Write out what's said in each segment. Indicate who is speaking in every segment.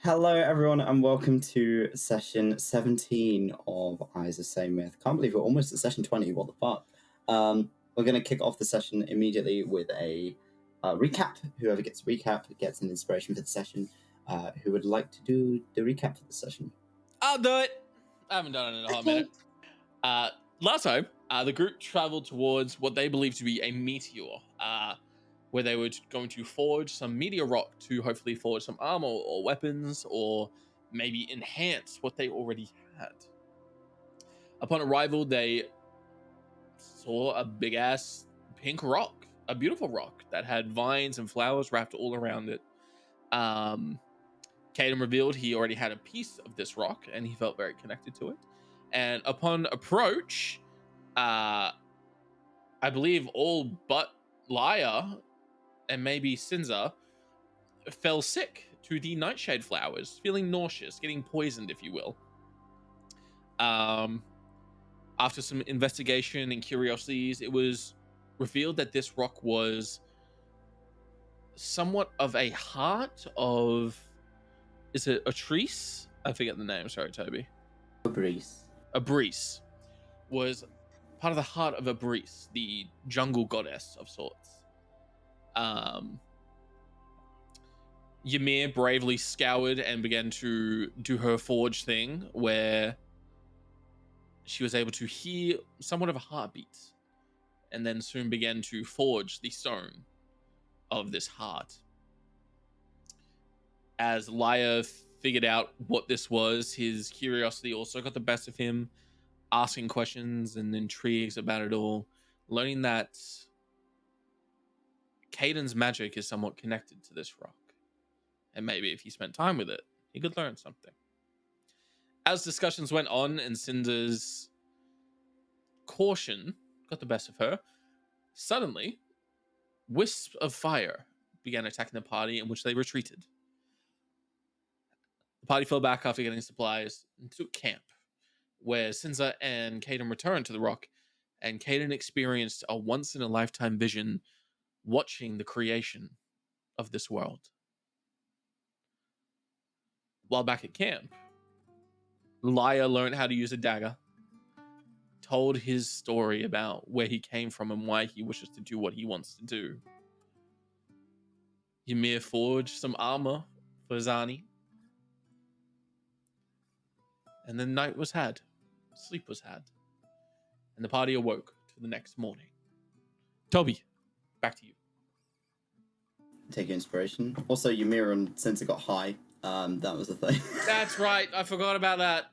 Speaker 1: Hello, everyone, and welcome to session 17 of Eyes of Saemyth. Can't believe we're almost at session 20. What the fuck? We're going to kick off the session immediately with a recap. Whoever gets a recap gets an inspiration for the session. Who would like to do the recap for the session?
Speaker 2: I'll do it. I haven't done it in a hot minute. Last time, the group traveled towards what they believe to be a meteor, where they were going to forge some meteor rock to hopefully forge some armor or weapons, or maybe enhance what they already had. Upon arrival, they saw a big ass pink rock, a beautiful rock that had vines and flowers wrapped all around it. Kaiden revealed he already had a piece of this rock and he felt very connected to it. And upon approach, I believe all but Lyre and maybe Sinza fell sick to the nightshade flowers, feeling nauseous, getting poisoned, if you will. After some investigation and curiosities, it was revealed that this rock was somewhat of a heart of... Is it 𝘏𝘪𝘨? I forget the name. Sorry, Toby. 𝘏𝘪𝘨 was part of the heart of 𝘏𝘪𝘨, the jungle goddess of sorts. Ymir bravely scoured and began to do her forge thing, where she was able to hear somewhat of a heartbeat, and then soon began to forge the stone of this heart. As Lyre figured out what this was, his curiosity also got the best of him, asking questions and intrigues about it all, learning that Kaiden's magic is somewhat connected to this rock. And maybe if he spent time with it, he could learn something. As discussions went on and Sinza's caution got the best of her, suddenly, wisps of fire began attacking the party, in which they retreated. The party fell back after getting supplies and took camp, where Sinza and Kaiden returned to the rock, and Kaiden experienced a once-in-a-lifetime vision watching the creation of this world. While back at camp, Lyre learned how to use a dagger, told his story about where he came from and why he wishes to do what he wants to do. Ymir forged some armor for 𝘧𝘬, and then night was had, sleep was had, and the party awoke to the next morning. Toby, back to you.
Speaker 1: Take your inspiration. Also, Ymir and Sinza got high. That was the thing.
Speaker 2: That's right, I forgot about that.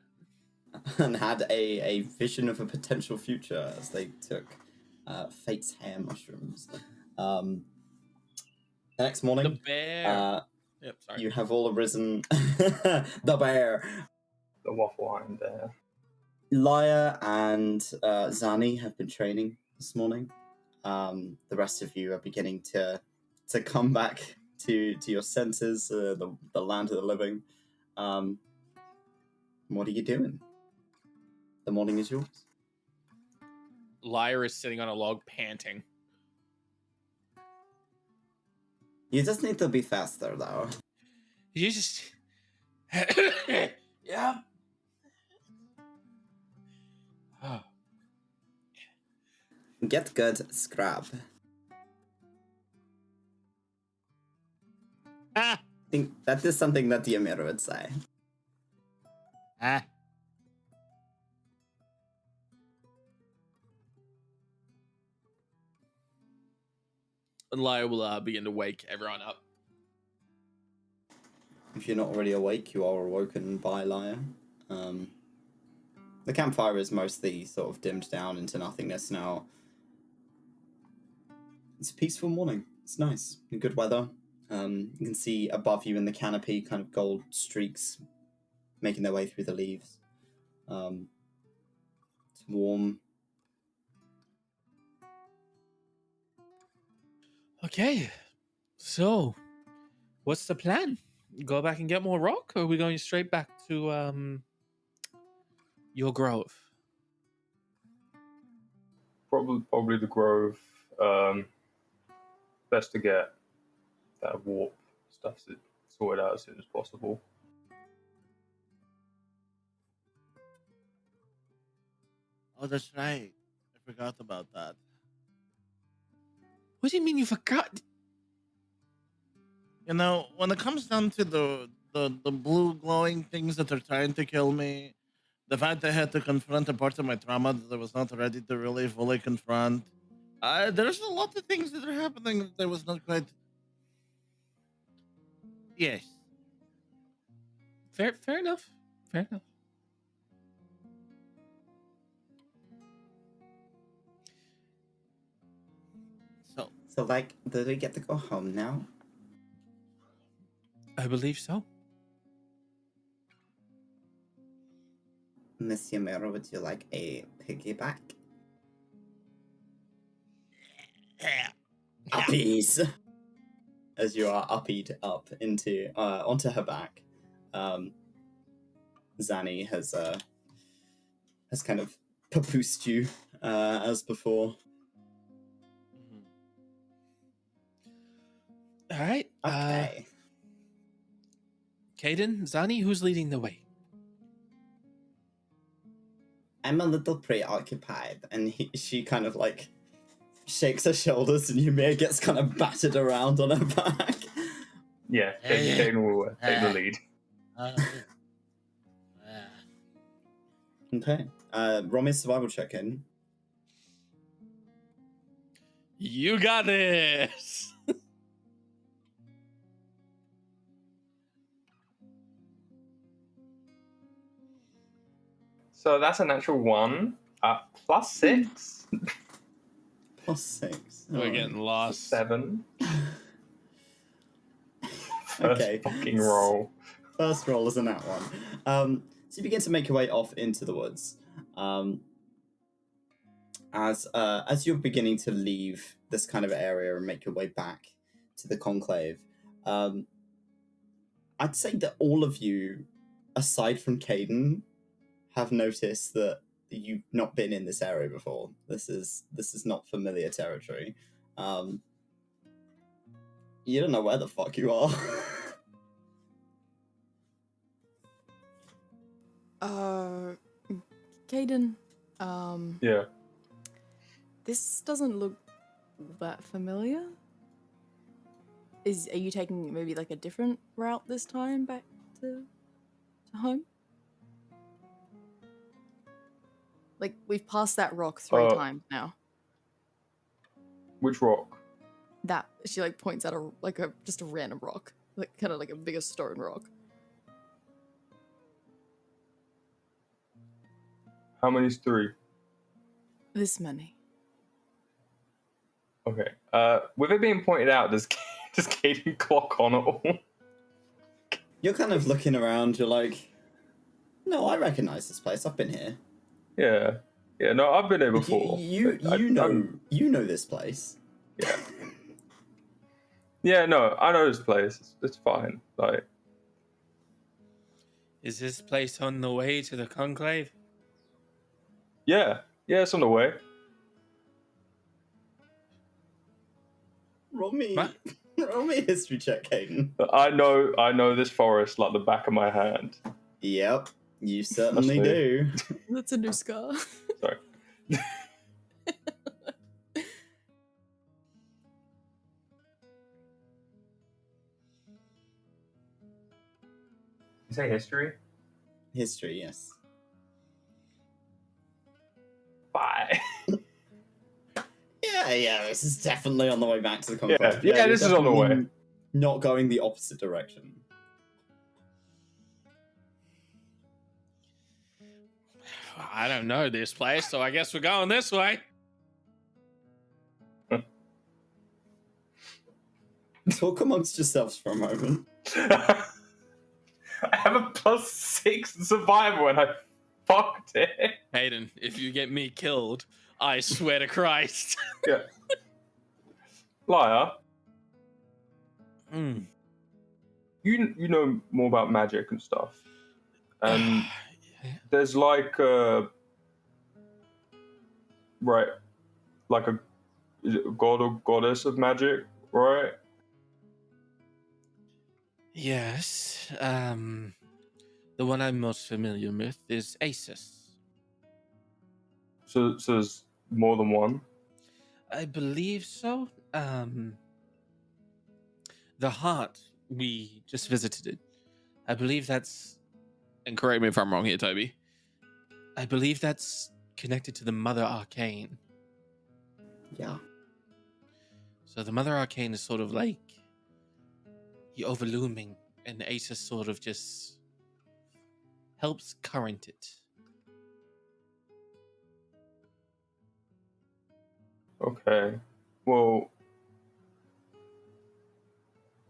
Speaker 1: And had a vision of a potential future as they took Fate's hair mushrooms. The next morning,
Speaker 2: The bear. Sorry.
Speaker 1: You have all arisen. The bear.
Speaker 3: The waffle iron bear.
Speaker 1: Lyre and 𝘧𝘬 have been training this morning. The rest of you are beginning to come back to your senses, the land of the living. What are you doing? The morning is yours.
Speaker 2: Lyre is sitting on a log, panting.
Speaker 1: You just need to be faster, though.
Speaker 2: You just... Yeah.
Speaker 1: Get good, scrap. I think that is something that Ymir would say.
Speaker 2: And Lyre will begin to wake everyone up.
Speaker 1: If you're not already awake, you are awoken by Lyre. The campfire is mostly sort of dimmed down into nothingness now. It's a peaceful morning. It's nice. Good weather. You can see above you in the canopy kind of gold streaks making their way through the leaves. It's warm.
Speaker 2: Okay, so what's the plan? Go back and get more rock, or are we going straight back to your grove?
Speaker 3: Probably the grove. Best to get that warp stuff sorted out as soon as possible.
Speaker 4: Oh, that's right. I forgot about that.
Speaker 2: What do you mean you forgot?
Speaker 4: You know, when it comes down to the blue glowing things that are trying to kill me, the fact I had to confront a part of my trauma that I was not ready to really fully confront. There's a lot of things that are happening that I was not quite. Yes.
Speaker 2: Fair enough. Fair enough.
Speaker 4: So,
Speaker 1: like, do we get to go home now?
Speaker 2: I believe so.
Speaker 1: Miss Ymir, would you like a piggyback? Uppies! As you are uppied up into onto her back, Zanny has kind of papoosed you as before.
Speaker 2: All right.
Speaker 1: Okay.
Speaker 2: Kaiden, Zanny, who's leading the way?
Speaker 1: I'm a little preoccupied, and she kind of like shakes her shoulders, and Ymir gets kind of battered around on her back.
Speaker 3: Yeah, Kaiden will take the lead.
Speaker 1: Okay. Roll me a survival check-in.
Speaker 2: You got this.
Speaker 3: So that's a natural 1. +6.
Speaker 1: +6.
Speaker 2: We're getting lost.
Speaker 3: 7.
Speaker 1: Okay.
Speaker 3: Fucking roll.
Speaker 1: First roll is a nat 1. So you begin to make your way off into the woods. As you're beginning to leave this kind of area and make your way back to the Conclave, I'd say that all of you, aside from Kaiden, have noticed that you've not been in this area before. This is not familiar territory. You don't know where the fuck you are.
Speaker 5: Kaiden,
Speaker 3: Yeah.
Speaker 5: this doesn't look that familiar. Are you taking maybe like a different route this time back to home? Like, we've passed that rock 3 times now.
Speaker 3: Which rock?
Speaker 5: That, she like points at just a random rock, like kind of like a bigger stone rock.
Speaker 3: How many's 3?
Speaker 5: This many.
Speaker 3: Okay. With it being pointed out, does Kaiden clock on at all?
Speaker 1: You're kind of looking around, you're like, no, I recognize this place, I've been here.
Speaker 3: Yeah. Yeah, no, I've been here before.
Speaker 1: You know this place.
Speaker 3: Yeah. Yeah, no, I know this place. It's fine. Like,
Speaker 2: Is this place on the way to the Conclave?
Speaker 3: yeah, it's on the way.
Speaker 1: Roll me a history check, Kaiden.
Speaker 3: I know this forest like the back of my hand.
Speaker 1: Yep, you certainly do.
Speaker 5: That's a new scar.
Speaker 3: Sorry. You say history?
Speaker 1: History, yes.
Speaker 3: 5.
Speaker 1: Yeah, this is definitely on the way back to the Conclave.
Speaker 3: Yeah, this is on the way.
Speaker 1: Not going the opposite direction.
Speaker 2: I don't know this place, so I guess we're going this way.
Speaker 1: Talk amongst yourselves for a moment.
Speaker 3: I have a +6 survival and I fucked it.
Speaker 2: Hayden, if you get me killed, I swear to Christ.
Speaker 3: Yeah. Lyre, you know more about magic and stuff. And there's like a is it a god or goddess of magic, right?
Speaker 2: Yes. The one I'm most familiar with is Asus.
Speaker 3: So there's more than one?
Speaker 2: I believe so. The heart, we just visited it. I believe that's, and correct me if I'm wrong here, Toby. I believe that's connected to the Mother Arcane.
Speaker 1: Yeah.
Speaker 2: So the Mother Arcane is sort of like the overlooming, and the Aces sort of just helps current it.
Speaker 3: Okay. Well,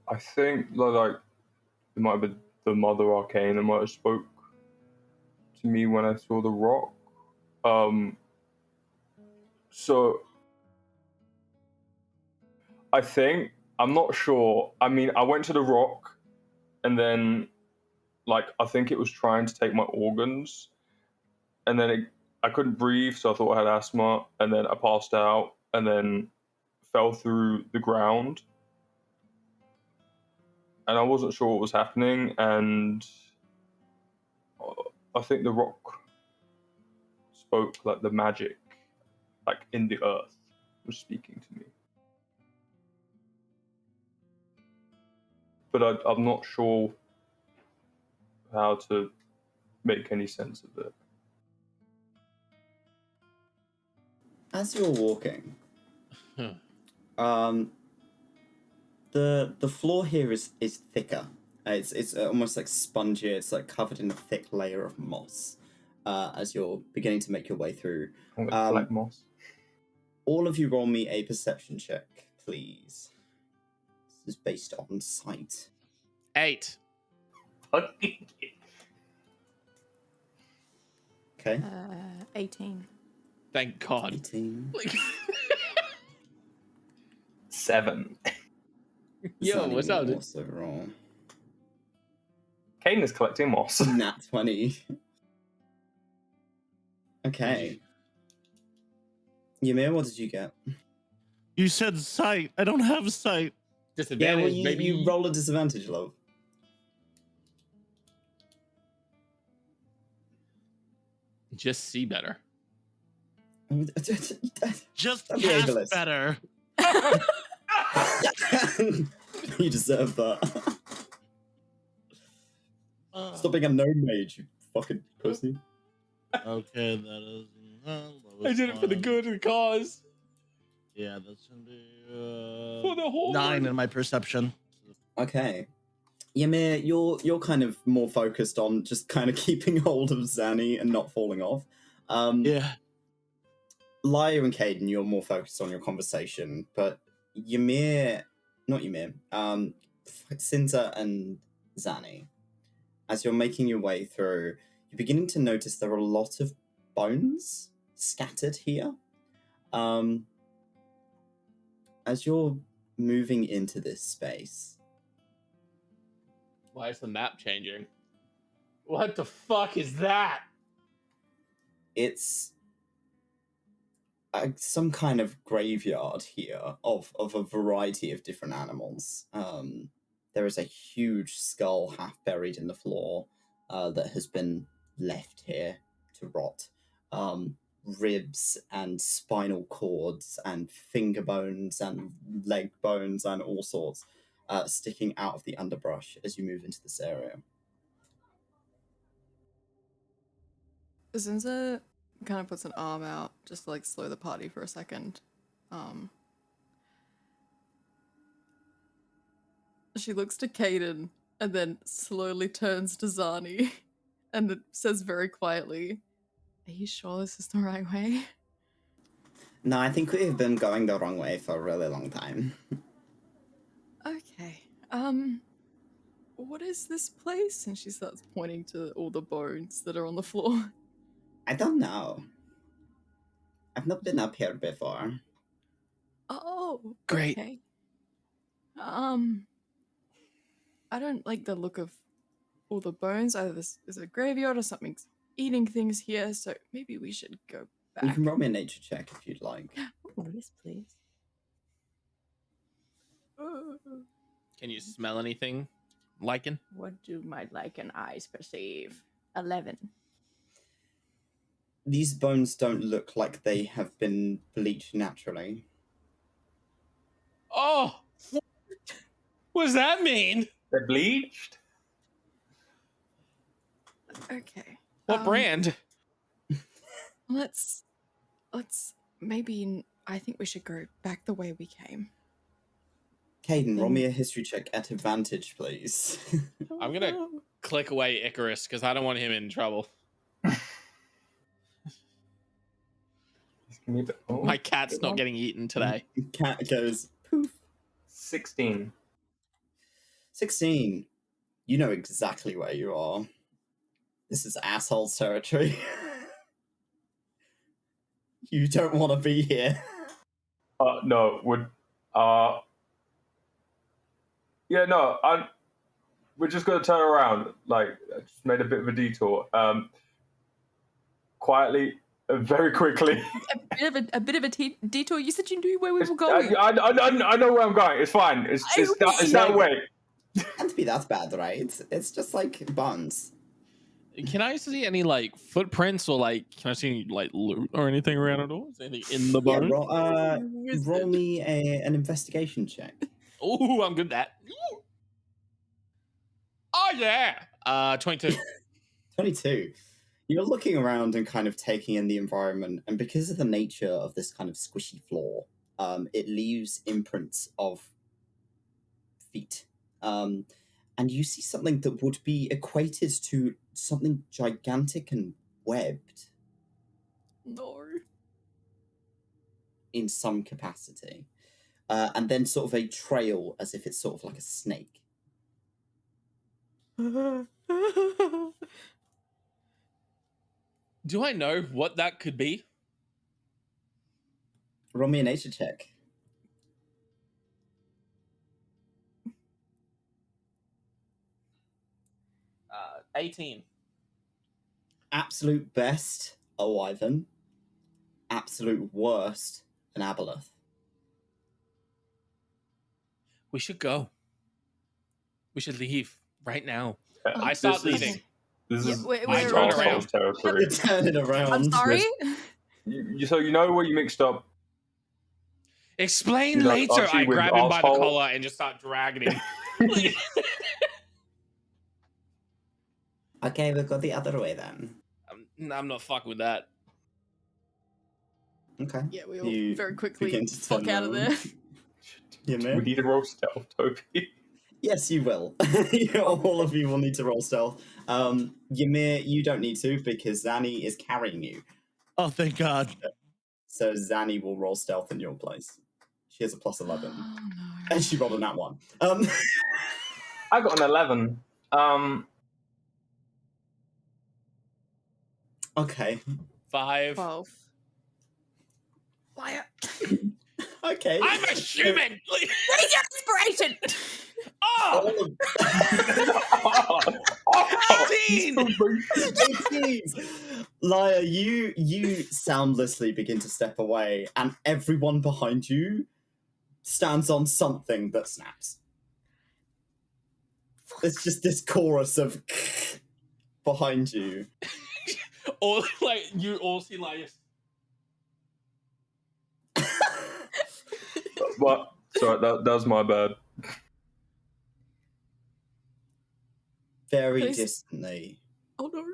Speaker 3: I think like it might have been the Mother Arcane that might have spoke to me when I saw the rock. So I think, I'm not sure. I mean, I went to the rock and then like I think it was trying to take my organs, and then I couldn't breathe, so I thought I had asthma, and then I passed out and then fell through the ground. And I wasn't sure what was happening, and I think the rock spoke like the magic, like in the earth, was speaking to me. But I'm not sure how to make any sense of it.
Speaker 1: As you're walking, the floor here is thicker. It's almost like spongy. It's like covered in a thick layer of moss. As you're beginning to make your way through,
Speaker 3: Black moss.
Speaker 1: all of you roll me a perception check, please. This is based on sight.
Speaker 2: 8.
Speaker 1: Okay.
Speaker 5: 18.
Speaker 2: Thank God.
Speaker 1: 18.
Speaker 2: Like,
Speaker 3: 7.
Speaker 2: yo, what's up, dude?
Speaker 1: Also roll.
Speaker 3: Kaiden is collecting moss.
Speaker 1: Nat 20. Okay. Ymir, what did you get?
Speaker 4: You said sight. I don't have sight.
Speaker 2: Disadvantage,
Speaker 1: Yeah, well,
Speaker 2: maybe.
Speaker 1: you roll a disadvantage, love.
Speaker 2: Just see better.
Speaker 4: Just
Speaker 1: That'd be
Speaker 4: cast
Speaker 1: ableist.
Speaker 4: better.
Speaker 1: You deserve that. Stop being a gnome mage, you fucking pussy.
Speaker 4: Okay, that is.
Speaker 2: I did it for the good of the cause.
Speaker 4: Yeah, that's gonna be
Speaker 2: For the whole
Speaker 4: 9 in my perception.
Speaker 1: Okay. Ymir, you're kind of more focused on just kind of keeping hold of Zanny and not falling off.
Speaker 4: Yeah.
Speaker 1: Lyre and Kaiden, you're more focused on your conversation, but Ymir, not Ymir, Sinza and Zanny, as you're making your way through, you're beginning to notice there are a lot of bones scattered here. As you're moving into this space,
Speaker 2: Why is the map changing? What the fuck is that?
Speaker 1: it's some kind of graveyard here of a variety of different animals. There is a huge skull half buried in the floor that has been left here to rot. Ribs and spinal cords and finger bones and leg bones and all sorts sticking out of the underbrush as you move into this area.
Speaker 5: Sinza kind of puts an arm out just to like slow the party for a second. She looks to Kaiden and then slowly turns to Zani and it says very quietly, "Are you sure this is the right way?"
Speaker 1: No, I think we've been going the wrong way for a really long time.
Speaker 5: Okay. What is this place? And she starts pointing to all the bones that are on the floor.
Speaker 1: I don't know. I've not been up here before.
Speaker 5: Oh,
Speaker 2: Great.
Speaker 5: okay. I don't like the look of all the bones. Either this is a graveyard or something's eating things here, so maybe we should go back.
Speaker 1: You can roll me a nature check if you'd like.
Speaker 5: Oh, yes, please.
Speaker 2: Can you smell anything, lichen?
Speaker 5: What do my lichen eyes perceive? 11.
Speaker 1: These bones don't look like they have been bleached naturally.
Speaker 2: Oh, what does that mean?
Speaker 3: They're bleached?
Speaker 5: Okay.
Speaker 2: What brand?
Speaker 5: Let's maybe I think we should go back the way we came.
Speaker 1: Kaiden, roll me a history check at advantage, please.
Speaker 2: I'm gonna click away Icarus because I don't want him in trouble. My cat's not getting eaten today.
Speaker 1: Cat goes poof.
Speaker 3: 16.
Speaker 1: 16. You know exactly where you are. This is assholes territory. You don't want to be here.
Speaker 3: No, would yeah, no, we're just gonna turn around. Like, I just made a bit of a detour. Quietly, very quickly.
Speaker 5: a bit of a detour. You said you knew where we were going.
Speaker 3: I know where I'm going. It's fine. It's that way.
Speaker 1: Can't be that bad, right? It's just like buns.
Speaker 2: Can I see any like footprints or like can I see any like loot or anything around at all? Is there anything in the bone?
Speaker 1: Yeah, roll me an investigation check.
Speaker 2: Oh, I'm good at that. Oh yeah. 22.
Speaker 1: 22. You're looking around and kind of taking in the environment, and because of the nature of this kind of squishy floor, it leaves imprints of feet. And you see something that would be equated to something gigantic and webbed.
Speaker 5: No.
Speaker 1: In some capacity. And then sort of a trail as if it's sort of like a snake.
Speaker 2: Do I know what that could be?
Speaker 1: Roll me a nature check.
Speaker 2: 18.
Speaker 1: Absolute best, a wyvern. Absolute worst, an aboleth.
Speaker 2: We should go. We should leave right now. I
Speaker 3: This
Speaker 2: start
Speaker 3: is-
Speaker 2: leaving.
Speaker 3: This is
Speaker 5: wait,
Speaker 2: I
Speaker 5: wait,
Speaker 2: turn
Speaker 5: wait.
Speaker 2: around.
Speaker 3: territory.
Speaker 1: Turn it around.
Speaker 5: I'm sorry.
Speaker 3: So you know where you mixed up.
Speaker 2: Explain
Speaker 3: You know,
Speaker 2: later.
Speaker 3: Archie
Speaker 2: I
Speaker 3: with
Speaker 2: grab him by the
Speaker 3: asshole.
Speaker 2: collar and just start dragging him.
Speaker 1: Okay, we'll go the other way then.
Speaker 2: I'm not fucking with that.
Speaker 1: Okay.
Speaker 5: Yeah, we all
Speaker 1: You
Speaker 5: very quickly
Speaker 1: begin to
Speaker 5: fuck
Speaker 1: turn
Speaker 5: out of
Speaker 1: around.
Speaker 5: there.
Speaker 1: Ymir?
Speaker 3: We need to roll stealth, Toby.
Speaker 1: Yes, you will. All of you will need to roll stealth. Ymir, you don't need to because Zanny is carrying you.
Speaker 4: Oh, thank God.
Speaker 1: So Zanny will roll stealth in your place. She has a plus 11.
Speaker 5: Oh, no.
Speaker 1: And she rolled a nat 1.
Speaker 3: I got an 11.
Speaker 1: Okay.
Speaker 2: 5.
Speaker 5: 12. Liar.
Speaker 1: Okay.
Speaker 2: I'm assuming.
Speaker 5: Where's your inspiration?
Speaker 2: Oh,
Speaker 3: Oh,
Speaker 2: 18.
Speaker 1: 18. Lyre, you soundlessly begin to step away, and everyone behind you stands on something that snaps. It's just this chorus of behind you.
Speaker 2: Or like you all see like
Speaker 3: What? Sorry, that was my bad.
Speaker 1: Very
Speaker 5: Please.
Speaker 1: distantly,
Speaker 5: Oh no.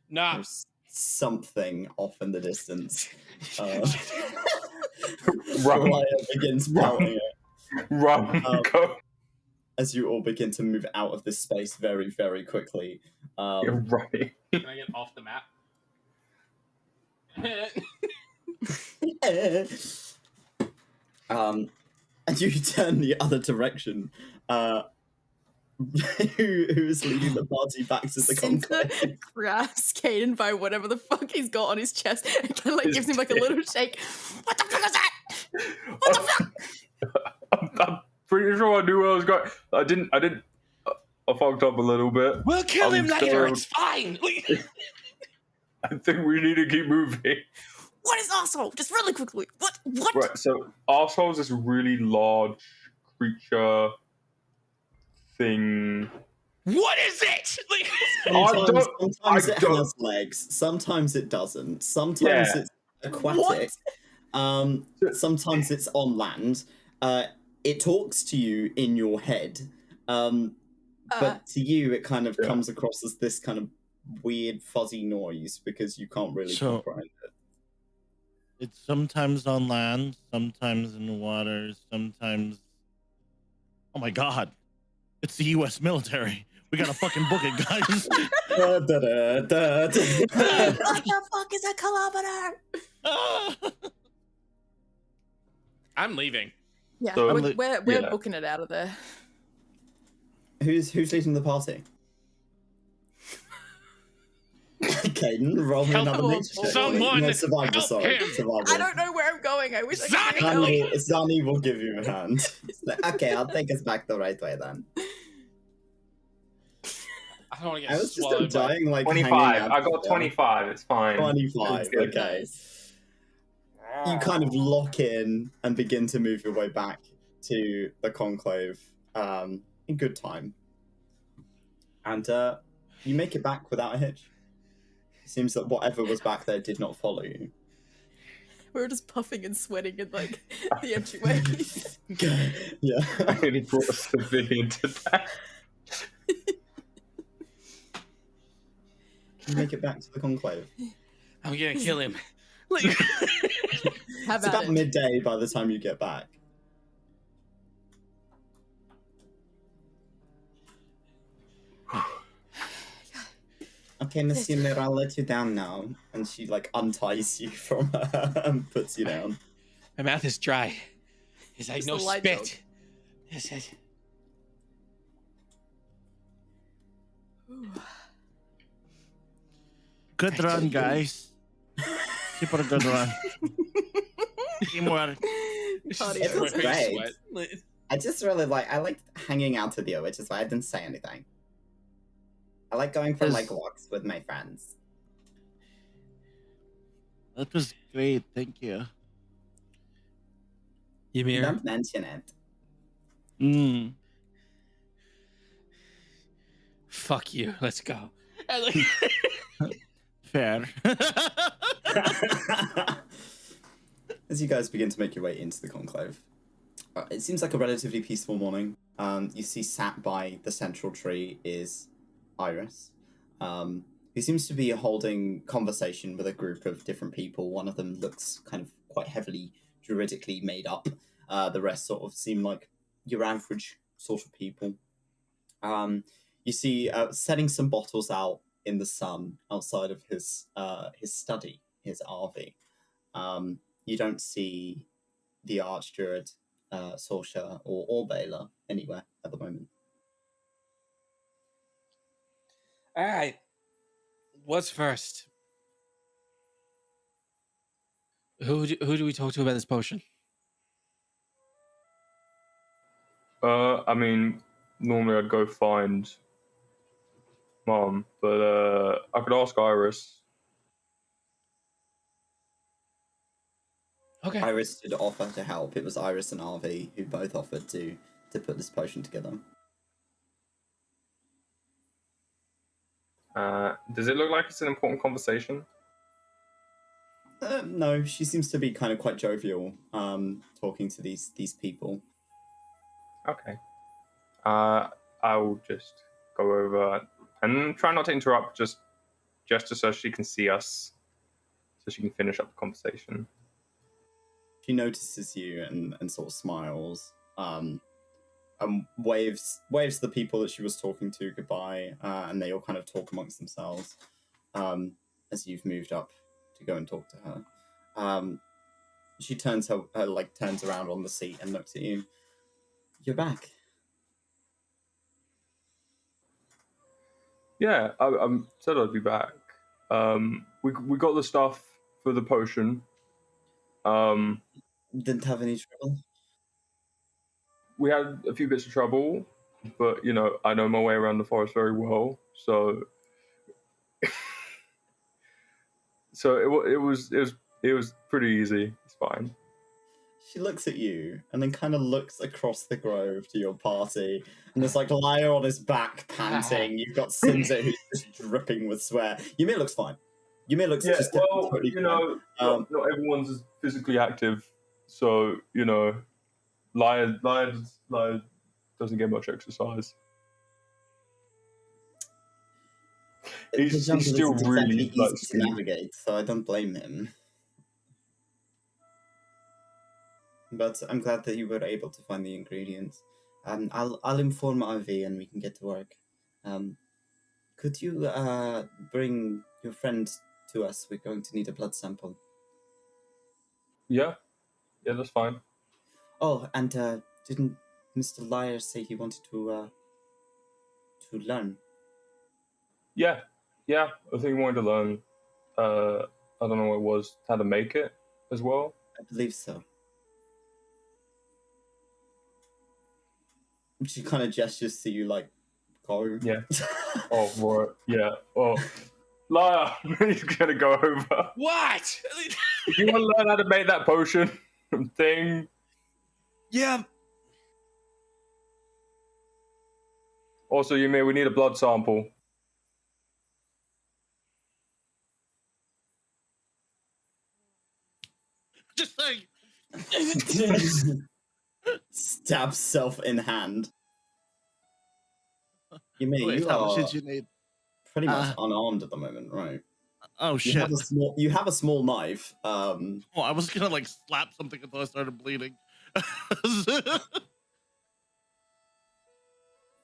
Speaker 2: nah.
Speaker 1: there's something off in the distance.
Speaker 3: Run,
Speaker 1: Lyre begins pouting it
Speaker 3: run, go.
Speaker 1: as you all begin to move out of this space very, very quickly.
Speaker 3: You're running.
Speaker 2: Can I get off the map?
Speaker 1: And you turn the other direction. Who's leading the party back to the conclave?
Speaker 5: Sinza grabs Kaiden by whatever the fuck he's got on his chest and kind of like
Speaker 3: His
Speaker 5: gives him like a
Speaker 3: dick.
Speaker 5: little shake. What the fuck is that? What the fuck?
Speaker 3: I'm pretty sure I knew where I was going. I didn't. I fucked up a little bit.
Speaker 2: We'll kill him
Speaker 3: I'm
Speaker 2: later.
Speaker 3: still-
Speaker 2: It's fine.
Speaker 3: I think we need to keep moving.
Speaker 5: What is asshole? Just really quickly. What?
Speaker 3: Right, so Arsehole's this really large creature thing.
Speaker 2: What is it? Like,
Speaker 1: Sometimes it
Speaker 3: don't-
Speaker 1: has legs. Sometimes it doesn't. Sometimes
Speaker 3: Yeah.
Speaker 1: it's aquatic.
Speaker 2: What?
Speaker 1: Sometimes it's on land. It talks to you in your head. But to you, it kind of comes across as this kind of weird fuzzy noise because you can't really comprehend it.
Speaker 4: It's sometimes on land, sometimes in the water, sometimes. Oh my god! It's the U.S. military. We gotta fucking book it, guys.
Speaker 1: Da, da, da, da, da.
Speaker 5: What the fuck is a kilometer?
Speaker 2: I'm leaving.
Speaker 5: Yeah,
Speaker 3: So-
Speaker 5: we're
Speaker 3: yeah.
Speaker 5: booking it out of there.
Speaker 1: Who's leading the party? Kaiden, roll me
Speaker 2: Help
Speaker 1: another nature check.
Speaker 2: someone
Speaker 1: No, survival,
Speaker 2: help
Speaker 1: sorry.
Speaker 2: him.
Speaker 1: Survival.
Speaker 5: I don't know where I'm going. I wish I could help.
Speaker 1: Zani will give you a hand. It's like, okay, I'll take us back the right way then.
Speaker 2: I don't want to
Speaker 1: I
Speaker 2: get
Speaker 1: was just
Speaker 2: swallowed by...
Speaker 1: dying like
Speaker 3: 25.
Speaker 1: hanging out
Speaker 3: I got
Speaker 1: there.
Speaker 3: 25. It's fine.
Speaker 1: 25,
Speaker 3: It's good.
Speaker 1: okay. You kind of lock in and begin to move your way back to the Conclave in good time. And you make it back without a hitch. It seems that whatever was back there did not follow you.
Speaker 5: We were just puffing and sweating in like the entryway.
Speaker 1: Yeah.
Speaker 3: I really brought a civilian to that.
Speaker 1: You make it back to the Conclave.
Speaker 2: I'm gonna kill him. Like...
Speaker 5: Have
Speaker 1: It's
Speaker 5: at
Speaker 1: about
Speaker 5: it.
Speaker 1: midday by the time you get back. Okay, Monsieur Mir, I'll let you down now. And she like unties you from her and puts you down.
Speaker 2: My mouth is dry. It's like
Speaker 5: Just
Speaker 2: no
Speaker 5: a light
Speaker 2: spit.
Speaker 5: joke.
Speaker 2: Yes, yes.
Speaker 4: Good run, guys. Keep it a good run. Teamwork.
Speaker 5: Party
Speaker 1: It was
Speaker 5: over.
Speaker 1: great.
Speaker 2: Sweat. Like...
Speaker 1: I just really I like hanging out with you, which is why I didn't say anything. I like going for like walks with my friends.
Speaker 4: That was great. Thank you.
Speaker 2: Ymir,
Speaker 1: Don't mention it.
Speaker 4: Mm.
Speaker 2: fuck you. Let's go. And, like...
Speaker 4: Fair.
Speaker 1: As you guys begin to make your way into the Conclave, it seems like a relatively peaceful morning. You see sat by the central tree is Iris, who seems to be holding conversation with a group of different people. One of them looks kind of quite heavily druidically made up. The rest sort of seem like your average sort of people. You see setting some bottles out in the sun outside of his study, his RV. You don't see the Archdruid, 𝘏𝘪 or 𝘏𝘪𝘨 anywhere at the moment.
Speaker 2: All right. What's first? Who do we talk to about this potion?
Speaker 3: I mean, normally I'd go find Mom, but I could ask Iris.
Speaker 2: Okay.
Speaker 1: Iris did offer to help. It was Iris and RV who both offered to put this potion together.
Speaker 3: Does it look like it's an important conversation?
Speaker 1: No, she seems to be kind of quite jovial, talking to these people.
Speaker 3: Okay. I'll just go over and try not to interrupt, just gesture so she can see us, so she can finish up the conversation.
Speaker 1: She notices you and sort of smiles, and waves the people that she was talking to goodbye, and they all kind of talk amongst themselves as you've moved up to go and talk to her. She turns turns around on the seat and looks at you. You're back.
Speaker 3: Yeah, I said I'd be back. We got the stuff for the potion.
Speaker 1: Didn't have any trouble.
Speaker 3: We had a few bits of trouble, but you know, I know my way around the forest very well, so so it was pretty easy. It's fine.
Speaker 1: she looks at you and then kind of looks across the grove to your party. And there's like Lyre on his back panting. You've got Sinza who's just dripping with sweat. Ymir looks fine. Ymir looks just totally
Speaker 3: you know,
Speaker 1: fine.
Speaker 3: not everyone's as physically active, so you know, Lyre doesn't get much exercise. He's still really
Speaker 1: easy to navigate, so I don't blame him. But I'm glad that you were able to find the ingredients. I'll inform Ivy and we can get to work. Could you bring your friend to us? We're going to need a blood sample.
Speaker 3: Yeah, that's fine.
Speaker 1: Oh, and didn't Mr. Lyre say he wanted to learn?
Speaker 3: Yeah, I think he wanted to learn. I don't know what it was, how to make it as well.
Speaker 1: I believe so. She kind of gestures to you like, go.
Speaker 3: Yeah. Oh, right. Yeah. Oh, Lyre, he's gonna go over.
Speaker 2: What?
Speaker 3: You want to learn how to make that potion thing?
Speaker 2: Yeah.
Speaker 3: Also, Ymir, we need a blood sample.
Speaker 4: Just like
Speaker 1: Stabs self in hand. Ymir,
Speaker 4: wait,
Speaker 1: you
Speaker 4: how
Speaker 1: are
Speaker 4: much did you need?
Speaker 1: pretty much unarmed at the moment, right?
Speaker 4: Oh
Speaker 1: You
Speaker 4: shit!
Speaker 1: have a small knife.
Speaker 4: Oh, I was gonna like slap something until I started bleeding.
Speaker 1: I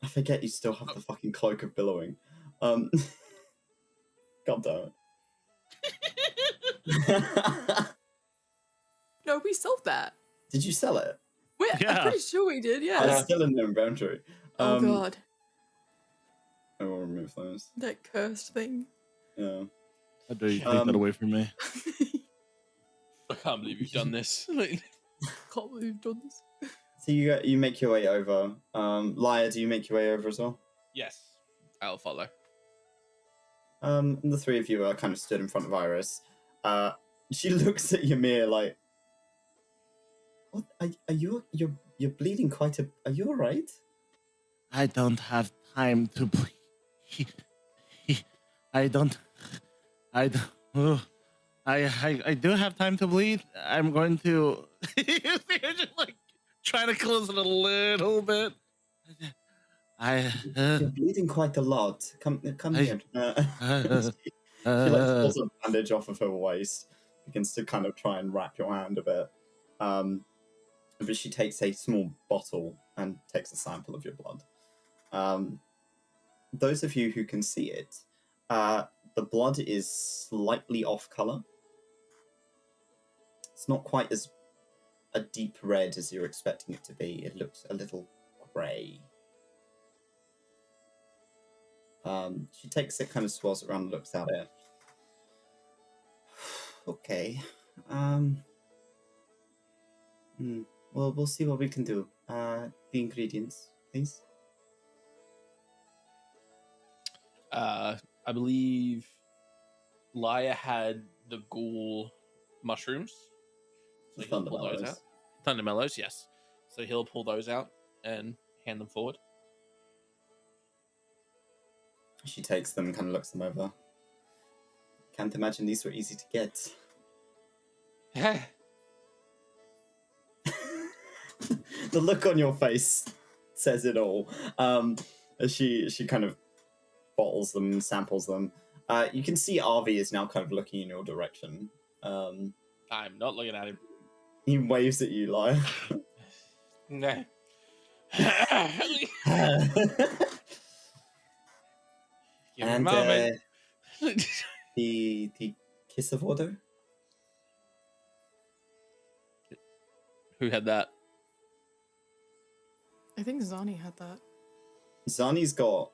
Speaker 1: forget you still have the fucking cloak of billowing. God damn it.
Speaker 5: No, we sold that.
Speaker 1: Did you sell it?
Speaker 5: I'm
Speaker 4: Yeah.
Speaker 5: pretty sure we did, yeah.
Speaker 1: It's still in the inventory.
Speaker 5: Oh god,
Speaker 1: I will remove those.
Speaker 5: that cursed thing.
Speaker 1: Yeah.
Speaker 4: How dare you take that away from me?
Speaker 2: I can't believe you've done this. Like,
Speaker 5: Can't believe you've done this.
Speaker 1: So you make your way over. Lyre, do you make your way over as well?
Speaker 2: yes, I'll follow.
Speaker 1: And the three of you are kind of stood in front of Iris. She looks at Ymir like, "What? Are you? You're bleeding quite a. Are you all right?"
Speaker 4: I don't have time to bleed. I don't. I do have time to bleed. I'm going to. You're just like trying to close it a little bit.
Speaker 1: You're bleeding quite a lot. Come here. She pulls a bandage off of her waist, begins to kind of try and wrap your hand a bit. But she takes a small bottle and takes a sample of your blood. Those of you who can see it, the blood is slightly off color. It's not quite as a deep red as you're expecting it to be. It looks a little grey. She takes it, kind of swirls it around and looks at it. Okay. Well, we'll see what we can do. The ingredients, please.
Speaker 2: I believe Lyre had the ghoul mushrooms. So he'll pull those out. Thundermellows, yes. So he'll pull those out and hand them forward.
Speaker 1: She takes them and kind of looks them over. Can't imagine these were easy to get.
Speaker 2: Yeah.
Speaker 1: The look on your face says it all. As she kind of bottles them, samples them. You can see Arvi is now kind of looking in your direction.
Speaker 2: I'm not looking at him.
Speaker 1: He waves at you, Lyre.
Speaker 2: No. Give me a
Speaker 1: And
Speaker 2: moment.
Speaker 1: the kiss of order.
Speaker 2: Who had that?
Speaker 5: I think Zani had that.
Speaker 1: Zani's got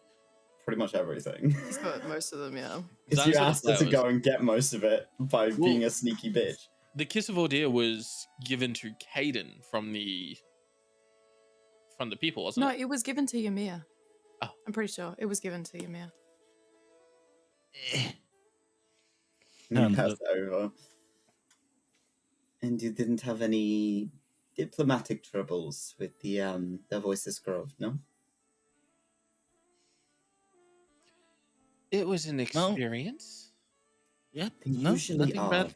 Speaker 1: pretty much everything.
Speaker 5: He's got most of them, yeah.
Speaker 1: Because you asked her to go and get most of it by being a sneaky bitch.
Speaker 2: The kiss of Ordeer was given to Kaiden from the people, wasn't
Speaker 5: No,
Speaker 2: it?
Speaker 5: it was given to Ymir.
Speaker 2: Oh.
Speaker 5: I'm pretty sure it was given to Ymir.
Speaker 1: And you passed it over. And you didn't have any diplomatic troubles with the Voices Grove, no?
Speaker 2: It was an experience.
Speaker 4: Yep.
Speaker 1: They
Speaker 4: No,
Speaker 1: usually
Speaker 4: nothing
Speaker 1: are.
Speaker 4: bad.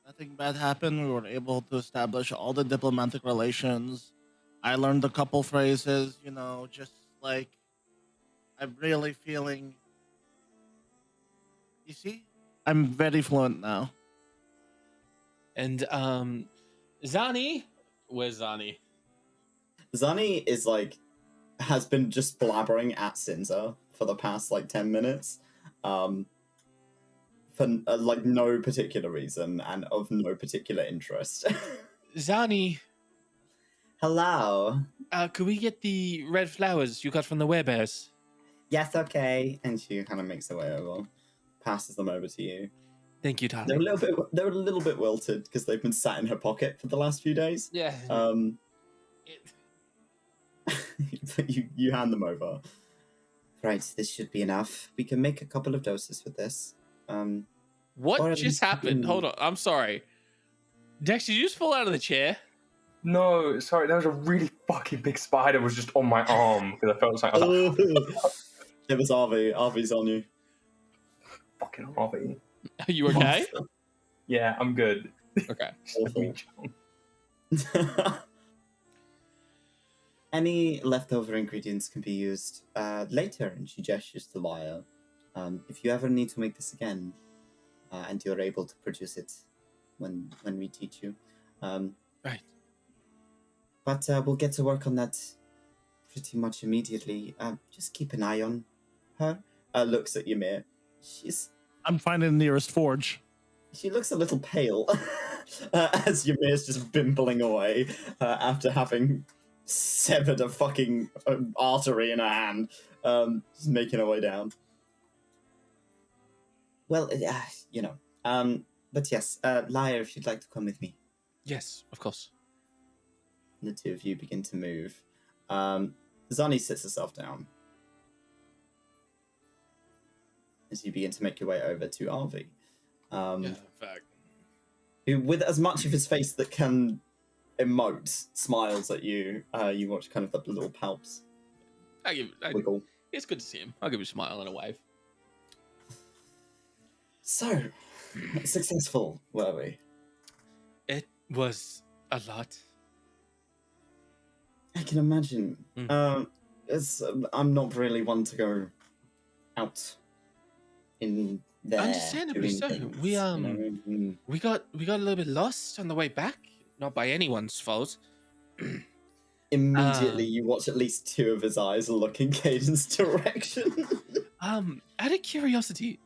Speaker 4: Nothing bad happened. We were able to establish all the diplomatic relations. I learned a couple phrases, just like I'm really feeling. You see, I'm very fluent now.
Speaker 2: And Zani, where's Zani?
Speaker 1: Zani is has been just blabbering at Sinza for the past 10 minutes, for no particular reason and of no particular interest.
Speaker 2: Zani,
Speaker 1: Hello.
Speaker 2: could we get the red flowers you got from the werebears?
Speaker 1: Yes, okay. And she kind of makes her way over, passes them over to you.
Speaker 2: Thank you,
Speaker 1: They're
Speaker 2: darling.
Speaker 1: a little bit wilted because they've been sat in her pocket for the last few days.
Speaker 2: Yeah.
Speaker 1: But you hand them over. Right, this should be enough. We can make a couple of doses with this.
Speaker 2: What
Speaker 1: or at
Speaker 2: just
Speaker 1: least
Speaker 2: happened?
Speaker 1: in-
Speaker 2: Hold on. I'm sorry. Dex, did you just fall out of the chair?
Speaker 3: No, sorry, there was a really fucking big spider was just on my arm because I felt like, oh,
Speaker 1: It was Arvi. Arvi's on you.
Speaker 3: fucking Harvey.
Speaker 2: Are you okay?
Speaker 3: Yeah, I'm good.
Speaker 2: Okay.
Speaker 3: Just let me chill.
Speaker 1: Any leftover ingredients can be used later, and she gestures to Lyre. If you ever need to make this again, and you're able to produce it when we teach you.
Speaker 2: Right.
Speaker 1: But we'll get to work on that pretty much immediately. Just keep an eye on her. Looks at Ymir.
Speaker 4: I'm finding the nearest forge.
Speaker 1: She looks a little pale as Ymir's just bimbling away after having severed a fucking artery in her hand, just making her way down. Well, but yes, Lyre, if you'd like to come with me.
Speaker 2: Yes, of course.
Speaker 1: The two of you begin to move. Zani sits herself down as you begin to make your way over to Arvi.
Speaker 2: Yeah, in fact.
Speaker 1: Who, with as much of his face that can emote, smiles at you. You watch kind of the little palps wiggle.
Speaker 2: It's good to see him. I'll give you a smile and a wave.
Speaker 1: So, successful, were we?
Speaker 2: It was a lot.
Speaker 1: I can imagine. I'm not really one to go out in there.
Speaker 2: Understandably
Speaker 1: doing
Speaker 2: so.
Speaker 1: things,
Speaker 2: We
Speaker 1: you know?
Speaker 2: we got a little bit lost on the way back. Not by anyone's fault.
Speaker 1: Immediately, you watch at least two of his eyes look in Kaiden's direction.
Speaker 2: Out of curiosity,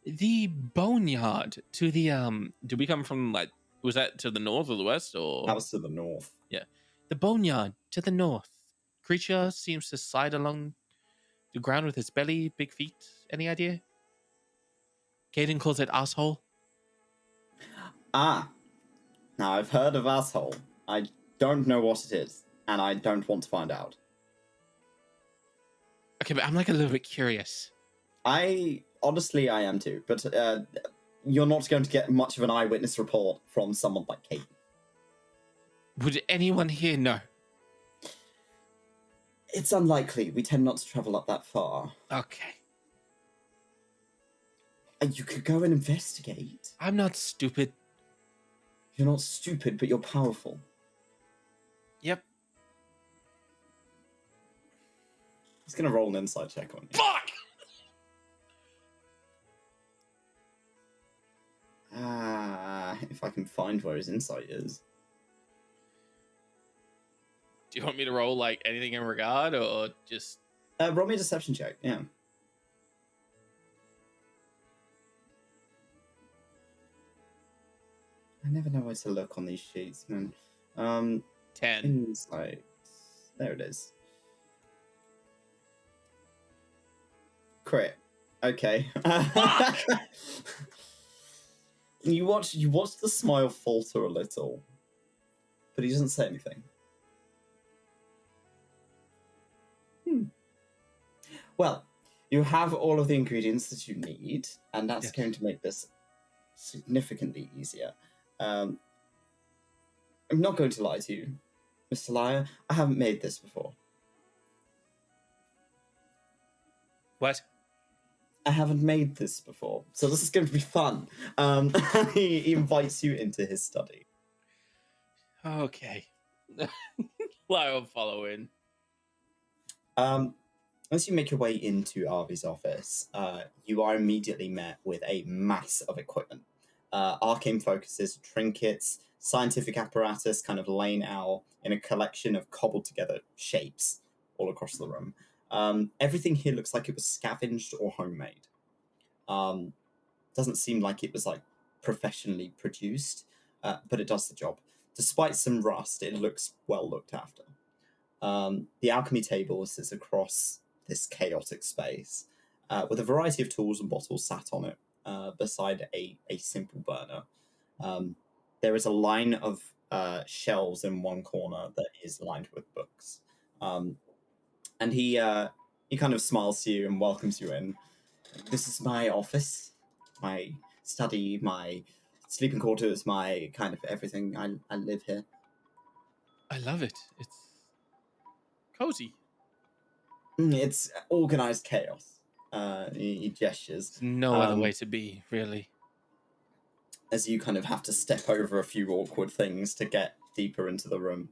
Speaker 2: the boneyard to the did we come from was that to the north or the west or?
Speaker 1: That was to the north.
Speaker 2: Yeah, the boneyard to the north. Creature seems to slide along the ground with its belly, big feet. Any idea? Kaiden calls it asshole.
Speaker 1: Ah, now I've heard of asshole. I don't know what it is, and I don't want to find out.
Speaker 2: Okay, but I'm a little bit curious.
Speaker 1: Honestly, I am too, but you're not going to get much of an eyewitness report from someone like Kate.
Speaker 2: Would anyone here know?
Speaker 1: It's unlikely. We tend not to travel up that far.
Speaker 2: Okay.
Speaker 1: You could go and investigate.
Speaker 2: I'm not stupid.
Speaker 1: You're not stupid, but you're powerful.
Speaker 2: Yep.
Speaker 1: He's gonna roll an insight check on you.
Speaker 2: Fuck!
Speaker 1: If I can find where his insight is.
Speaker 2: Do you want me to roll anything in regard or just...
Speaker 1: Roll me a deception check, yeah. I never know where to look on these sheets, man.
Speaker 2: 10.
Speaker 1: Insight. There it is. Crit. Okay. You watch the smile falter a little, but he doesn't say anything. Well, you have all of the ingredients that you need, and that's
Speaker 2: Yes.
Speaker 1: going to make this significantly easier. I'm not going to lie to you, Mr. Lyre. I haven't made this before.
Speaker 2: What?
Speaker 1: I haven't made this before, so this is going to be fun. He invites you into his study.
Speaker 2: Okay. Lyre will follow in.
Speaker 1: As you make your way into Arvy's office, you are immediately met with a mass of equipment. Arcane focuses, trinkets, scientific apparatus kind of laying out in a collection of cobbled together shapes all across the room. Everything here looks like it was scavenged or homemade. Doesn't seem like it was like professionally produced, but it does the job. Despite some rust, it looks well looked after. The alchemy table sits across this chaotic space, with a variety of tools and bottles sat on it, beside a simple burner. There is a line of shelves in one corner that is lined with books. And he kind of smiles to you and welcomes you in. This is my office, my study, my sleeping quarters, my kind of everything. I live here.
Speaker 2: I love it. It's cozy.
Speaker 1: It's organized chaos. He gestures.
Speaker 2: There's no other way to be, really.
Speaker 1: As you kind of have to step over a few awkward things to get deeper into the room.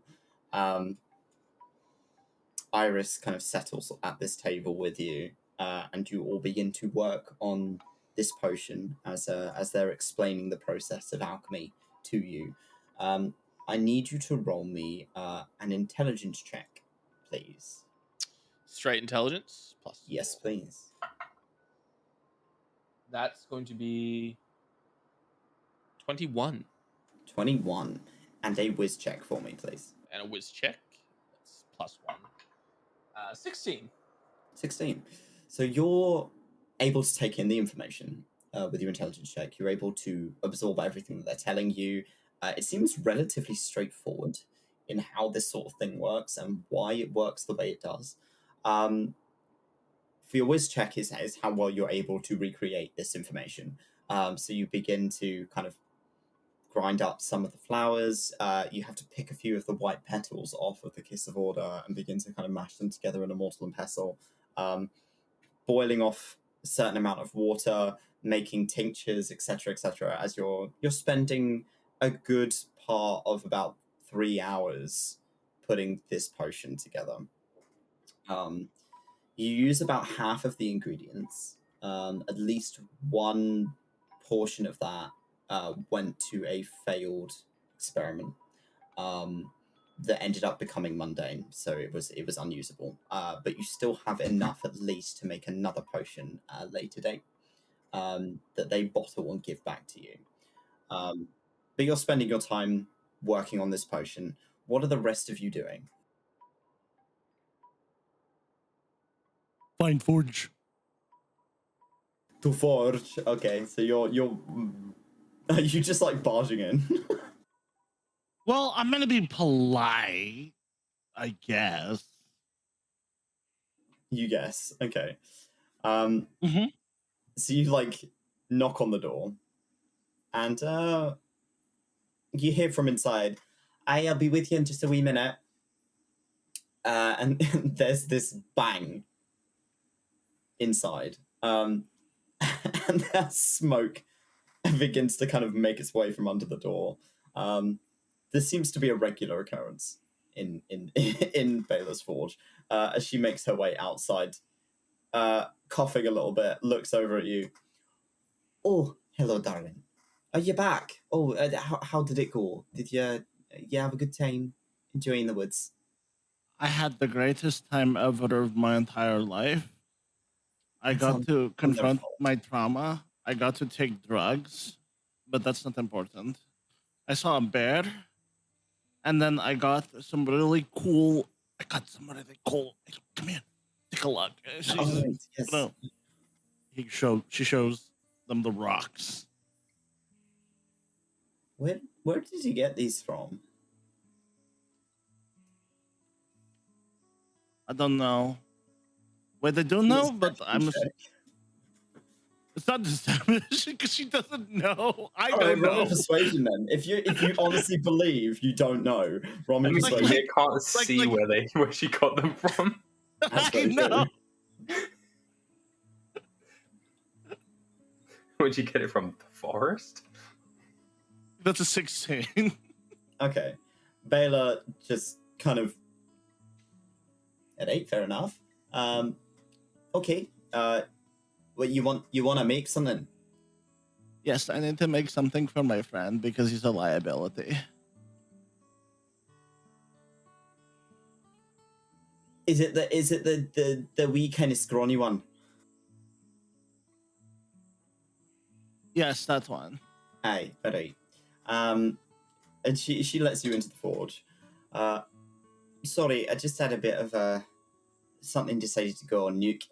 Speaker 1: Iris kind of settles at this table with you, and you all begin to work on this potion as they're explaining the process of alchemy to you. I need you to roll me an intelligence check, please.
Speaker 2: Straight intelligence plus.
Speaker 1: Yes, please.
Speaker 2: That's going to be 21.
Speaker 1: 21. And a whiz check for me, please.
Speaker 2: And a whiz check. That's plus 1. 16.
Speaker 1: 16. So you're able to take in the information with your intelligence check. You're able to absorb everything that they're telling you. It seems relatively straightforward in how this sort of thing works and why it works the way it does. For your whiz check is how well you're able to recreate this information. So you begin to kind of grind up some of the flowers. You have to pick a few of the white petals off of the 𝘞𝘰𝘮𝘬 and begin to kind of mash them together in a mortar and pestle. Boiling off a certain amount of water, making tinctures, etc., as you're spending a good part of about 3 hours putting this potion together. You use about half of the ingredients. At least one portion of that went to a failed experiment that ended up becoming mundane, so it was unusable. But you still have enough at least to make another potion at a later date that they bottle and give back to you. But you're spending your time working on this potion. What are the rest of you doing?
Speaker 4: Find forge.
Speaker 1: To forge. Okay, so you're are you just like barging in?
Speaker 4: Well, I'm gonna be polite, I guess.
Speaker 1: You guess. Okay.
Speaker 4: Mm-hmm.
Speaker 1: So you like knock on the door, and you hear from inside, I'll be with you in just a wee minute. And there's this bang inside. And that smoke begins to kind of make its way from under the door. This seems to be a regular occurrence in 𝘏𝘮𝘮 Forge. As she makes her way outside, coughing a little bit, looks over at you. Oh, hello, darling. Are you back? Oh, how did it go? Did you have a good time enjoying the woods?
Speaker 4: I had the greatest time ever of my entire life. I got to confront my trauma. I got to take drugs, but that's not important. I saw a bear, and then I got some really cool. Come here, take a look.
Speaker 1: Yes.
Speaker 4: No, she shows them the rocks.
Speaker 1: Where did you get these from?
Speaker 4: I don't know. Wait, I don't know, but I'm. It's not deception because she doesn't know. I
Speaker 1: All right,
Speaker 4: don't
Speaker 1: roll
Speaker 4: know.
Speaker 1: me persuasion then. If you honestly believe you don't know, roll me
Speaker 3: I mean,
Speaker 1: persuasion.
Speaker 3: Ymir can't see where she got them from.
Speaker 1: That's
Speaker 4: I
Speaker 1: very
Speaker 4: know.
Speaker 1: true.
Speaker 3: Where'd you get it from? The forest?
Speaker 4: That's a 16.
Speaker 1: Okay, Baylor just kind of at 8. Fair enough. Okay. What you want to make something?
Speaker 4: Yes, I need to make something for my friend because he's a liability.
Speaker 1: Is it the wee kind of scrawny one?
Speaker 4: Yes, that's one.
Speaker 1: Aye, alright. And she lets you into the forge. Sorry, I just had a bit of something decided to go on nuke.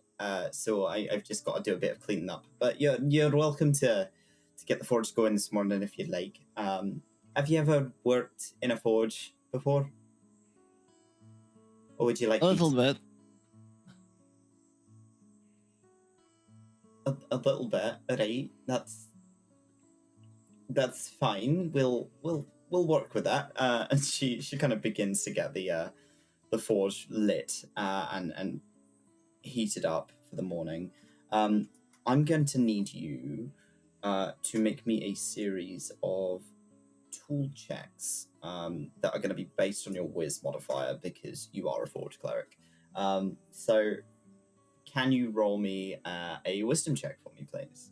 Speaker 1: So I've just got to do a bit of cleaning up. But you're welcome to get the forge going this morning if you'd like. Have you ever worked in a forge before? Or would you like
Speaker 4: A little bit.
Speaker 1: a little bit? Alright, that's fine. We'll work with that. And she kind of begins to get the forge lit and heated up for the morning. I'm going to need you to make me a series of tool checks that are going to be based on your whiz modifier because you are a forge cleric. So can you roll me a wisdom check for me, please?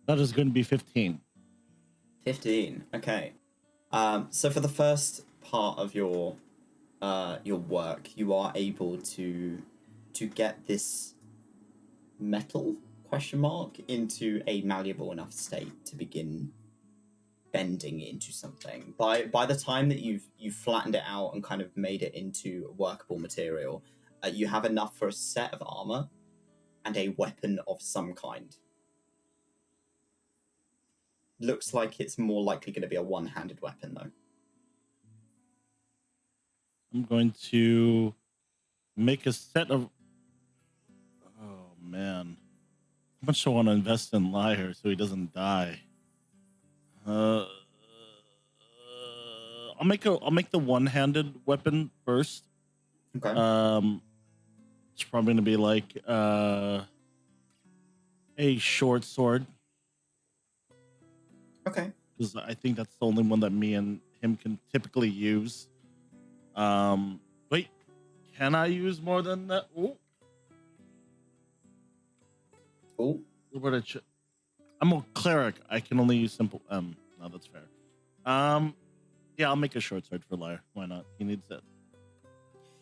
Speaker 4: That is going to be 15.
Speaker 1: 15. Okay. So for the first part of your work, you are able to get this metal ? Into a malleable enough state to begin bending into something. By the time that you've flattened it out and kind of made it into a workable material, you have enough for a set of armor and a weapon of some kind. Looks like it's more likely going to be a one-handed weapon, though.
Speaker 4: I'm going to make a set of... Oh, man. How much do I want to invest in Lyre so he doesn't die? I'll make the one-handed weapon first.
Speaker 1: Okay.
Speaker 4: It's probably going to be like a short sword.
Speaker 1: Okay.
Speaker 4: Because I think that's the only one that me and him can typically use. Wait, can I use more than that? Ooh.
Speaker 1: Oh.
Speaker 4: I'm a cleric. I can only use simple. No, that's fair. Yeah, I'll make a short sword for Lyre. Why not? He needs it.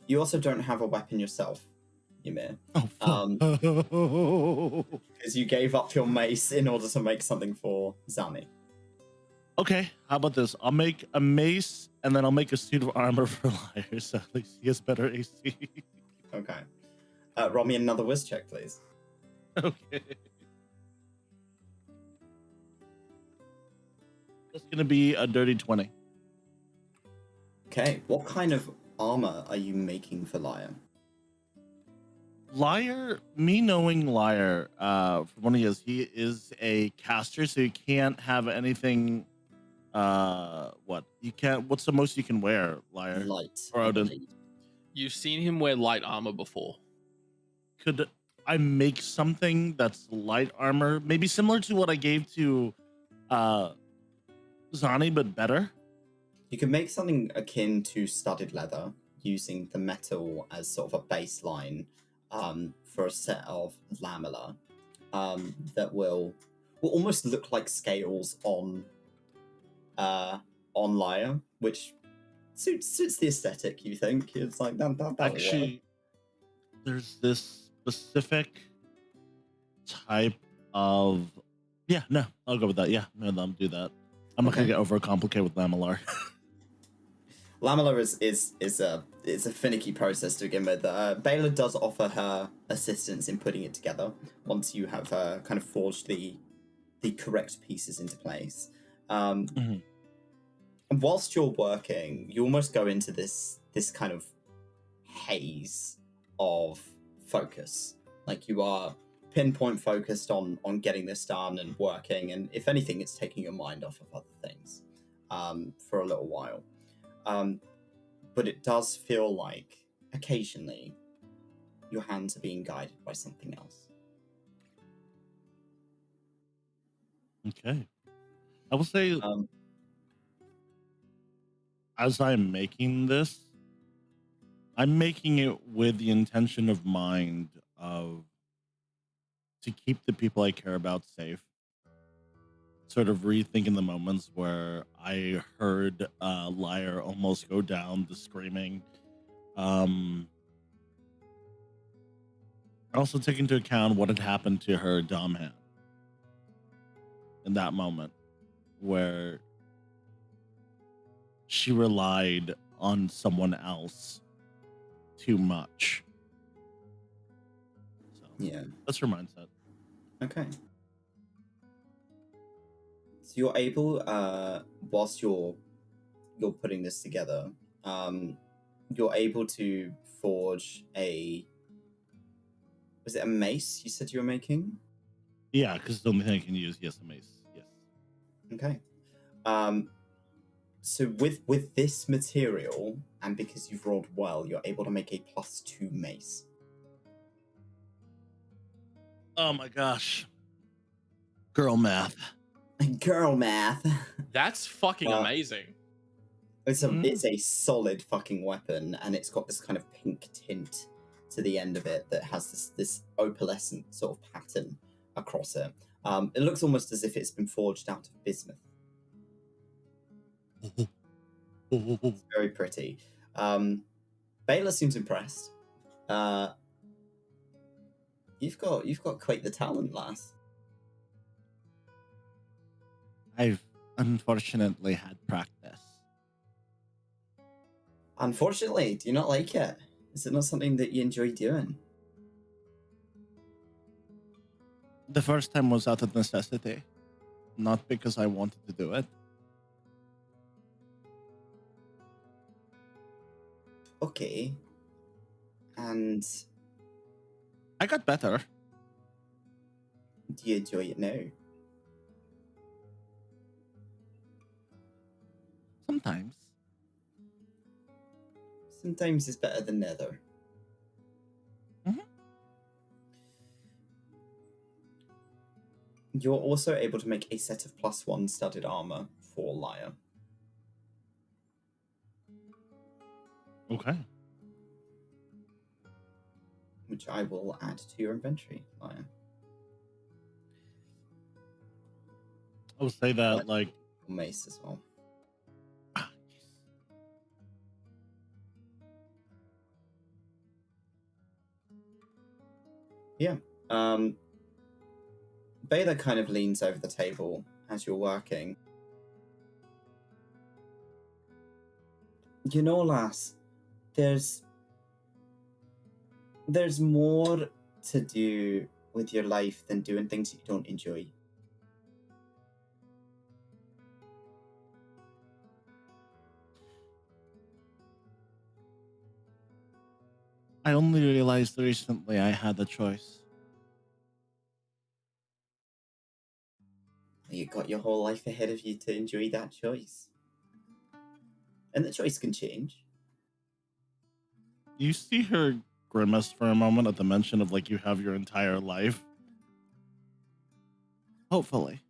Speaker 1: You also don't have a weapon yourself, Ymir.
Speaker 4: Oh,
Speaker 1: Because you gave up your mace in order to make something for Zami.
Speaker 4: okay, how about this? I'll make a mace and then I'll make a suit of armor for Lyre, so at least he has better AC.
Speaker 1: Okay. Roll me another whiz check, please.
Speaker 4: Okay. That's gonna be a dirty 20.
Speaker 1: Okay. What kind of armor are you making for Lyre?
Speaker 4: Lyre, me knowing Lyre, from what he is a caster, so you can't have anything. What's the most you can wear, Lyre?
Speaker 1: Light.
Speaker 4: Or Odin?
Speaker 1: I believe.
Speaker 2: You've seen him wear light armor before.
Speaker 4: Could I make something that's light armor, maybe similar to what I gave to Zani, but better?
Speaker 1: You can make something akin to studded leather using the metal as sort of a baseline for a set of lamella that will almost look like scales on Lyre, which suits the aesthetic. You think it's like that
Speaker 4: Actually, there's this specific type of... Yeah, no, I'll go with that. Yeah, no, I'll do that. I'm not gonna get overcomplicated with lamellar.
Speaker 1: Lamella is a finicky process to begin with. Baylor does offer her assistance in putting it together once you have kind of forged the correct pieces into place. whilst you're working, you almost go into this kind of haze of focus. Like you are pinpoint focused on getting this done and working, and if anything, it's taking your mind off of other things for a little while. But it does feel like occasionally your hands are being guided by something else.
Speaker 4: Okay. I will say, as I'm making this, I'm making it with the intention of mind of to keep the people I care about safe. Sort of rethinking the moments where I heard Lyre almost go down, the screaming. Also take into account what had happened to her dom hand in that moment, where she relied on someone else too much. So
Speaker 1: Yeah.
Speaker 4: that's her mindset.
Speaker 1: Okay. So you're able, whilst you're putting this together, you're able to forge a. Was it a mace you said you were making?
Speaker 4: Yeah, because it's the only thing I can use. Yes, a mace. Yes.
Speaker 1: Okay. So with this material, and because you've rolled well, you're able to make a +2 mace.
Speaker 4: Oh my gosh. Girl math.
Speaker 1: Girl math.
Speaker 2: That's fucking amazing.
Speaker 1: It's a solid fucking weapon, and it's got this kind of pink tint to the end of it that has this opalescent sort of pattern across it. It looks almost as if it's been forged out of bismuth. It's very pretty. Baylor seems impressed. You've got quite the talent, lass.
Speaker 4: I've unfortunately had practice.
Speaker 1: Unfortunately, do you not like it? Is it not something that you enjoy doing?
Speaker 4: The first time was out of necessity, not because I wanted to do it.
Speaker 1: Okay. And
Speaker 4: I got better.
Speaker 1: do you enjoy it now?
Speaker 4: Sometimes.
Speaker 1: Sometimes it's better than neither.
Speaker 4: Mhm.
Speaker 1: You're also able to make a set of +1 studded armor for Lyre.
Speaker 4: Okay.
Speaker 1: Which I will add to your inventory, Lyre.
Speaker 4: I will say that, like,
Speaker 1: Mace as well. Yeah. Baylor kind of leans over the table as you're working. You know, lass, there's more to do with your life than doing things you don't enjoy.
Speaker 4: I only realized recently I had a choice.
Speaker 1: You got your whole life ahead of you to enjoy that choice. And the choice can change.
Speaker 4: You see her grimace for a moment at the mention of, like, you have your entire life. Hopefully.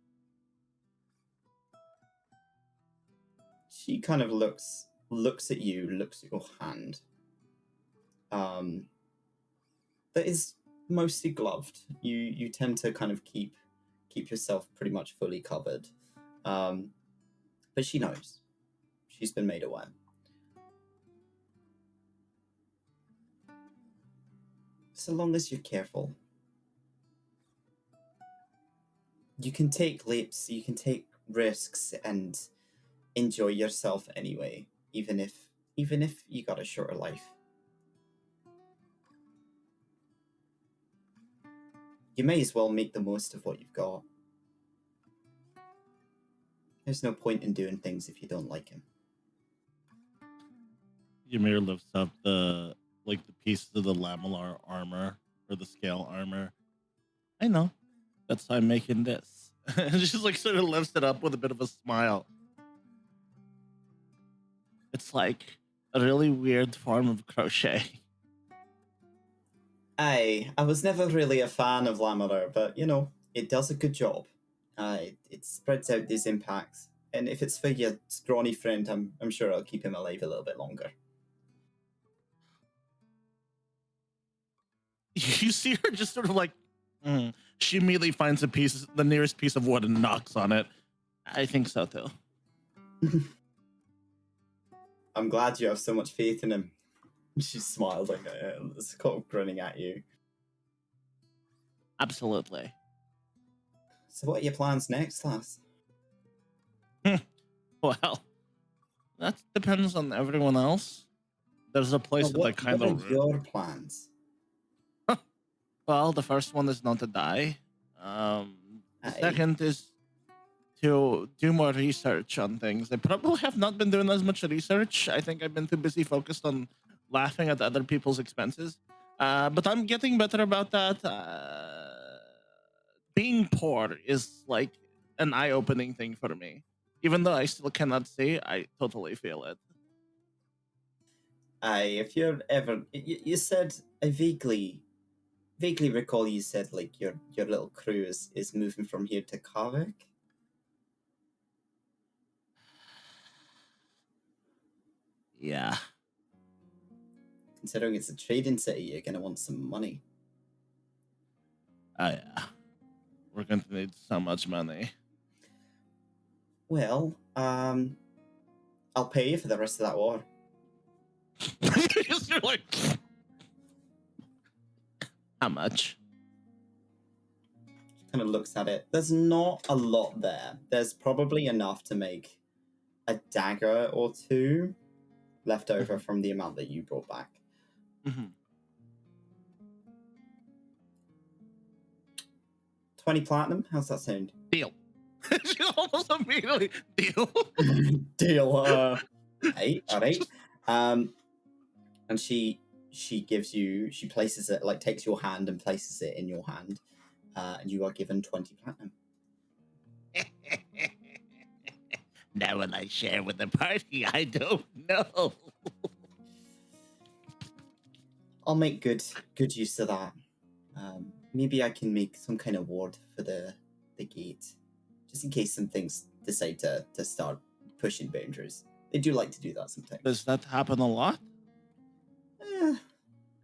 Speaker 1: She kind of looks at you, looks at your hand. That is mostly gloved. You tend to kind of keep yourself pretty much fully covered. But she knows. She's been made aware. So long as you're careful. You can take leaps, you can take risks and enjoy yourself anyway, even if you got a shorter life. You may as well make the most of what you've got. There's no point in doing things if you don't like them.
Speaker 4: Ymir lifts up the pieces of the lamellar armor or the scale armor. I know. That's why I'm making this. And just like sort of lifts it up with a bit of a smile. It's like a really weird form of crochet.
Speaker 1: I was never really a fan of lamellar, but you know, it does a good job. It spreads out these impacts, and if it's for your scrawny friend, I'm sure I'll keep him alive a little bit longer.
Speaker 4: You see her just sort of like, she immediately finds the nearest piece of wood and knocks on it. I think so too.
Speaker 1: I'm glad you have so much faith in him. She smiles like it's kind of grinning at you.
Speaker 4: Absolutely.
Speaker 1: So what are your plans next, lass?
Speaker 4: Well, that depends on everyone else. There's a place that I kind
Speaker 1: What
Speaker 4: of...
Speaker 1: are your plans?
Speaker 4: Well, the first one is not to die. The
Speaker 1: Aye.
Speaker 4: second is to do more research on things. I probably have not been doing as much research. I think I've been too busy focused on laughing at other people's expenses. But I'm getting better about that. Being poor is like an eye-opening thing for me. Even though I still cannot see, I totally feel it.
Speaker 1: Aye, if you're ever... You said, I vaguely recall you said like your little crew is moving from here to Kaavic.
Speaker 4: Yeah.
Speaker 1: Considering it's a trading city, you're gonna want some money.
Speaker 4: Oh, yeah. We're going to need so much money.
Speaker 1: Well, I'll pay you for the rest of that war.
Speaker 4: You're like, how much?
Speaker 1: She kind of looks at it. There's not a lot there. There's probably enough to make a dagger or two left over from the amount that you brought back.
Speaker 4: Mm-hmm.
Speaker 1: 20 platinum? How's that sound?
Speaker 4: Deal. She almost immediately, deal.
Speaker 1: Deal. All right. And she places it, like takes your hand and places it in your hand, and you are given 20 platinum.
Speaker 4: Now will I share with the party? I don't know.
Speaker 1: I'll make good use of that. Maybe I can make some kind of ward for the gate, just in case some things decide to start pushing boundaries. They do like to do that sometimes.
Speaker 4: Does that happen a lot?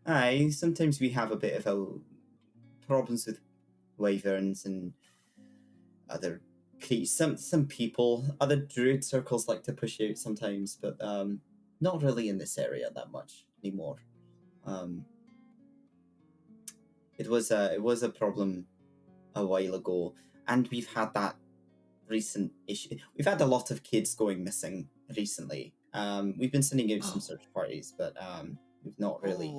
Speaker 1: Aye, sometimes we have a bit of problems with wyverns and other some people. Other druid circles like to push out sometimes, but not really in this area that much anymore. It was a problem a while ago, and we've had that recent issue. We've had a lot of kids going missing recently. We've been sending out some search parties, but we've not really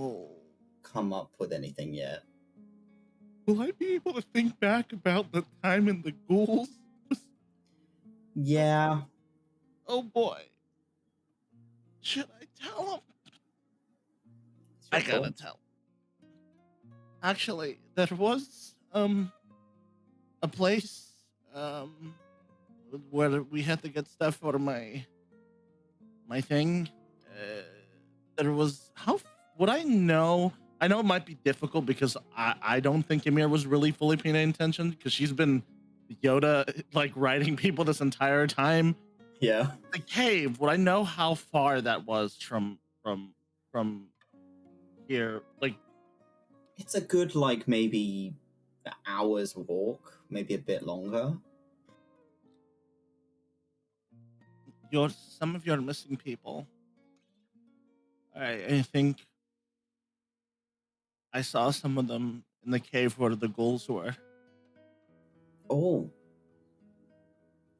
Speaker 1: come up with anything yet.
Speaker 4: Will I be able to think back about the time in the ghouls?
Speaker 1: Yeah.
Speaker 4: Oh boy. Should I tell him? I gotta tell. Actually, there was a place where we had to get stuff for my thing. There was would I know? I know it might be difficult because I don't think Ymir was really fully paying attention because she's been Yoda like writing people this entire time.
Speaker 1: Yeah.
Speaker 4: The cave. Would I know how far that was from here? Like,
Speaker 1: it's a good like maybe an hour's walk, maybe a bit longer.
Speaker 4: Some of your missing people. I think I saw some of them in the cave where the ghouls were.
Speaker 1: Oh.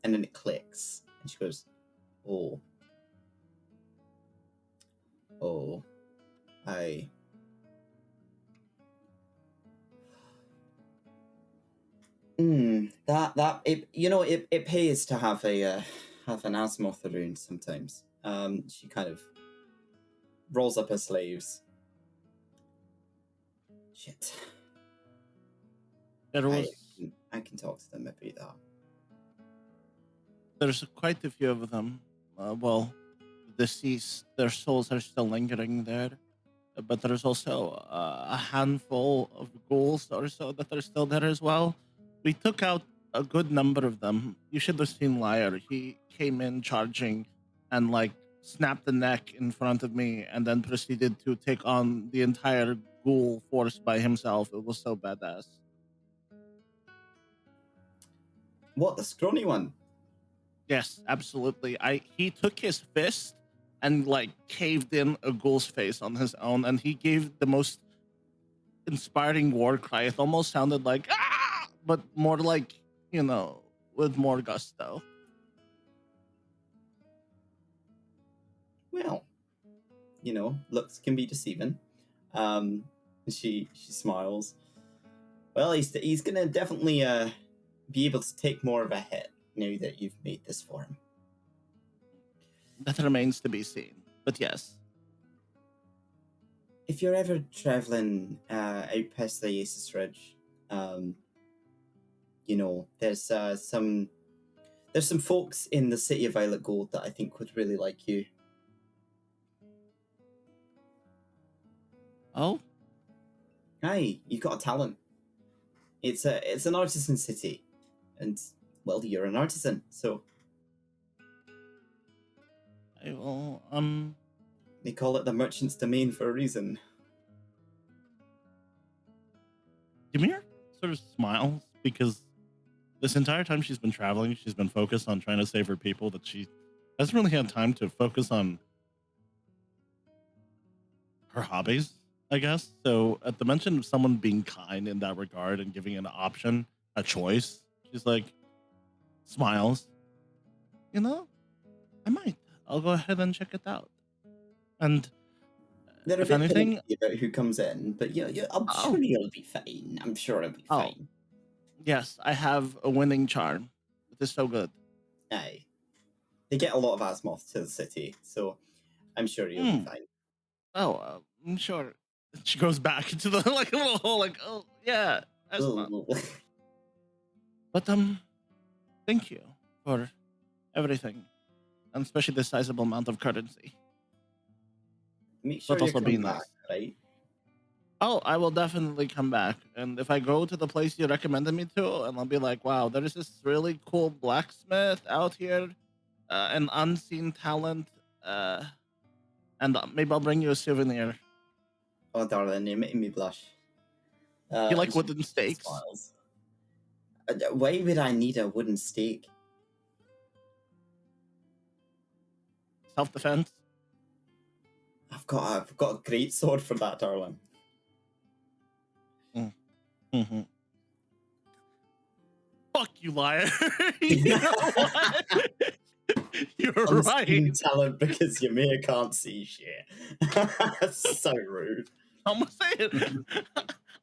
Speaker 1: And then it clicks. And she goes, oh. Oh. It pays to have an Asimov around sometimes. She kind of rolls up her sleeves. Shit. I can talk to them about that.
Speaker 4: There's quite a few of them. Well, deceased, their souls are still lingering there. But there's also a handful of ghouls or so that are still there as well. We took out a good number of them. You should have seen Lyre. He came in charging and like snapped the neck in front of me and then proceeded to take on the entire ghoul force by himself. It was so badass.
Speaker 1: What, the scrawny one?
Speaker 4: Yes, absolutely. He took his fist and like caved in a ghoul's face on his own, and he gave the most inspiring war cry. It almost sounded like ah, but more like, you know, with more gusto.
Speaker 1: Well, you know, looks can be deceiving. She smiles. Well, he's gonna definitely be able to take more of a hit now that you've made this for him.
Speaker 4: That remains to be seen, but yes.
Speaker 1: If you're ever traveling out past the Aces Ridge, you know, there's some folks in the city of Violet Gold that I think would really like you.
Speaker 4: Oh?
Speaker 1: Hi, you've got a talent. It's an artisan city, and well, you're an artisan, so
Speaker 4: I will,
Speaker 1: they call it the merchant's domain for a reason.
Speaker 4: Ymir sort of smiles because this entire time she's been traveling, she's been focused on trying to save her people, that she hasn't really had time to focus on her hobbies, I guess. So at the mention of someone being kind in that regard and giving an option, a choice, she's like, smiles. You know, I might. I'll go ahead and check it out. And
Speaker 1: They're
Speaker 4: if
Speaker 1: a bit
Speaker 4: anything,
Speaker 1: finicky about who comes in, but I'm sure you'll be fine. I'm sure it'll be fine.
Speaker 4: Yes, I have a winning charm. It is so good.
Speaker 1: Aye. They get a lot of Azimuth to the city, so I'm sure you'll be fine.
Speaker 4: Oh, I'm sure. She goes back into the like a little hole, like, oh yeah, Azimuth. But thank you for everything, and especially the sizable amount of currency.
Speaker 1: Make sure
Speaker 4: but
Speaker 1: you
Speaker 4: also
Speaker 1: come
Speaker 4: be
Speaker 1: back,
Speaker 4: nice.
Speaker 1: right?
Speaker 4: Oh, I will definitely come back. And if I go to the place you recommended me to, and I'll be like, wow, there is this really cool blacksmith out here, an unseen talent, and maybe I'll bring you a souvenir.
Speaker 1: Oh, darling, you're making me blush.
Speaker 4: You like wooden stakes?
Speaker 1: Smiles. Why would I need a wooden stake?
Speaker 4: Self-defense?
Speaker 1: I've got a great sword for that, darling.
Speaker 4: Mm-hmm. Fuck you, Lyre. You know what? You're right.
Speaker 1: Talent because Ymir can't see shit. That's so rude.
Speaker 4: I'm gonna say it.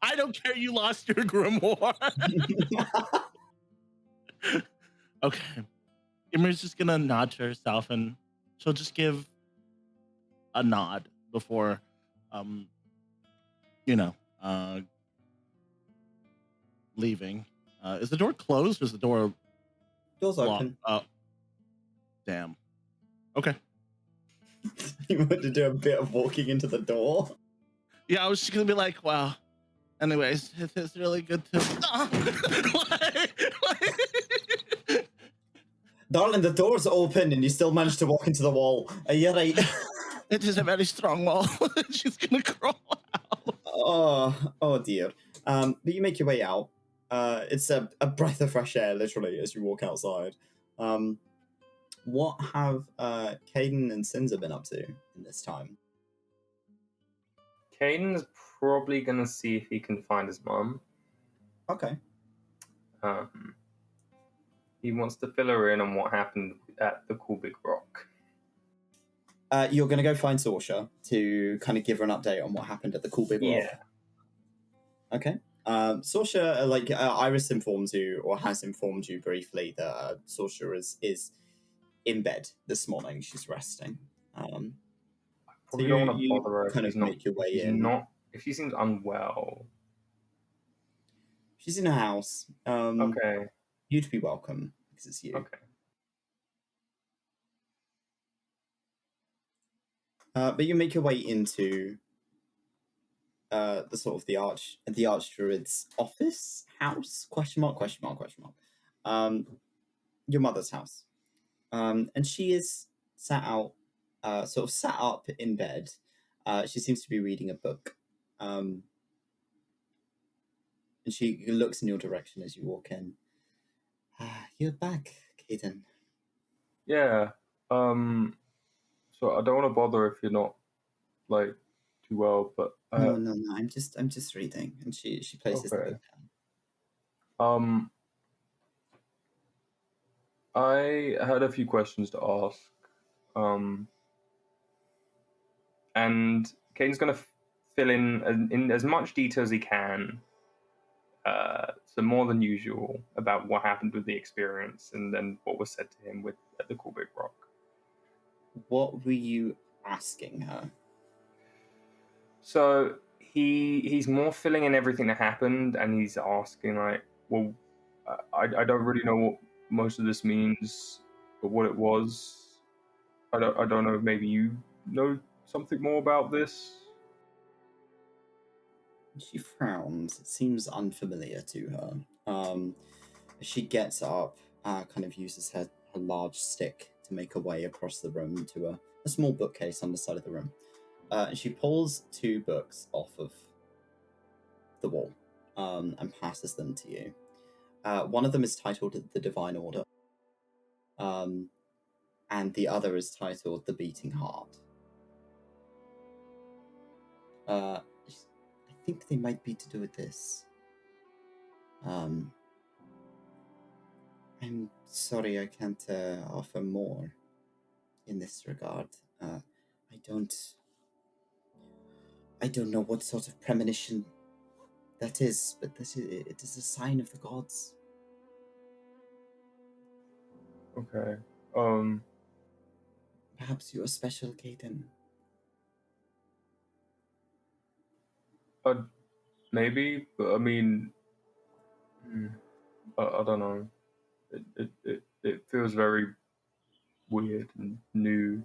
Speaker 4: I don't care you lost your grimoire. Okay. Ymir's just gonna nod to herself and she'll just give a nod before leaving. Is the door closed or is the door
Speaker 1: Door's open?
Speaker 4: Damn. Okay.
Speaker 1: You want to do a bit of walking into the door?
Speaker 4: Yeah, I was just gonna be like, wow. Anyways, it is really good to
Speaker 1: Darling, the door's open and you still managed to walk into the wall. Are you right?
Speaker 4: It is a very strong wall. She's gonna crawl out.
Speaker 1: Oh dear. But you make your way out. It's a breath of fresh air, literally, as you walk outside. What have Kaiden and Sinza been up to in this time?
Speaker 3: Kaiden's probably gonna see if he can find his mum.
Speaker 1: Okay.
Speaker 3: He wants to fill her in on what happened at the Cool Big Rock.
Speaker 1: You're going to go find Sorsha to kind of give her an update on what happened at the Cool Big Rock.
Speaker 3: Yeah.
Speaker 1: Okay. Sorsha, Iris informs you, or has informed you briefly, that Sorsha is in bed this morning. She's resting.
Speaker 3: probably don't want to
Speaker 1: you
Speaker 3: bother her if
Speaker 1: kind
Speaker 3: she's
Speaker 1: of
Speaker 3: not.
Speaker 1: make your way
Speaker 3: If she's
Speaker 1: in.
Speaker 3: not. If she seems unwell.
Speaker 1: She's in a house.
Speaker 3: Okay.
Speaker 1: You'd be welcome because it's you.
Speaker 3: Okay.
Speaker 1: But you make your way into the sort of the archdruid's office house ? Your mother's house, and she is sat up in bed. She seems to be reading a book, and she looks in your direction as you walk in. You're back, Kaiden.
Speaker 3: Yeah. So I don't want to bother if you're not like too well, but
Speaker 1: No. I'm just reading, and she places the
Speaker 3: Okay.
Speaker 1: book down.
Speaker 3: I had a few questions to ask. And Kaiden's going to fill in as much detail as he can, so more than usual, about what happened with the experience and then what was said to him at the Cool Big Rock.
Speaker 1: What were you asking her?
Speaker 3: So he's more filling in everything that happened, and he's asking like, well, I don't really know what most of this means, but what it was, I don't know. Maybe you know something more about this.
Speaker 1: She frowns. It seems unfamiliar to her. She gets up, kind of uses her large stick to make her way across the room to a small bookcase on the side of the room. And she pulls 2 books off of the wall and passes them to you. One of them is titled The Divine Order, and the other is titled The Beating Heart. I think they might be to do with this. I'm sorry I can't offer more in this regard. I don't know what sort of premonition that is, but it is a sign of the gods.
Speaker 3: Okay.
Speaker 1: Perhaps you are special, Kaiden.
Speaker 3: Maybe, but I mean, I don't know. It feels very weird and new.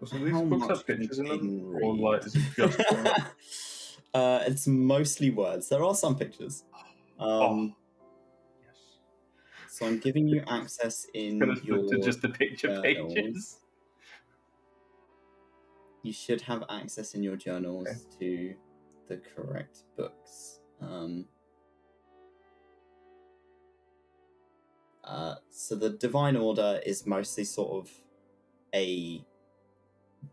Speaker 3: So these
Speaker 1: How
Speaker 3: books
Speaker 1: much
Speaker 3: have
Speaker 1: can
Speaker 3: pictures in them,
Speaker 1: Kaiden
Speaker 3: or
Speaker 1: read?
Speaker 3: like is it just words?
Speaker 1: It's mostly words. There are some pictures.
Speaker 3: Yes.
Speaker 1: So I'm giving you access in
Speaker 3: Gonna
Speaker 1: your
Speaker 3: flip to just the picture
Speaker 1: journals.
Speaker 3: pages.
Speaker 1: You should have access in your journals to the correct books. So the Divine Order is mostly sort of a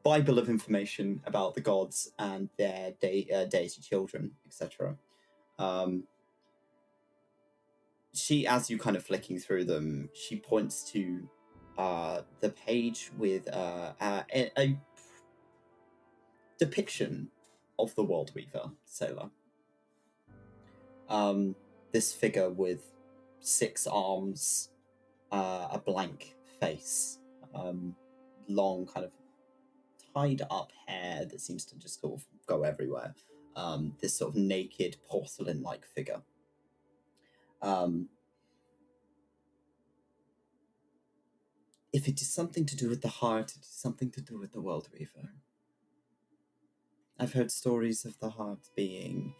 Speaker 1: Bible of information about the gods and their deity children, etc. She, as you kind of flicking through them, she points to the page with a depiction of the World Weaver sailor. This figure with 6 arms, a blank face, long kind of tied up hair that seems to just sort of go everywhere. This sort of naked porcelain-like figure. If it is something to do with the heart, it is something to do with the World Weaver. I've heard stories of the heart being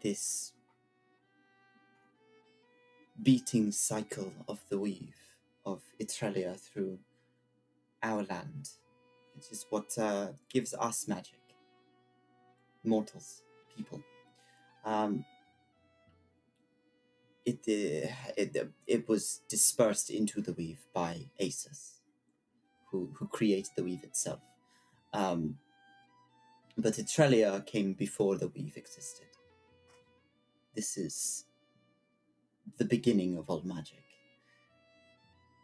Speaker 1: this beating cycle of the weave of Iterlia through our land. It is what gives us magic. Mortals, people. It was dispersed into the weave by Asus, who created the weave itself. But Iterlia came before the weave existed. This is the beginning of all magic.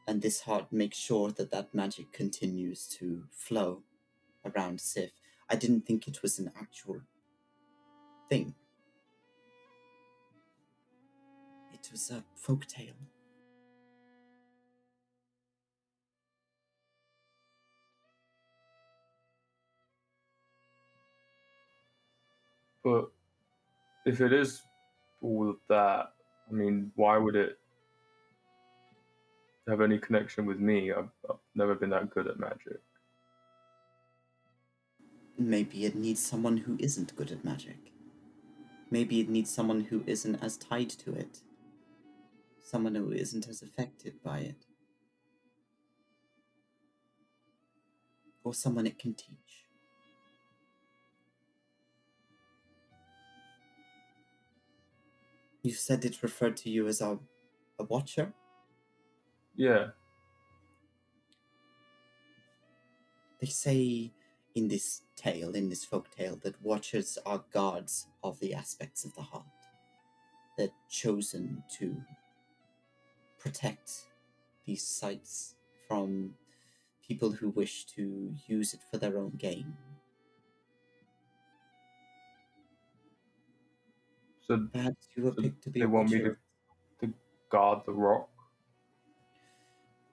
Speaker 1: And this heart makes sure that that magic continues to flow around Sif. I didn't think it was an actual thing. It was a folk tale.
Speaker 3: But if it is all of that, I mean, why would it have any connection with me? I've never been that good at magic.
Speaker 1: Maybe it needs someone who isn't good at magic. Maybe it needs someone who isn't as tied to it. Someone who isn't as affected by it. Or someone it can teach. You said it referred to you as a watcher?
Speaker 3: Yeah.
Speaker 1: They say in this tale, in this folk tale, that watchers are guards of the aspects of the heart. They're chosen to protect these sites from people who wish to use it for their own gain.
Speaker 3: So
Speaker 1: Perhaps you were picked to be
Speaker 3: they
Speaker 1: a
Speaker 3: want me
Speaker 1: watcher.
Speaker 3: to guard the rock?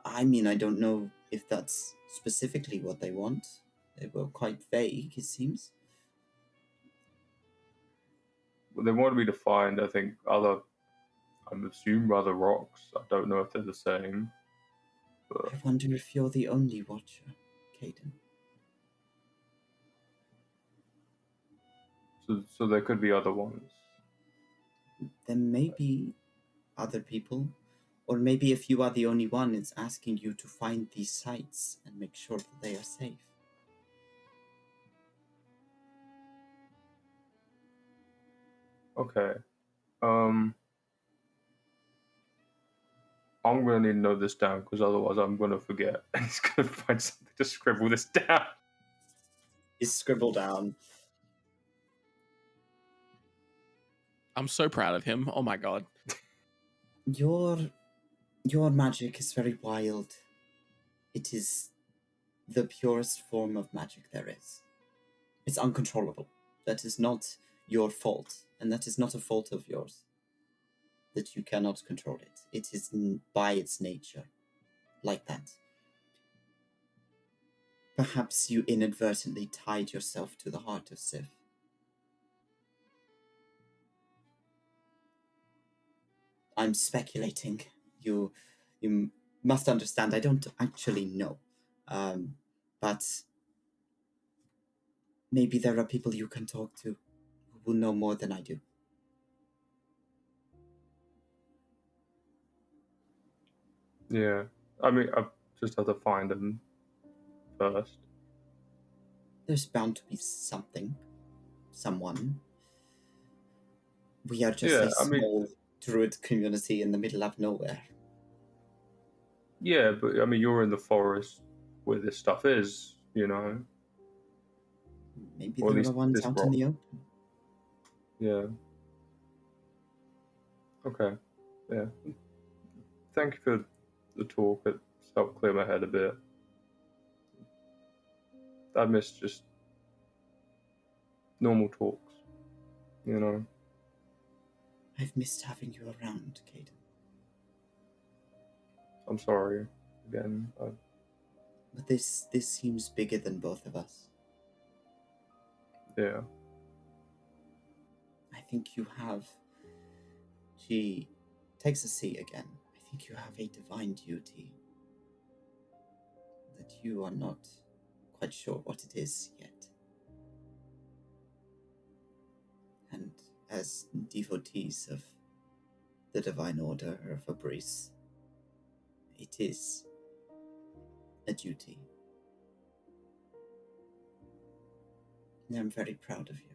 Speaker 1: I mean, I don't know if that's specifically what they want. They were quite vague, it seems.
Speaker 3: Well, they wanted me to find, I think, other, I'm assuming other rocks. I don't know if they're the same. But
Speaker 1: I wonder if you're the only watcher, Kaiden.
Speaker 3: so there could be other ones.
Speaker 1: There may be other people, or maybe if you are the only one, it's asking you to find these sites and make sure that they are safe.
Speaker 3: Okay. I'm gonna need to note this down because otherwise I'm gonna forget and he's gonna find something to scribble this down.
Speaker 1: You scribble down.
Speaker 2: I'm so proud of him. Oh my god.
Speaker 1: Your magic is very wild. It is the purest form of magic there is. It's uncontrollable. That is not your fault, and that is not a fault of yours. That you cannot control it. It is by its nature, like that. Perhaps you inadvertently tied yourself to the heart of Sif. I'm speculating. You must understand, I don't actually know. But maybe there are people you can talk to who will know more than I do.
Speaker 3: Yeah. I mean, I just have to find them first.
Speaker 1: There's bound to be something. Someone. We are just
Speaker 3: Yeah,
Speaker 1: a small druid community in the middle of nowhere.
Speaker 3: Yeah, but I mean, you're in the forest where this stuff is, you know?
Speaker 1: Maybe
Speaker 3: Or at
Speaker 1: there are
Speaker 3: least
Speaker 1: ones
Speaker 3: this
Speaker 1: out
Speaker 3: rock.
Speaker 1: in the open.
Speaker 3: Yeah. Okay. Yeah. Thank you for the talk. It's helped clear my head a bit. I miss just normal talks, you know?
Speaker 1: I've missed having you around, Kaiden.
Speaker 3: I'm sorry again.
Speaker 1: But this seems bigger than both of us.
Speaker 3: Yeah.
Speaker 1: I think you have... She takes a seat again. I think you have a divine duty. That you are not quite sure what it is yet. And as devotees of the Divine Order of Ybris, it is a duty. And I'm very proud of you.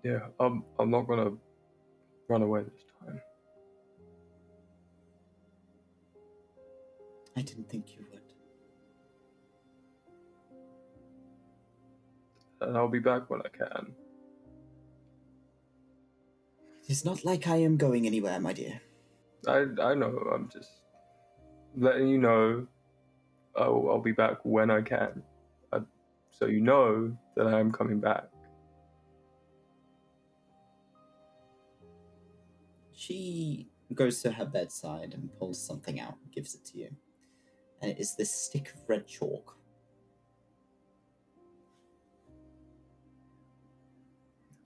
Speaker 3: Yeah, I'm not gonna run away this time.
Speaker 1: I didn't think you would.
Speaker 3: And I'll be back when I can.
Speaker 1: It's not like I am going anywhere, my dear.
Speaker 3: I know, I'm just letting you know I'll be back when I can. So you know that I am coming back.
Speaker 1: She goes to her bedside and pulls something out, gives it to you. and it is this stick of red chalk.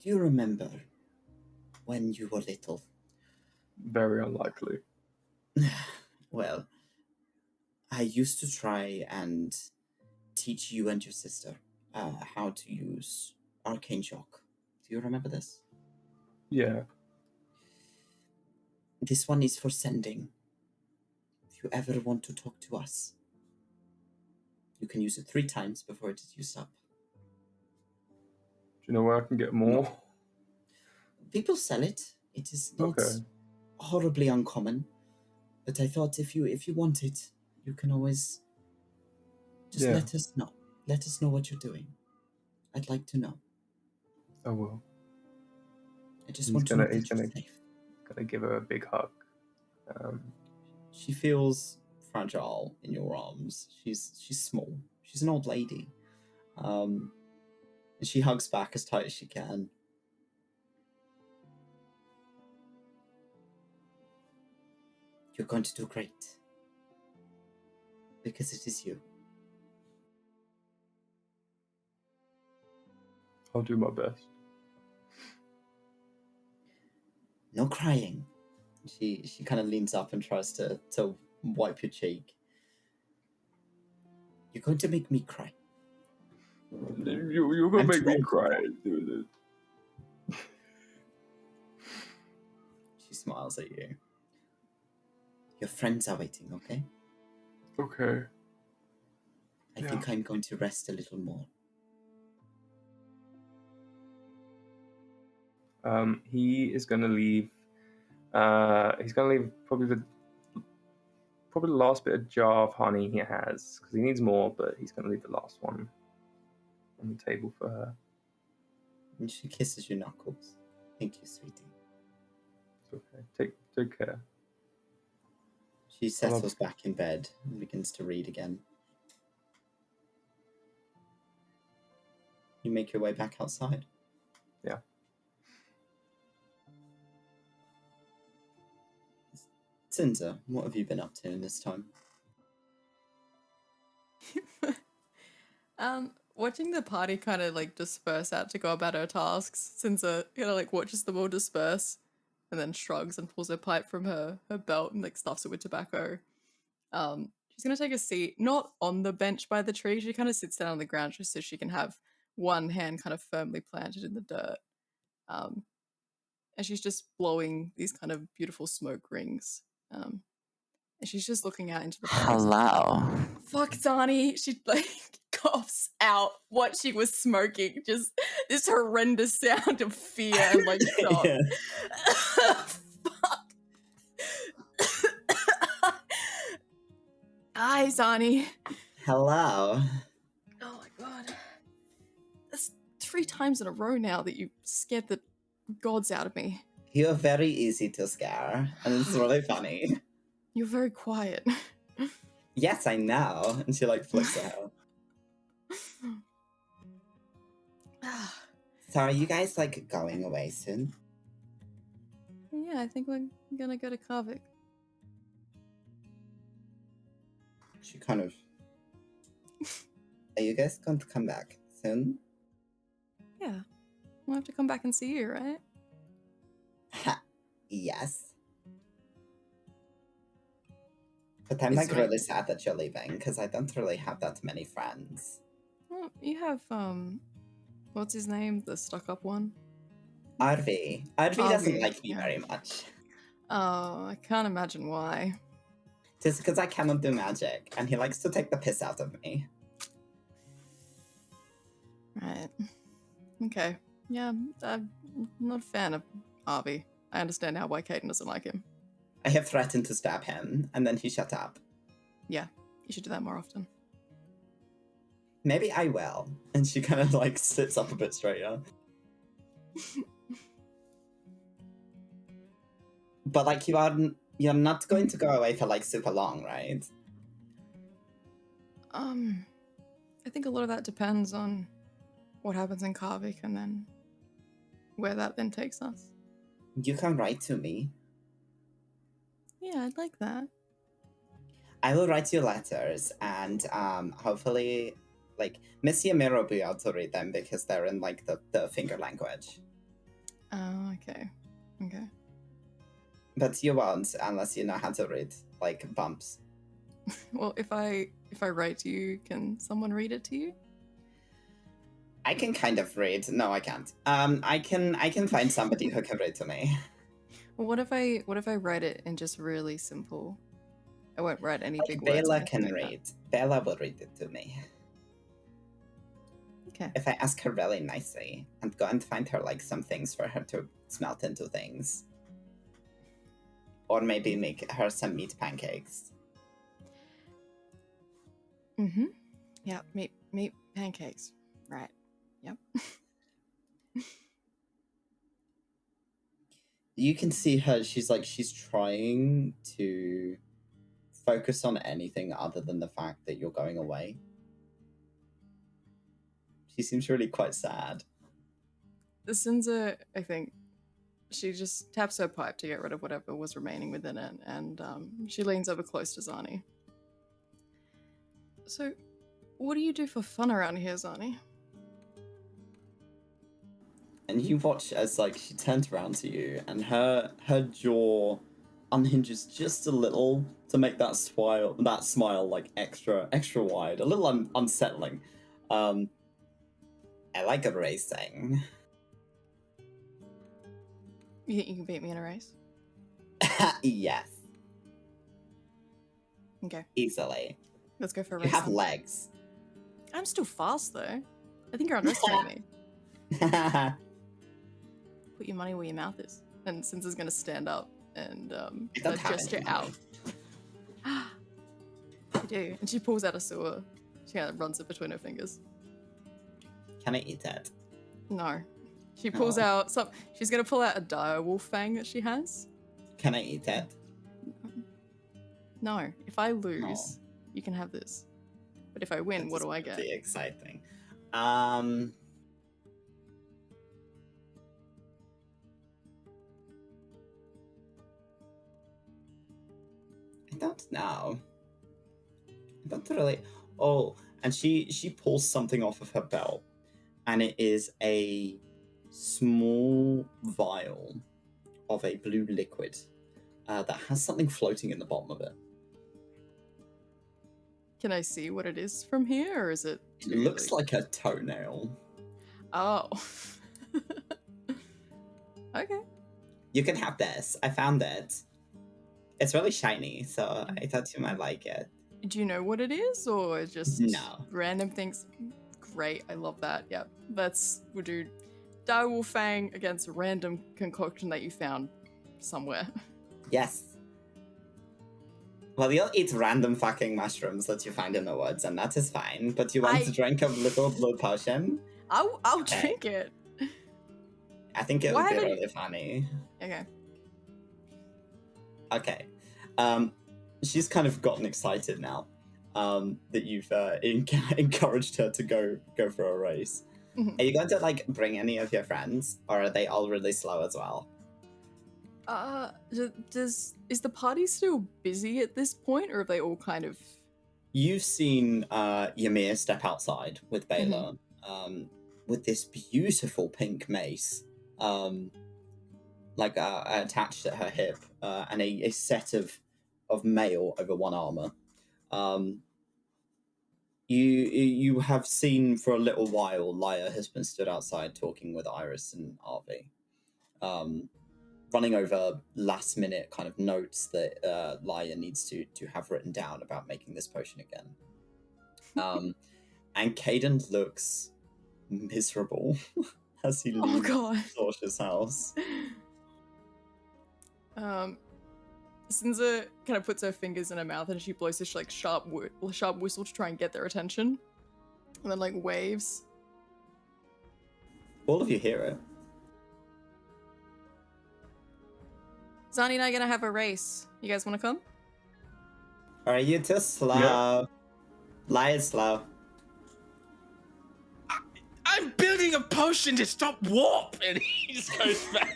Speaker 1: Do you remember when you were little?
Speaker 3: Very unlikely.
Speaker 1: Well, I used to try and teach you and your sister how to use arcane shock. Do you remember this?
Speaker 3: Yeah.
Speaker 1: This one is for sending. If you ever want to talk to us, you can use it 3 times before it is used up.
Speaker 3: Do you know where I can get more?
Speaker 1: People sell it. It is not
Speaker 3: Okay.
Speaker 1: horribly uncommon, but I thought if you want it, you can always just
Speaker 3: Yeah.
Speaker 1: let us know. Let us know what you're doing. I'd like to know.
Speaker 3: I will.
Speaker 1: I just
Speaker 3: He's
Speaker 1: want to know
Speaker 3: gonna-
Speaker 1: that
Speaker 3: he's
Speaker 1: you're
Speaker 3: gonna-
Speaker 1: safe.
Speaker 3: Gonna give her a big hug.
Speaker 1: She feels fragile in your arms. She's small. She's an old lady. And she hugs back as tight as she can. You're going to do great. Because it is you.
Speaker 3: I'll do my best.
Speaker 1: No crying. She kind of leans up and tries to wipe your cheek. You're going to make me cry.
Speaker 3: You're gonna
Speaker 1: I'm
Speaker 3: make
Speaker 1: too
Speaker 3: me
Speaker 1: old for
Speaker 3: cry.
Speaker 1: that.
Speaker 3: Dude.
Speaker 1: She smiles at you. Your friends are waiting, okay?
Speaker 3: Okay.
Speaker 1: I think I'm going to rest a little more.
Speaker 3: He is gonna leave. He's gonna leave probably the last bit of jar of honey he has, because he needs more, but he's gonna leave the last one on the table for her.
Speaker 1: And she kisses your knuckles. Thank you, sweetie.
Speaker 3: It's okay. Take care.
Speaker 1: She settles back in bed and begins to read again. You make your way back outside.
Speaker 3: Yeah.
Speaker 1: Sinza, what have you been up to in this time?
Speaker 5: Watching the party kind of like disperse out to go about her tasks. Sinza kind of like watches them all disperse and then shrugs and pulls her pipe from her belt and like stuffs it with tobacco. She's gonna take a seat, not on the bench by the tree. She kind of sits down on the ground just so she can have one hand kind of firmly planted in the dirt. And she's just blowing these kind of beautiful smoke rings. And she's just looking out into the forest.
Speaker 6: Hello.
Speaker 5: Fuck, Donnie. She like coughs out what she was smoking. Just this horrendous sound of fear and like shock.
Speaker 1: Yeah.
Speaker 5: Fuck. Hi, Donnie.
Speaker 1: Hello.
Speaker 5: Oh my god. That's 3 times in a row now that you scared the gods out of me.
Speaker 1: You're very easy to scare, and it's really funny.
Speaker 5: You're very quiet.
Speaker 1: Yes, I know. And she like flicks her hair. So are you guys like going away soon?
Speaker 5: Yeah, I think we're gonna go to Kaavic.
Speaker 1: She kind of... Are you guys going to come back soon?
Speaker 5: Yeah. We'll have to come back and see you, right?
Speaker 1: Ha, yes. But I'm
Speaker 5: Is
Speaker 1: like
Speaker 5: there-
Speaker 1: really sad that you're leaving, because I don't really have that many friends.
Speaker 5: Well, you have, what's his name? The stuck-up one?
Speaker 1: RV. RV doesn't
Speaker 5: RV,
Speaker 1: like me
Speaker 5: yeah.
Speaker 1: very much.
Speaker 5: Oh, I can't imagine why.
Speaker 1: Just because I cannot do magic, and he likes to take the piss out of me.
Speaker 5: Right. Okay. Yeah, I'm not a fan of Arby. I understand now why Kaiden doesn't like him.
Speaker 1: I have threatened to stab him, and then he shut up.
Speaker 5: Yeah, you should do that more often.
Speaker 1: Maybe I will. And she kind of like sits up a bit straighter. But like you're not going to go away for like super long, right?
Speaker 5: I think a lot of that depends on what happens in Kaavic and then where that then takes us.
Speaker 1: You can write to me.
Speaker 5: Yeah, I'd like that.
Speaker 1: I will write you letters, and hopefully, like, Miss Ymir will be able to read them because they're in like the finger language.
Speaker 5: Oh, okay. Okay.
Speaker 1: But you won't unless you know how to read like bumps.
Speaker 5: Well, if I write to you, can someone read it to you?
Speaker 1: I can kind of read. No, I can't. I can find somebody who can read to me.
Speaker 5: Well, what if I write it in just really simple? I won't write any
Speaker 1: Like
Speaker 5: big words. or
Speaker 1: Bella
Speaker 5: anything
Speaker 1: can
Speaker 5: like that.
Speaker 1: read. Bella will read it to me.
Speaker 5: Okay.
Speaker 1: If I ask her really nicely and go and find her like some things for her to smelt into things. Or maybe make her some meat pancakes.
Speaker 5: Mm-hmm. Yeah, meat pancakes. Right. Yep.
Speaker 1: You can see her, she's trying to focus on anything other than the fact that you're going away. She seems really quite sad.
Speaker 5: Sinza, I think, she just taps her pipe to get rid of whatever was remaining within it, and she leans over close to Zani. So, what do you do for fun around here, Zani?
Speaker 1: And you watch as like she turns around to you, and her jaw unhinges just a little to make that smile like extra wide, a little unsettling. I like racing.
Speaker 5: You think you can beat me in a race?
Speaker 1: Yes,
Speaker 5: Okay,
Speaker 1: easily.
Speaker 5: let's go for a
Speaker 1: You
Speaker 5: race.
Speaker 1: have
Speaker 5: then.
Speaker 1: legs.
Speaker 5: I'm still fast though. I think you're underestimating me. Put your money where your mouth is. And Sinza's gonna stand up and
Speaker 1: don't have
Speaker 5: gesture
Speaker 1: any
Speaker 5: out. I do. And she pulls out a sewer. She kind of runs it between her fingers.
Speaker 1: Can I eat that?
Speaker 5: No. She pulls
Speaker 1: Oh.
Speaker 5: out some. She's gonna pull out a direwolf fang that she has.
Speaker 1: Can I eat that?
Speaker 5: No. If I lose, you can have this. But if I win, what do I get?
Speaker 1: Pretty exciting. I don't know. I don't really. Oh, and she pulls something off of her belt, and it is a small vial of a blue liquid that has something floating in the bottom of it.
Speaker 5: Can I see what it is from here, or is it?
Speaker 1: It looks like a toenail.
Speaker 5: Oh. Okay.
Speaker 1: You can have this. I found it. It's really shiny, so I thought you might like it.
Speaker 5: Do you know what it is, or just
Speaker 1: No.
Speaker 5: random things? Great, I love that. Yep, we'll do direwolf fang against a random concoction that you found somewhere.
Speaker 1: Yes. Well, you'll eat random fucking mushrooms that you find in the woods, and that is fine. But you want to drink a little blue potion?
Speaker 5: I'll
Speaker 1: Okay.
Speaker 5: drink it.
Speaker 1: I think it
Speaker 5: Why
Speaker 1: would be
Speaker 5: haven't-
Speaker 1: really funny.
Speaker 5: Okay.
Speaker 1: Okay. She's kind of gotten excited now that you've encouraged her to go for a race.
Speaker 5: Mhm.
Speaker 1: Are you going to like bring any of your friends, or are they all really slow as well?
Speaker 5: Is the party still busy at this point, or have they all kind of?
Speaker 1: You've seen Ymir step outside with Bela, with this beautiful pink mace, attached at her hip, and a set of mail over one armor. You have seen for a little while Lyre has been stood outside talking with Iris and Arvi, running over last minute kind of notes that Lyre needs to have written down about making this potion again. And Kaiden looks miserable as he
Speaker 5: Oh
Speaker 1: leaves
Speaker 5: god.
Speaker 1: Sorcia's house.
Speaker 5: Sinza kind of puts her fingers in her mouth and she blows this like sharp whistle to try and get their attention, and then like waves.
Speaker 1: All of you hear it.
Speaker 5: Zani and I are gonna have a race. You guys want to come?
Speaker 1: Are you too slow?
Speaker 3: Yeah.
Speaker 1: Lyre's slow.
Speaker 2: I'm building a potion to stop warp, and he just goes back.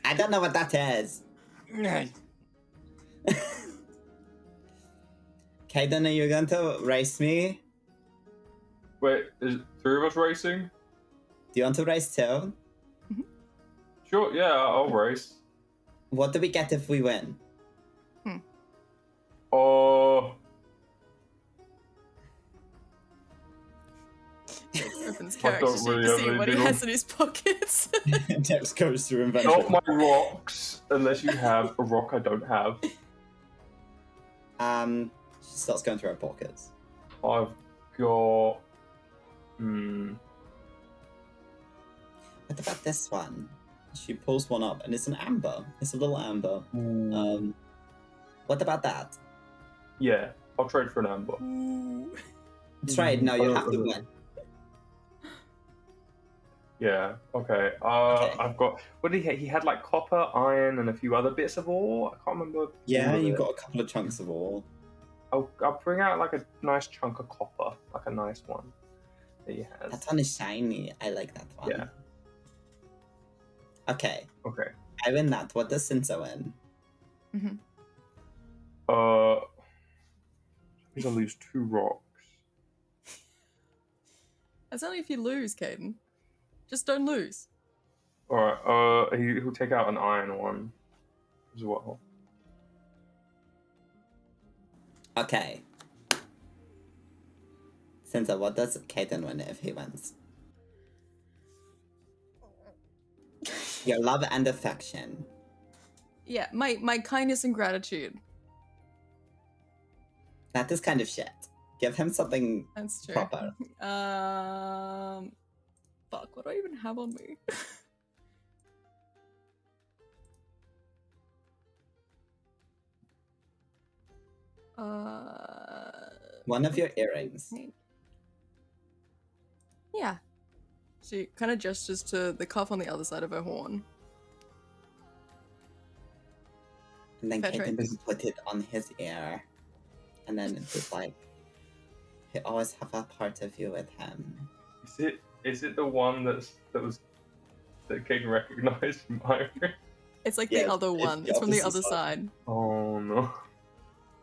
Speaker 1: I don't know what that is. Kaiden, are you going to race me?
Speaker 3: Wait, is 3 of us racing?
Speaker 1: Do you want to race too?
Speaker 3: Sure, yeah, I'll race.
Speaker 1: What do we get if we win?
Speaker 3: Oh,
Speaker 5: Opens
Speaker 3: I
Speaker 5: character
Speaker 3: don't
Speaker 5: sheet
Speaker 3: really
Speaker 5: to
Speaker 3: have
Speaker 5: see what he
Speaker 3: anything
Speaker 5: has in his pockets.
Speaker 1: Dex goes through inventory.
Speaker 3: not my rocks, unless you have a rock I don't have.
Speaker 1: She starts going through her pockets.
Speaker 3: I've got.
Speaker 1: What about this one? She pulls one up, and it's an amber. It's a little amber. What about that?
Speaker 3: Yeah, I'll trade for an amber.
Speaker 1: Trade? No, you have to win.
Speaker 3: Yeah, okay.
Speaker 1: Okay.
Speaker 3: I've got. What did he had like copper, iron, and a few other bits of ore. I can't remember.
Speaker 1: Yeah,
Speaker 3: all of
Speaker 1: you've
Speaker 3: it.
Speaker 1: got a couple of chunks of ore.
Speaker 3: I'll bring out like a nice chunk of copper, like a nice one that he has.
Speaker 1: That one is shiny. I like that one.
Speaker 3: Yeah.
Speaker 1: Okay.
Speaker 3: Okay.
Speaker 1: I win that. What does Sinza win?
Speaker 3: I think I lose 2 rocks.
Speaker 5: That's only if you lose, Kaiden. Just don't lose.
Speaker 3: All right. He'll take out an iron one as well.
Speaker 1: Okay. Sinza, what does Kaiden win if he wins? Your love and affection.
Speaker 5: Yeah, my kindness and gratitude.
Speaker 1: That is kind of shit. Give him something
Speaker 5: That's true.
Speaker 1: proper.
Speaker 5: Fuck, what do I even have on me?
Speaker 1: One of your earrings.
Speaker 5: Yeah. She kind of gestures to the cuff on the other side of her horn.
Speaker 1: And then
Speaker 5: Fair
Speaker 1: Kaiden
Speaker 5: trade.
Speaker 1: can put it on his ear. And then it's just like, he always have a part of you with him.
Speaker 3: Is it the one that Kaiden recognized from Ymir?
Speaker 5: It's like
Speaker 1: Yeah,
Speaker 5: the other
Speaker 1: it's
Speaker 5: one.
Speaker 1: the
Speaker 5: It's from the
Speaker 1: opposite
Speaker 5: other side.
Speaker 3: Oh no.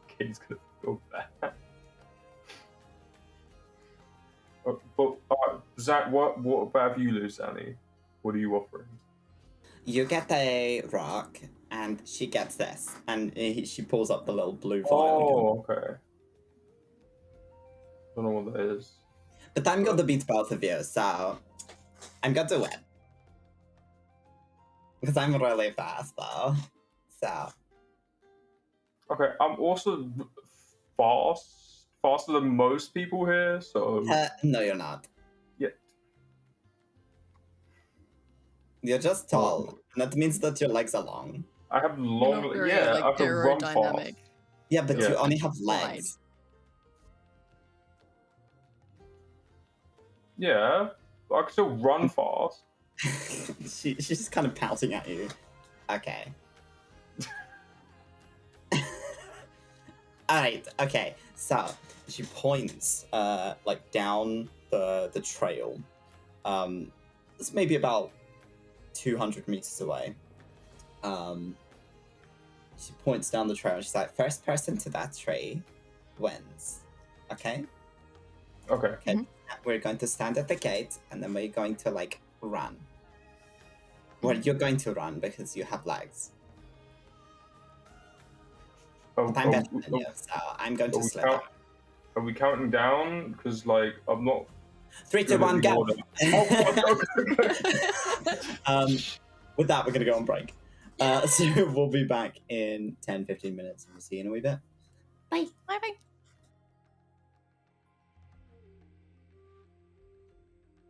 Speaker 3: Kaiden's gonna feel bad. But Zach, what about if you lose, Annie? What are you offering?
Speaker 1: You get a rock, and she gets this. And she pulls up the little blue vial.
Speaker 3: Oh, okay. Don't know what that is.
Speaker 1: But I'm going to beat both of you, so I'm going to win. Because I'm really fast, though. So.
Speaker 3: Okay, I'm also faster than most people here, so
Speaker 1: No, you're not.
Speaker 3: yeah.
Speaker 1: You're just tall. And that means that your legs are long.
Speaker 3: I have
Speaker 5: You're
Speaker 3: long,
Speaker 5: not very,
Speaker 3: yeah.
Speaker 5: like,
Speaker 3: I can run
Speaker 5: aerodynamic.
Speaker 3: fast.
Speaker 1: Yeah, but
Speaker 3: Yeah.
Speaker 1: you only have
Speaker 5: Wide.
Speaker 1: legs.
Speaker 3: Yeah, I can still run fast.
Speaker 1: She's just kind of pouting at you. Okay. Alright, okay. So she points like down the trail. It's maybe about 200 meters away. She points down the trail and she's like, first person to that tree wins. Okay?
Speaker 3: Okay.
Speaker 1: Okay. We're going to stand at the gate and then we're going to like run. Well, you're going to run because you have legs.
Speaker 3: Oh,
Speaker 1: But I'm better than you, so I'm going to slither.
Speaker 3: Are we counting down? Because like I'm not.
Speaker 1: 3, 2, 1, go!
Speaker 3: Okay.
Speaker 1: With that, we're going to go on break. So we'll be back in 10-15 minutes. We'll see you in a wee bit.
Speaker 5: Bye. Bye bye.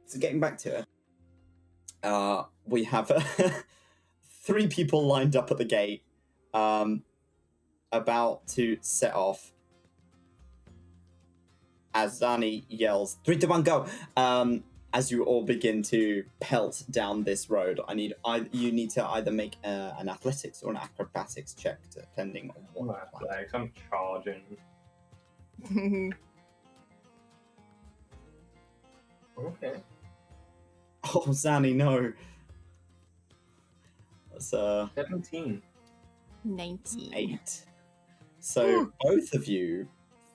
Speaker 1: So getting back to it, we have 3 people lined up at the gate, about to set off. As Zani yells, 3, 2, 1, go! As you all begin to pelt down this road, you need to either make an athletics or an acrobatics check, depending on what you plan.
Speaker 3: I'm charging. Okay.
Speaker 1: Oh, Zani, no. That's
Speaker 3: 17.
Speaker 5: 19.
Speaker 1: 8. So both of you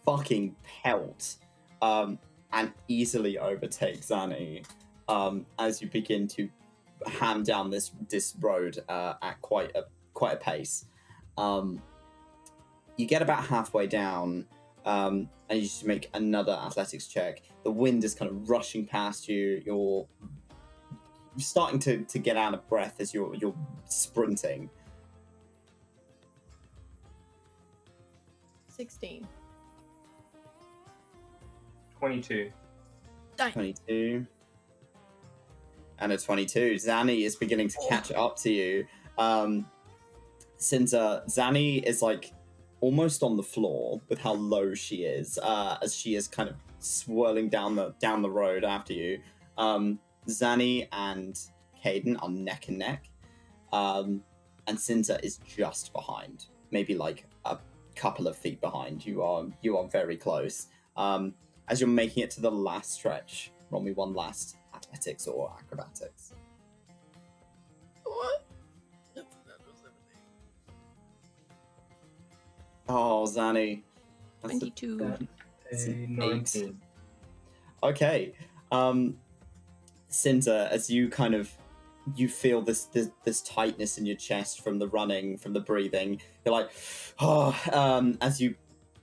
Speaker 1: fucking pelt and easily overtake Zanny as you begin to ham down this road at quite a pace. You get about halfway down, and you just make another athletics check. The wind is kind of rushing past you. You're starting to get out of breath as you're sprinting.
Speaker 5: 16.
Speaker 3: 22.
Speaker 1: 22. And a 22. Zanny is beginning to catch up to you. Sinza, Zanny is like almost on the floor with how low she is, as she is kind of swirling down the road after you. Zanny and Kaiden are neck and neck, and Sinza is just behind, maybe like a couple of feet behind. You are very close. As you're making it to the last stretch, roll me one last athletics or acrobatics.
Speaker 5: What?
Speaker 1: Oh, Zanny. That's
Speaker 5: 22.
Speaker 1: It's an
Speaker 3: 19.
Speaker 1: Okay. Sinza, as you feel this tightness in your chest from the running, from the breathing, you're like, as you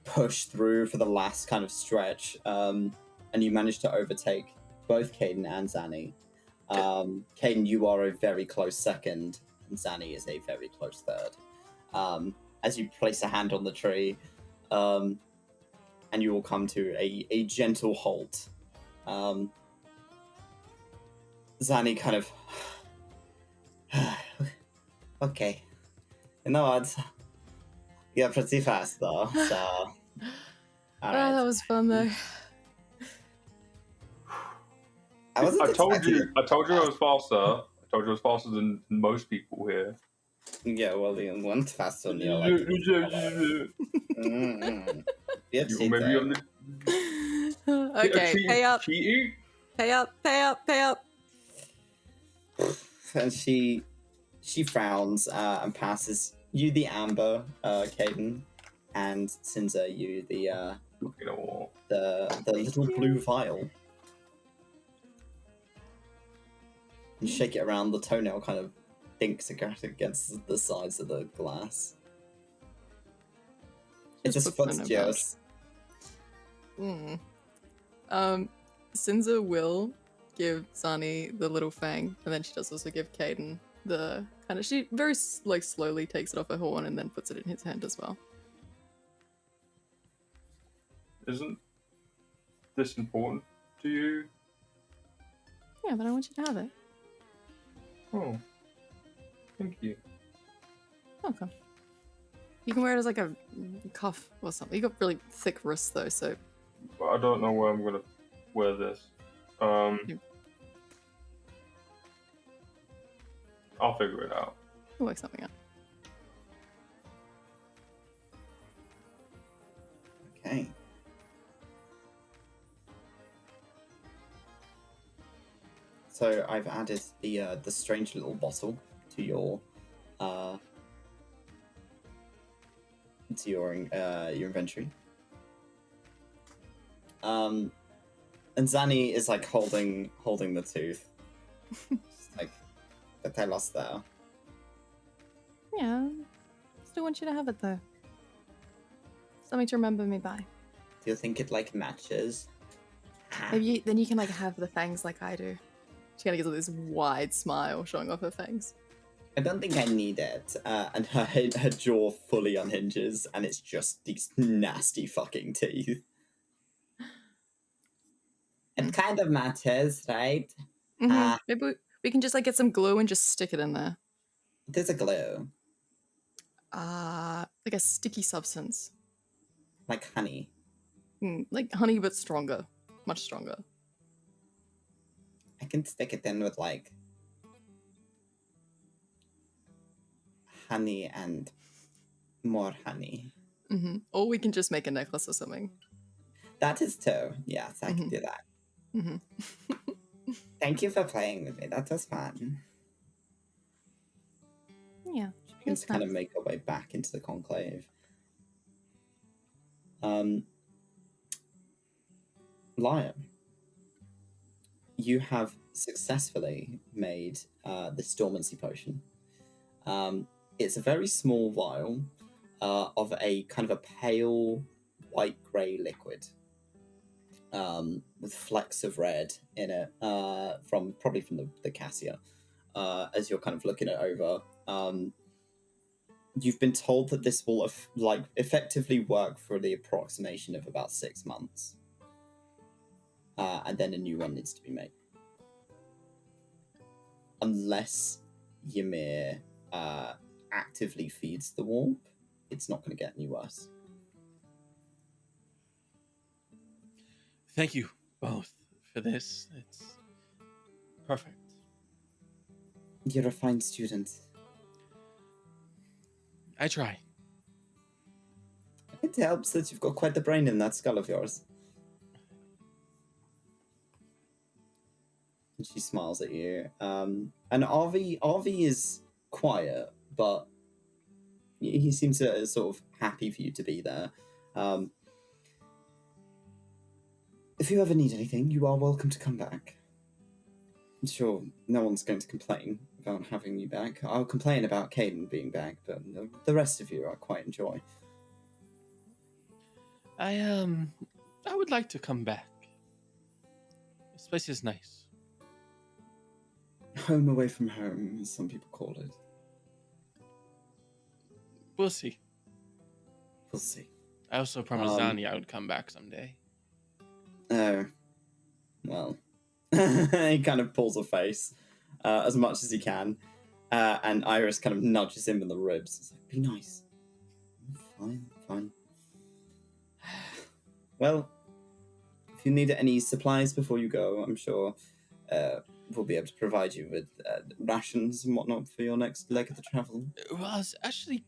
Speaker 1: push through for the last kind of stretch, and you manage to overtake both Kaiden and Zanny. Kaiden, you are a very close second, and Zanny is a very close third. As you place a hand on the tree, and you will come to a gentle halt. Zanny kind of... Okay. You know what? You're pretty fast, though, so... All right.
Speaker 5: Oh, that was fun, though.
Speaker 1: I
Speaker 3: told you I was faster. I told you I was faster than most people here.
Speaker 1: Yeah, well, you went faster than you like.
Speaker 3: You maybe on the
Speaker 5: Okay, pay up.
Speaker 3: Cheating?
Speaker 5: Pay up, pay up, pay up.
Speaker 1: And she frowns and passes you the amber, Kaiden, and Sinza you the little blue vial. You shake it around, the toenail kind of dinks against the sides of the glass. It just puts yours.
Speaker 5: Sinza will give Zanny the little fang, and then she does also give Kaiden the kind of... She very slowly takes it off her horn and then puts it in his hand as well.
Speaker 3: Isn't this important to you?
Speaker 5: Yeah, but I want you to have it.
Speaker 3: Oh, thank you.
Speaker 5: Okay. You can wear it as like a cuff or something. You got really thick wrists though, so...
Speaker 3: But I don't know where I'm gonna wear this. I'll figure it out.
Speaker 5: We'll work something out.
Speaker 1: Okay. So I've added the strange little bottle to your inventory. And Zanny is like holding the tooth. Just like, but I lost there.
Speaker 5: Yeah. Still want you to have it though. Something to remember me by.
Speaker 1: Do you think it like matches?
Speaker 5: Maybe then you can like have the fangs like I do. She kind of gives her this wide smile, showing off her fangs.
Speaker 1: I don't think I need it. And her jaw fully unhinges, and it's just these nasty fucking teeth. It kind of matches, right?
Speaker 5: Mm-hmm. Maybe we can just like get some glue and just stick it in there.
Speaker 1: There's a glue.
Speaker 5: Like a sticky substance.
Speaker 1: Like honey.
Speaker 5: Like honey, but stronger. Much stronger.
Speaker 1: I can stick it in with like honey and more honey.
Speaker 5: Mm-hmm. Or we can just make a necklace or something.
Speaker 1: That is too. Yes, I can do that.
Speaker 5: Mm-hmm.
Speaker 1: Thank you for playing with me. That was fun.
Speaker 5: Yeah.
Speaker 1: She begins to kind of make her way back into the conclave. Lyre, you have successfully made this dormancy potion. It's a very small vial of a kind of a pale white-grey liquid with flecks of red in it, probably from the cassia. As you're kind of looking it over, you've been told that this will effectively work for the approximation of about 6 months, and then a new one needs to be made, unless Ymir actively feeds the warp. It's not going to get any worse.
Speaker 2: Thank you both for this. It's perfect.
Speaker 1: You're a fine student.
Speaker 2: I try.
Speaker 1: It helps that you've got quite the brain in that skull of yours. And she smiles at you. And Arvi is quiet, but he seems sort of happy for you to be there. If you ever need anything, you are welcome to come back. I'm sure no one's going to complain about having you back. I'll complain about Kaiden being back, but the rest of you I quite enjoy.
Speaker 2: I would like to come back. This place is nice.
Speaker 1: Home away from home, as some people call it.
Speaker 2: We'll see.
Speaker 1: We'll see.
Speaker 2: I also promised Zani I would come back someday.
Speaker 1: Oh. Well. He kind of pulls a face as much as he can. And Iris kind of nudges him in the ribs. It's like, be nice. Fine. Well, if you need any supplies before you go, I'm sure we'll be able to provide you with rations and whatnot for your next leg of the travel.
Speaker 2: Well, I was actually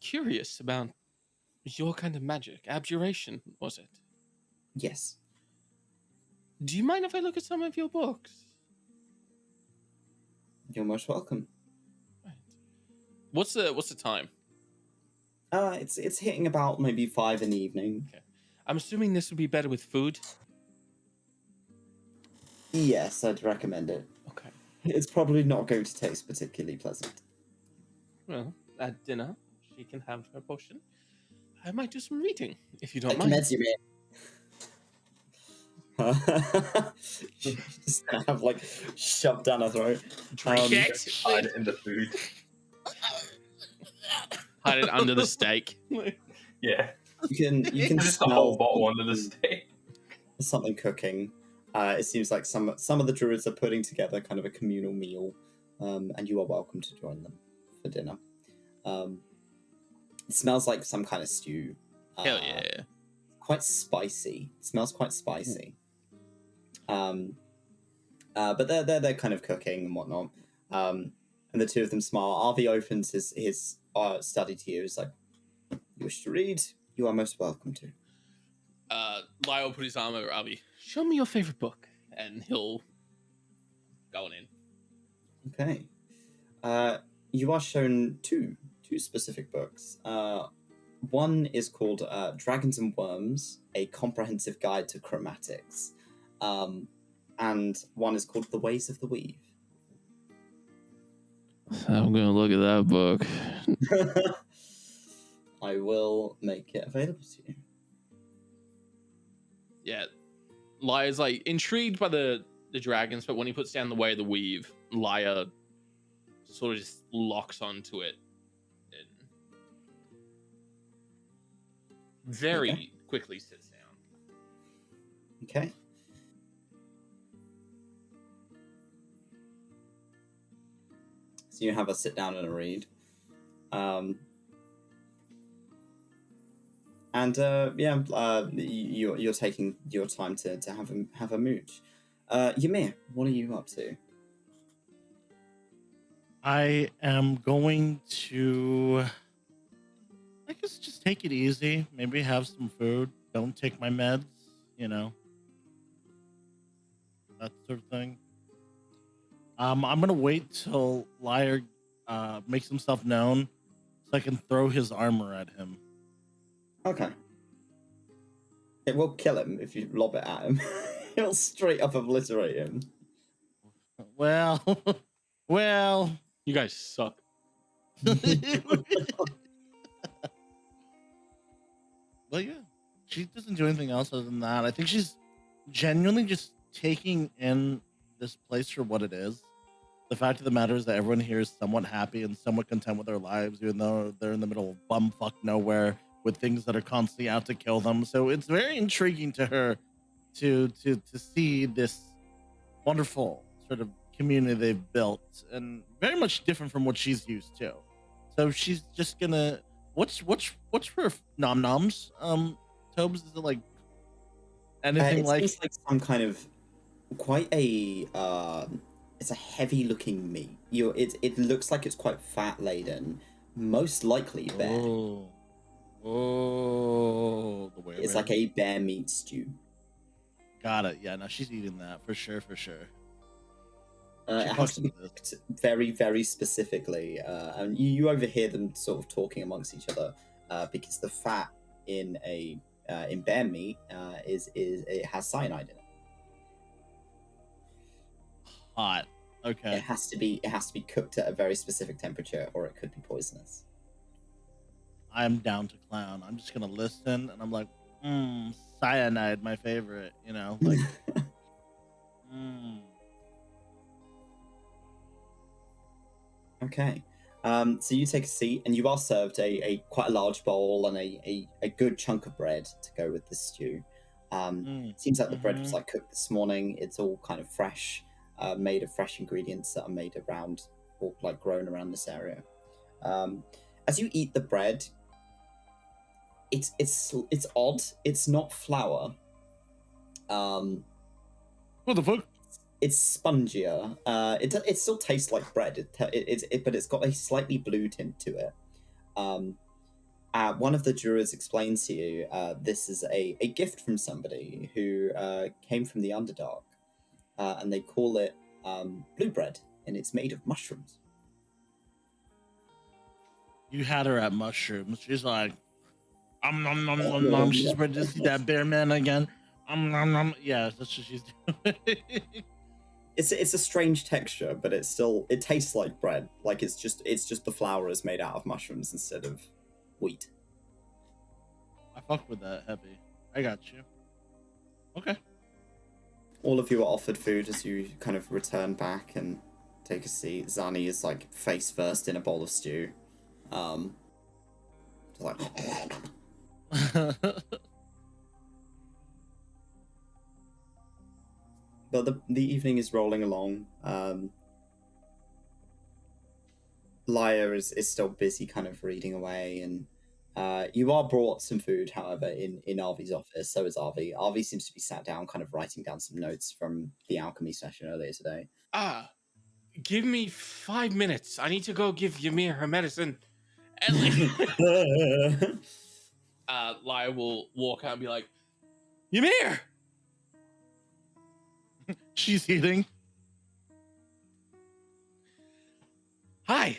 Speaker 2: curious about your kind of magic. Abjuration, was it?
Speaker 1: Yes.
Speaker 2: Do you mind if I look at some of your books?
Speaker 1: You're most welcome.
Speaker 2: Right. What's the time?
Speaker 1: It's hitting about maybe 5 in the evening.
Speaker 2: Okay. I'm assuming this would be better with food.
Speaker 1: Yes, I'd recommend it.
Speaker 2: Okay.
Speaker 1: It's probably not going to taste particularly pleasant.
Speaker 2: Well, at dinner, she can have her potion. I might do some reading, if you don't
Speaker 1: I
Speaker 2: mind.
Speaker 1: commend you, man. Just have shoved down her throat.
Speaker 2: Drink it.
Speaker 3: Hide it in the food.
Speaker 2: Hide it under the steak.
Speaker 3: Yeah.
Speaker 1: You can
Speaker 3: Just a
Speaker 1: smell
Speaker 3: whole bottle under the steak.
Speaker 1: something cooking. It seems like some of the druids are putting together kind of a communal meal, and you are welcome to join them for dinner. It smells like some kind of stew.
Speaker 2: Hell yeah.
Speaker 1: Quite spicy. It smells quite spicy. But they're kind of cooking and whatnot. And the two of them smile. Arvi opens his study to you. He's like, "You wish to read? You are most welcome to."
Speaker 2: Lyre will put his arm over Arvi. Show me your favorite book, and he'll go on in.
Speaker 1: Okay. You are shown two specific books. One is called Dragons and Worms, A Comprehensive Guide to Chromatics. And one is called The Ways of the Weave.
Speaker 2: I'm going to look at that book.
Speaker 1: I will make it available to you.
Speaker 2: Yeah. Lyre's intrigued by the dragons, but when he puts down The Way of the Weave, Lyre sort of just locks onto it. And very quickly sits down.
Speaker 1: Okay. So you have a sit down and a read. You're taking your time to have a mooch. Ymir, what are you up to?
Speaker 4: I am going to, I guess, just take it easy. Maybe have some food. Don't take my meds, that sort of thing. I'm going to wait till Lyre makes himself known so I can throw his armor at him.
Speaker 1: Okay. It will kill him if you lob it at him. It'll straight up obliterate him.
Speaker 4: Well, well.
Speaker 2: You guys suck.
Speaker 4: Well, yeah, she doesn't do anything else other than that. I think she's genuinely just taking in this place for what it is. The fact of the matter is that everyone here is somewhat happy and somewhat content with their lives, even though they're in the middle of bumfuck nowhere with things that are constantly out to kill them. So it's very intriguing to her to see this wonderful sort of community they've built, and very much different from what she's used to. So she's just gonna what's her nom noms? Tobes, is it like anything
Speaker 1: It
Speaker 4: like
Speaker 1: seems like some kind of quite a it's a heavy looking meat. It looks like it's quite fat laden, most likely bear.
Speaker 4: Oh, the way
Speaker 1: It's like a bear meat stew.
Speaker 4: got it. Yeah, no, she's eating that for sure, for sure.
Speaker 1: It has to be cooked very, very specifically, and you overhear them sort of talking amongst each other because the fat in bear meat is it has cyanide in it.
Speaker 4: Hot. Okay.
Speaker 1: It has to be cooked at a very specific temperature, or it could be poisonous.
Speaker 4: I'm down to clown. I'm just gonna listen, and I'm like, cyanide, my favorite. You know, like,
Speaker 1: Okay. So you take a seat, and you are served a quite a large bowl and a good chunk of bread to go with the stew. It seems like the bread was like cooked this morning. It's all kind of fresh, made of fresh ingredients that are made around or like grown around this area. As you eat the bread, it's odd. It's not flour.
Speaker 4: what the fuck?
Speaker 1: It's spongier. It still tastes like bread. But it's got a slightly blue tint to it. One of the jurors explains to you this is a gift from somebody who came from the Underdark, and they call it blue bread, and it's made of mushrooms.
Speaker 4: You had her at mushrooms. She's like, nom nom nom nom. She's ready to see that bear man again. Nom nom. Yeah, that's what she's doing.
Speaker 1: It's a strange texture, but it tastes like bread. Like it's just the flour is made out of mushrooms instead of wheat.
Speaker 4: I fuck with that heavy. I got you. Okay.
Speaker 1: All of you are offered food as you kind of return back and take a seat. Zani is like face first in a bowl of stew. Just like but the evening is rolling along. Lyre is still busy kind of reading away, and you are brought some food, however, in Arvi's office. So is Arvi. Arvi seems to be sat down kind of writing down some notes from the alchemy session earlier today.
Speaker 2: Give me 5 minutes. I need to go give Ymir her medicine. And Lyre will walk out and be like, Ymir!
Speaker 4: She's eating.
Speaker 2: Hi.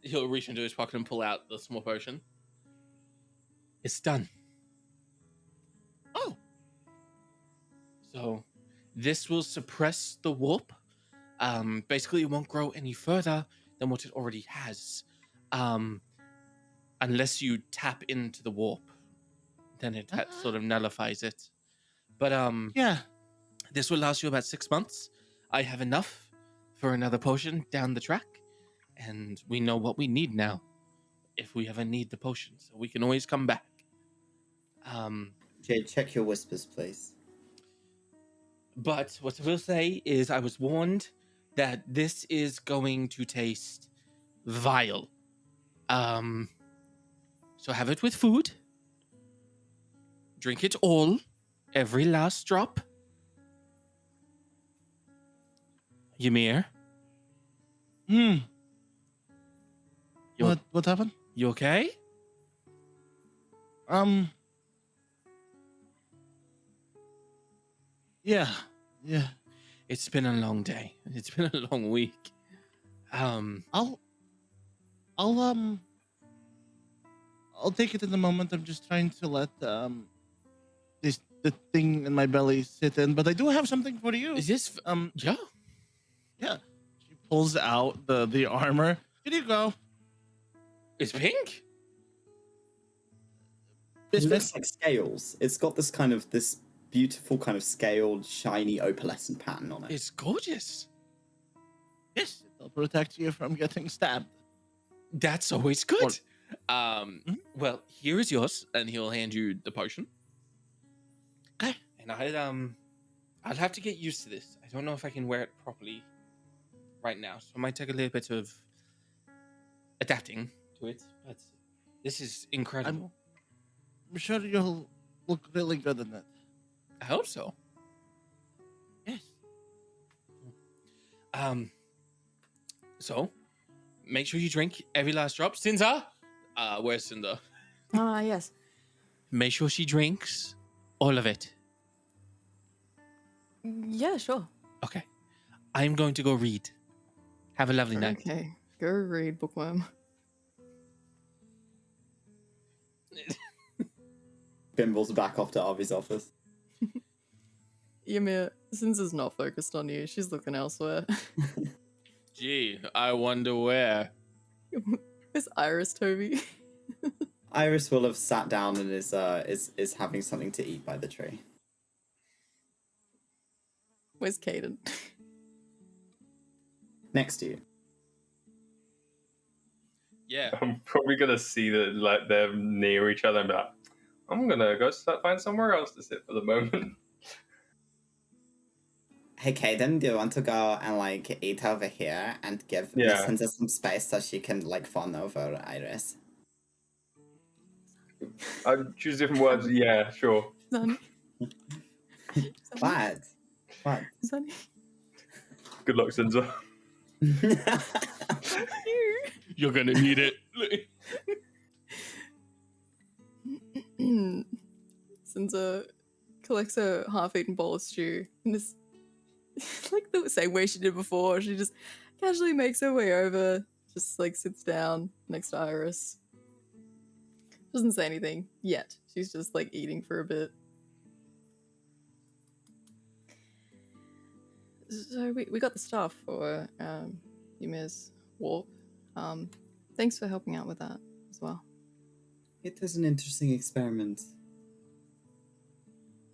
Speaker 2: He'll reach into his pocket and pull out the small potion. It's done.
Speaker 4: Oh.
Speaker 2: So this will suppress the warp. Basically, it won't grow any further than what it already has. Unless you tap into the warp. Then it sort of nullifies it. But
Speaker 4: yeah.
Speaker 2: This will last you about 6 months. I have enough for another potion down the track. And we know what we need now. If we ever need the potion. So we can always come back.
Speaker 1: Jade, check your whispers, please.
Speaker 2: But what I will say is I was warned that this is going to taste vile. So have it with food. Drink it all. Every last drop. Ymir?
Speaker 4: What happened?
Speaker 2: You okay?
Speaker 4: Yeah.
Speaker 2: It's been a long day. It's been a long week.
Speaker 4: I'll take it in the moment. I'm just trying to let the the thing in my belly sit in, but I do have something for you.
Speaker 2: Is this? Yeah.
Speaker 4: Yeah. She pulls out the armor. Here you go.
Speaker 2: It's pink.
Speaker 1: It looks like scales. It's got this beautiful kind of scaled, shiny, opalescent pattern on it.
Speaker 2: It's gorgeous.
Speaker 4: Yes, it'll protect you from getting stabbed.
Speaker 2: That's always good. Well, here is yours, and he'll hand you the potion.
Speaker 4: Okay.
Speaker 2: And I'll have to get used to this. I don't know if I can wear it properly right now, so it might take a little bit of adapting to it. But this is incredible.
Speaker 4: I'm sure you'll look really good in it.
Speaker 2: I hope so.
Speaker 4: Yes.
Speaker 2: So make sure you drink every last drop. Sinza, where's Sinza?
Speaker 5: Yes.
Speaker 2: Make sure she drinks all of it.
Speaker 5: Yeah, sure.
Speaker 2: Okay. I'm going to go read. Have a lovely night.
Speaker 5: Okay, go read, bookworm.
Speaker 1: Bimble's back off to Arby's office.
Speaker 5: Ymir, Sinza's not focused on you. She's looking elsewhere.
Speaker 2: Gee, I wonder where.
Speaker 5: Where's Iris, Toby?
Speaker 1: Iris will have sat down and is having something to eat by the tree.
Speaker 5: Where's Kaiden?
Speaker 1: Next to you.
Speaker 2: Yeah.
Speaker 3: I'm probably gonna see that like they're near each other and be like, I'm gonna go find somewhere else to sit for the moment.
Speaker 1: Hey Kaiden, do you want to go and like eat over here and give
Speaker 3: Yeah.
Speaker 1: Sinza some space so she can like fawn over Iris?
Speaker 3: I choose different words. Yeah, sure.
Speaker 5: Sunny.
Speaker 1: What? What?
Speaker 5: Sunny.
Speaker 3: Good luck, Sinza.
Speaker 2: You're gonna need it.
Speaker 5: Sinza collects a half-eaten bowl of stew and this like the same way she did before. She just casually makes her way over, just like sits down next to Iris. Doesn't say anything yet. She's just like eating for a bit. So we got the stuff for Ymir's walk. Thanks for helping out with that as well.
Speaker 1: It was an interesting experiment.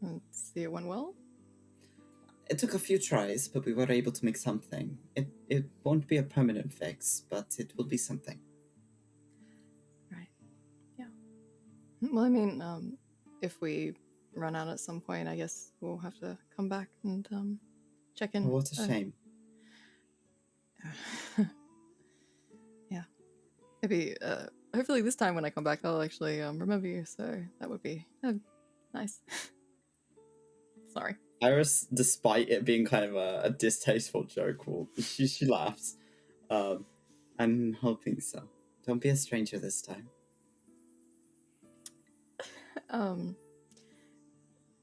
Speaker 5: Let's see, it went well.
Speaker 1: It took a few tries, but we were able to make something. It won't be a permanent fix, but it will be something.
Speaker 5: Right. Yeah. Well, I mean, if we run out at some point, I guess we'll have to come back and check in.
Speaker 1: Oh, what a shame.
Speaker 5: Yeah. Maybe, hopefully this time when I come back, I'll actually remember you, so that would be nice. Sorry.
Speaker 1: Iris, despite it being kind of a distasteful joke, she laughs. I'm hoping so. Don't be a stranger this time.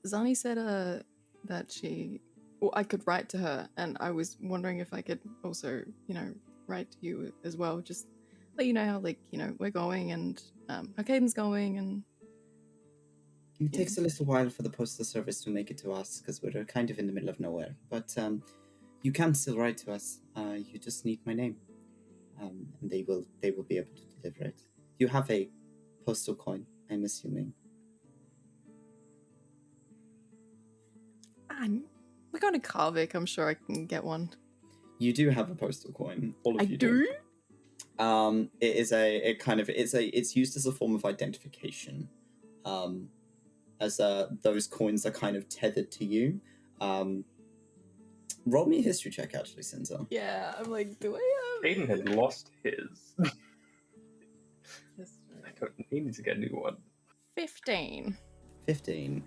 Speaker 5: Zani said that I could write to her, and I was wondering if I could also, write to you as well, just let you know how, we're going and how Kaiden's going, and
Speaker 1: It takes a little while for the postal service to make it to us because we're kind of in the middle of nowhere. But you can still write to us. You just need my name, and they will be able to deliver it. You have a postal coin, I'm assuming.
Speaker 5: we're going to Kaavic. I'm sure I can get one.
Speaker 1: You do have a postal coin. All of
Speaker 5: I
Speaker 1: you
Speaker 5: do.
Speaker 1: It is it's used as a form of identification. As those coins are kind of tethered to you. Roll me a history check, actually, Sinza.
Speaker 5: Yeah, I'm like, do I have?
Speaker 3: Kaiden had lost his.
Speaker 5: History?
Speaker 3: I don't need to get a new one.
Speaker 5: 15.
Speaker 1: 15.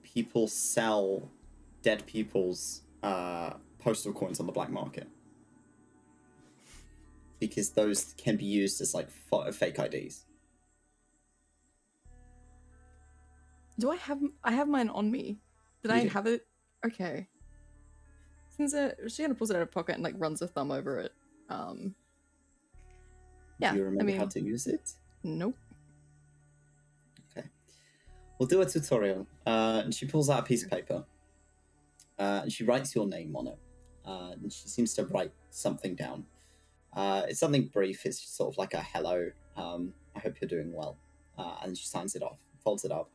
Speaker 1: People sell dead people's postal coins on the black market. Because those can be used as fake IDs.
Speaker 5: Do I have mine on me? Did I have it? Okay. Since she kind of pulls it out of her pocket and runs her thumb over it. Yeah.
Speaker 1: Do you remember how to use it?
Speaker 5: Nope.
Speaker 1: Okay. we'll do a tutorial. And she pulls out a piece of paper. And she writes your name on it. And she seems to write something down. It's something brief. It's just sort of like a hello. I hope you're doing well. And she signs it off, folds it up.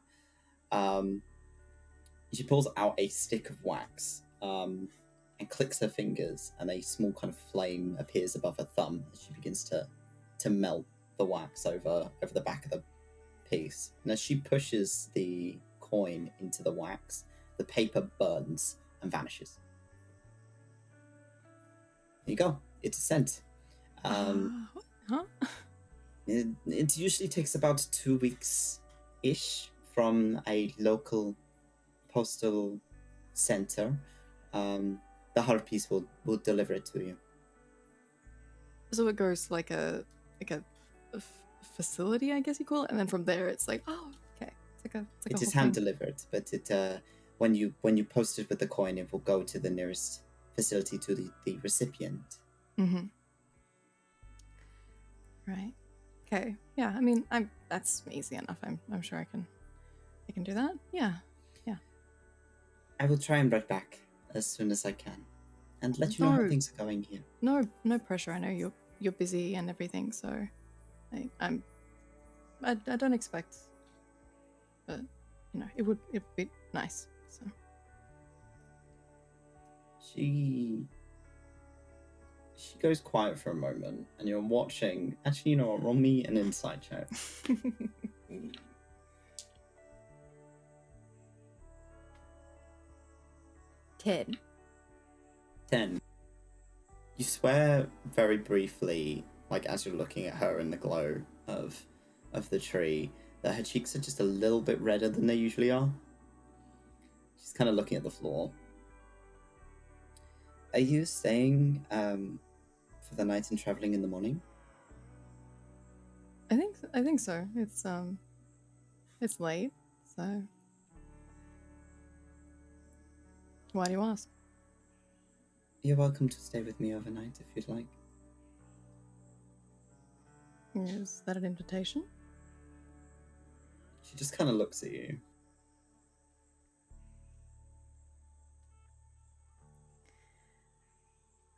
Speaker 1: She pulls out a stick of wax and clicks her fingers, and a small kind of flame appears above her thumb as she begins to melt the wax over the back of the piece. And as she pushes the coin into the wax, the paper burns and vanishes. There you go. It's a scent.
Speaker 5: Huh?
Speaker 1: It usually takes about 2 weeks-ish from a local postal center. The harpies will deliver it to you.
Speaker 5: So it goes like a facility, I guess you call it, and then from there it's like, oh, okay, it's like
Speaker 1: It
Speaker 5: a
Speaker 1: is
Speaker 5: whole
Speaker 1: hand
Speaker 5: thing.
Speaker 1: delivered, but it when you post it with the coin, it will go to the nearest facility to the recipient.
Speaker 5: Mm-hmm. Right. Okay. Yeah. I mean, that's easy enough. I'm sure I can do that. Yeah.
Speaker 1: I will try and write back as soon as I can, and let you know how
Speaker 5: No.
Speaker 1: things are going here.
Speaker 5: No pressure. I know you're busy and everything, so I don't expect, but it'd be nice. So
Speaker 1: She goes quiet for a moment, and you're watching. Actually, you know what? Roll me an insight check.
Speaker 5: 10.
Speaker 1: 10. You swear very briefly, like as you're looking at her in the glow of the tree, that her cheeks are just a little bit redder than they usually are. She's kind of looking at the floor. Are you staying for the night and traveling in the morning?
Speaker 5: I think so. It's late, so why do you ask?
Speaker 1: You're welcome to stay with me overnight if you'd like.
Speaker 5: Is that an invitation?
Speaker 1: She just kind of looks at you.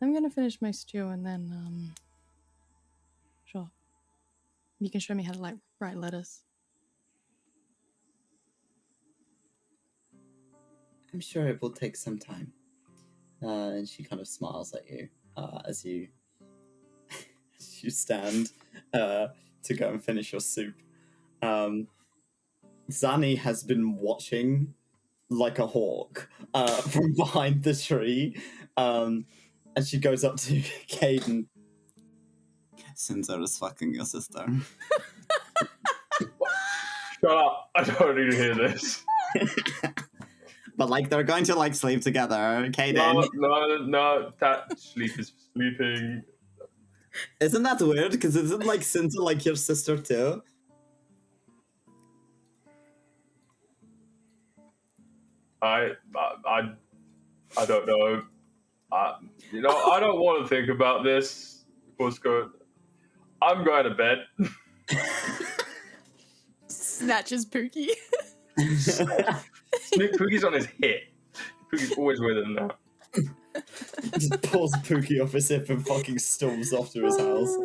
Speaker 5: I'm gonna finish my stew and then sure. You can show me how to write letters.
Speaker 1: I'm sure it will take some time. And she kind of smiles at you as you as you stand to go and finish your soup. Zani has been watching like a hawk from behind the tree, and she goes up to Kaiden. Sinza is fucking your sister.
Speaker 3: Shut up! I don't need to hear this.
Speaker 1: But like they're going to like sleep together, Kaiden.
Speaker 3: No. That sleep is sleeping.
Speaker 1: Isn't that weird? Because isn't like Sinza like your sister too?
Speaker 3: I don't know. I don't want to think about this. What's good? I'm going to bed.
Speaker 5: Snatches Pookie.
Speaker 3: Pookie's on his hip. Pookie's always with him now.
Speaker 1: Just pulls Pookie off his hip and fucking storms off to his house.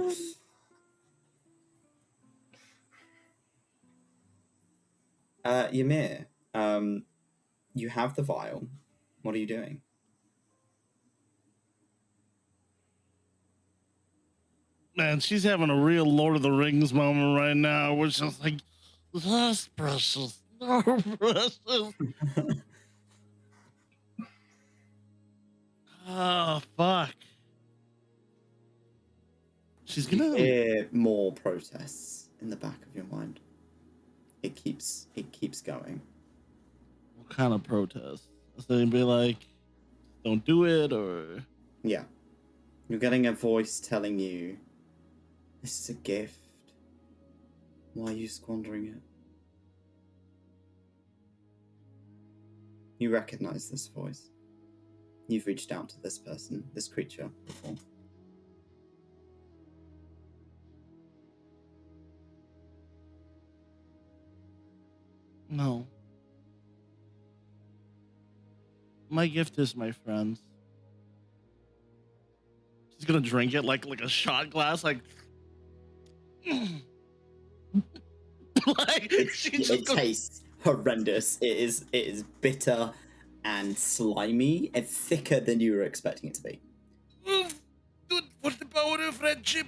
Speaker 1: Ymir, you have the vial. What are you doing?
Speaker 4: Man, she's having a real Lord of the Rings moment right now, which is like, less precious, more precious. Oh, fuck. She's
Speaker 1: You
Speaker 4: gonna
Speaker 1: hear more protests in the back of your mind. It keeps going.
Speaker 4: What kind of protest? Is they be like, don't do it, or
Speaker 1: Yeah. You're getting a voice telling you, this is a gift. Why are you squandering it? You recognize this voice. You've reached out to this person, this creature, before.
Speaker 4: No. My gift is my friends. She's gonna drink it like a shot glass, like. Like
Speaker 1: It tastes horrendous. It is bitter and slimy and thicker than you were expecting it to be.
Speaker 4: Good for the power of friendship.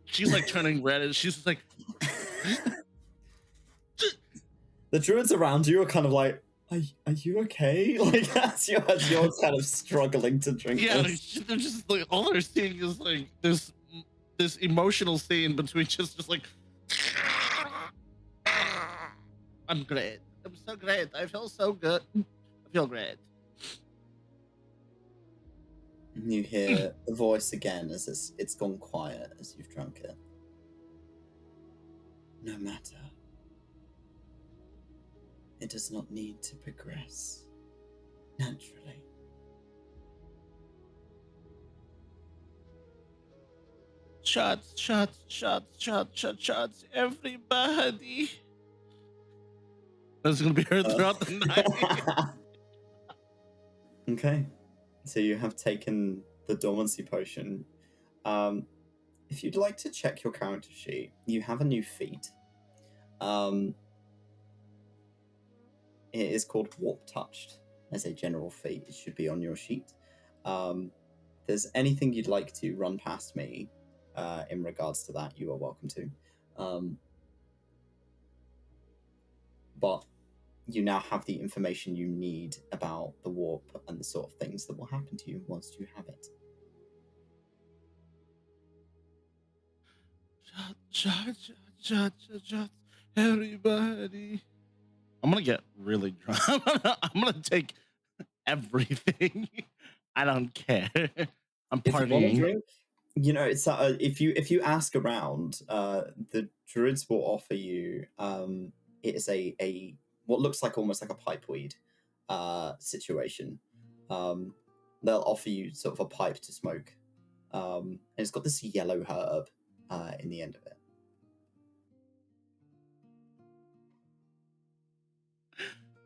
Speaker 4: She's like turning red, and she's just like.
Speaker 1: The druids around you are kind of like, are you okay? Like as you're kind of struggling to drink.
Speaker 4: Yeah,
Speaker 1: this.
Speaker 4: they're just like, all they're seeing is like this emotional scene between just like. I'm great. I'm so great. I feel so good. I feel great.
Speaker 1: You hear the voice again as it's gone quiet as you've drunk it. No matter. It does not need to progress naturally.
Speaker 4: Shots, everybody. That's gonna be heard throughout the night.
Speaker 1: Okay, so you have taken the dormancy potion. If you'd like to check your character sheet, you have a new feat. It is called Warp Touched as a general feat. It should be on your sheet. If there's anything you'd like to run past me in regards to that, you are welcome to. But you now have the information you need about the warp and the sort of things that will happen to you once you have it.
Speaker 4: Shots, everybody. I'm gonna get really drunk. I'm gonna take everything. I don't care. I'm partying.
Speaker 1: You know, it's if you ask around, the druids will offer you. It is a what looks like almost like a pipeweed situation. They'll offer you sort of a pipe to smoke, and it's got this yellow herb in the end of it.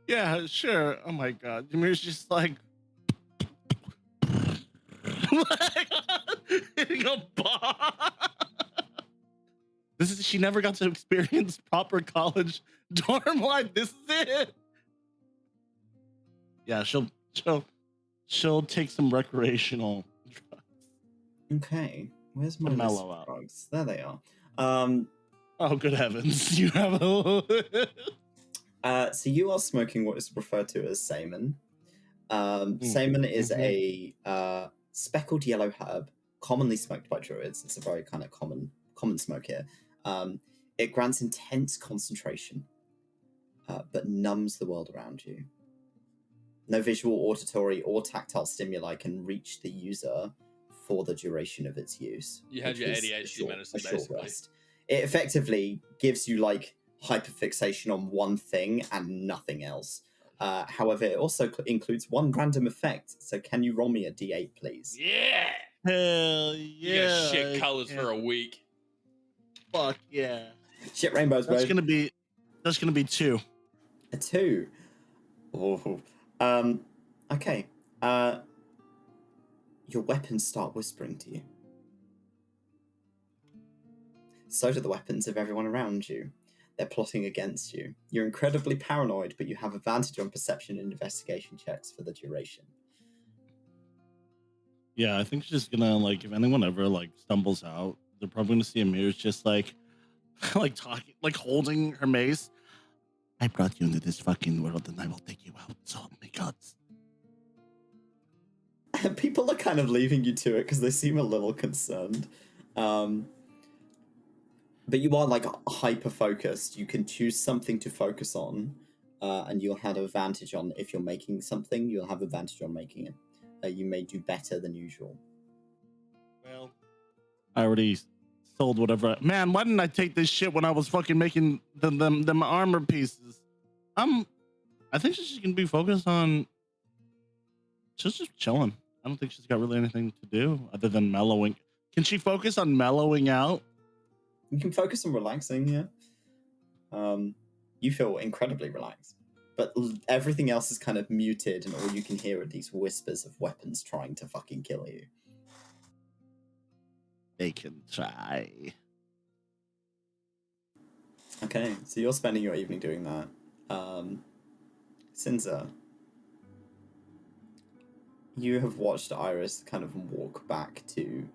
Speaker 4: Yeah, sure. Oh my god, Ymir's just like hitting a bar. She never got to experience proper college dorm life. This is it. Yeah, she'll take some recreational drugs.
Speaker 1: Okay, where's my
Speaker 4: mellow
Speaker 1: list of
Speaker 4: out.
Speaker 1: drugs? There they are.
Speaker 4: Oh, good heavens! You have a.
Speaker 1: So you are smoking what is referred to as Saemyth. Saemyth is a speckled yellow herb, commonly smoked by druids. It's a very kind of common smoke here. It grants intense concentration, but numbs the world around you. No visual, auditory, or tactile stimuli can reach the user for the duration of its use.
Speaker 2: You had your ADHD medicine, basically.
Speaker 1: Rest. It effectively gives you like hyperfixation on one thing and nothing else. However, it also includes one random effect. So can you roll me a D8, please?
Speaker 2: Yeah!
Speaker 4: Hell yeah!
Speaker 2: You got shit colors for a week.
Speaker 4: Fuck yeah!
Speaker 1: Shit rainbows, bro.
Speaker 4: That's gonna be 2.
Speaker 1: A 2. Oh. Okay. Your weapons start whispering to you. So do the weapons of everyone around you. They're plotting against you. You're incredibly paranoid, but you have advantage on perception and investigation checks for the duration.
Speaker 4: Yeah, I think she's gonna like if anyone ever like stumbles out, they're probably gonna see Ymir's just like like talking, like holding her mace. I brought you into this fucking world and I will take you out. So help me God.
Speaker 1: People are kind of leaving you to it because they seem a little concerned. But you are like hyper focused. You can choose something to focus on, and you'll have advantage on if you're making something. You'll have advantage on making it. You may do better than usual.
Speaker 4: Well, I already sold whatever. Man, why didn't I take this shit when I was fucking making them armor pieces? I think she's gonna be focused on just chilling. I don't think she's got really anything to do other than mellowing. Can she focus on mellowing out?
Speaker 1: You can focus on relaxing, yeah. you feel incredibly relaxed. But everything else is kind of muted, and all you can hear are these whispers of weapons trying to fucking kill you.
Speaker 4: They can try.
Speaker 1: Okay, so you're spending your evening doing that. Sinza, you have watched Iris kind of walk back to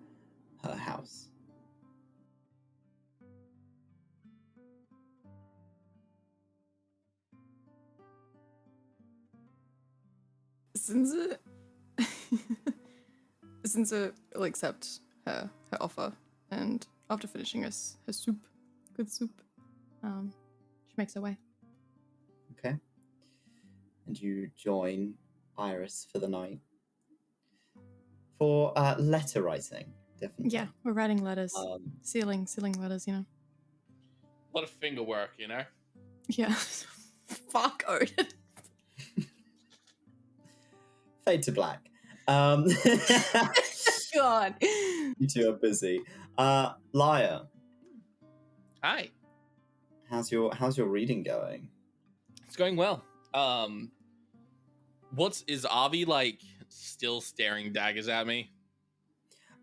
Speaker 1: her house.
Speaker 5: Sinza will accept her offer, and after finishing her soup, good soup, she makes her way.
Speaker 1: Okay. And you join Iris for the night. For letter writing, definitely.
Speaker 5: Yeah, we're writing letters. Sealing letters, you know.
Speaker 2: A lot of finger work, you know?
Speaker 5: Yeah. Fuck Odin.
Speaker 1: Fade to black.
Speaker 5: God.
Speaker 1: You two are busy. Lyre,
Speaker 2: Hi.
Speaker 1: how's your reading going?
Speaker 2: It's going well. Is Avi like still staring daggers at me?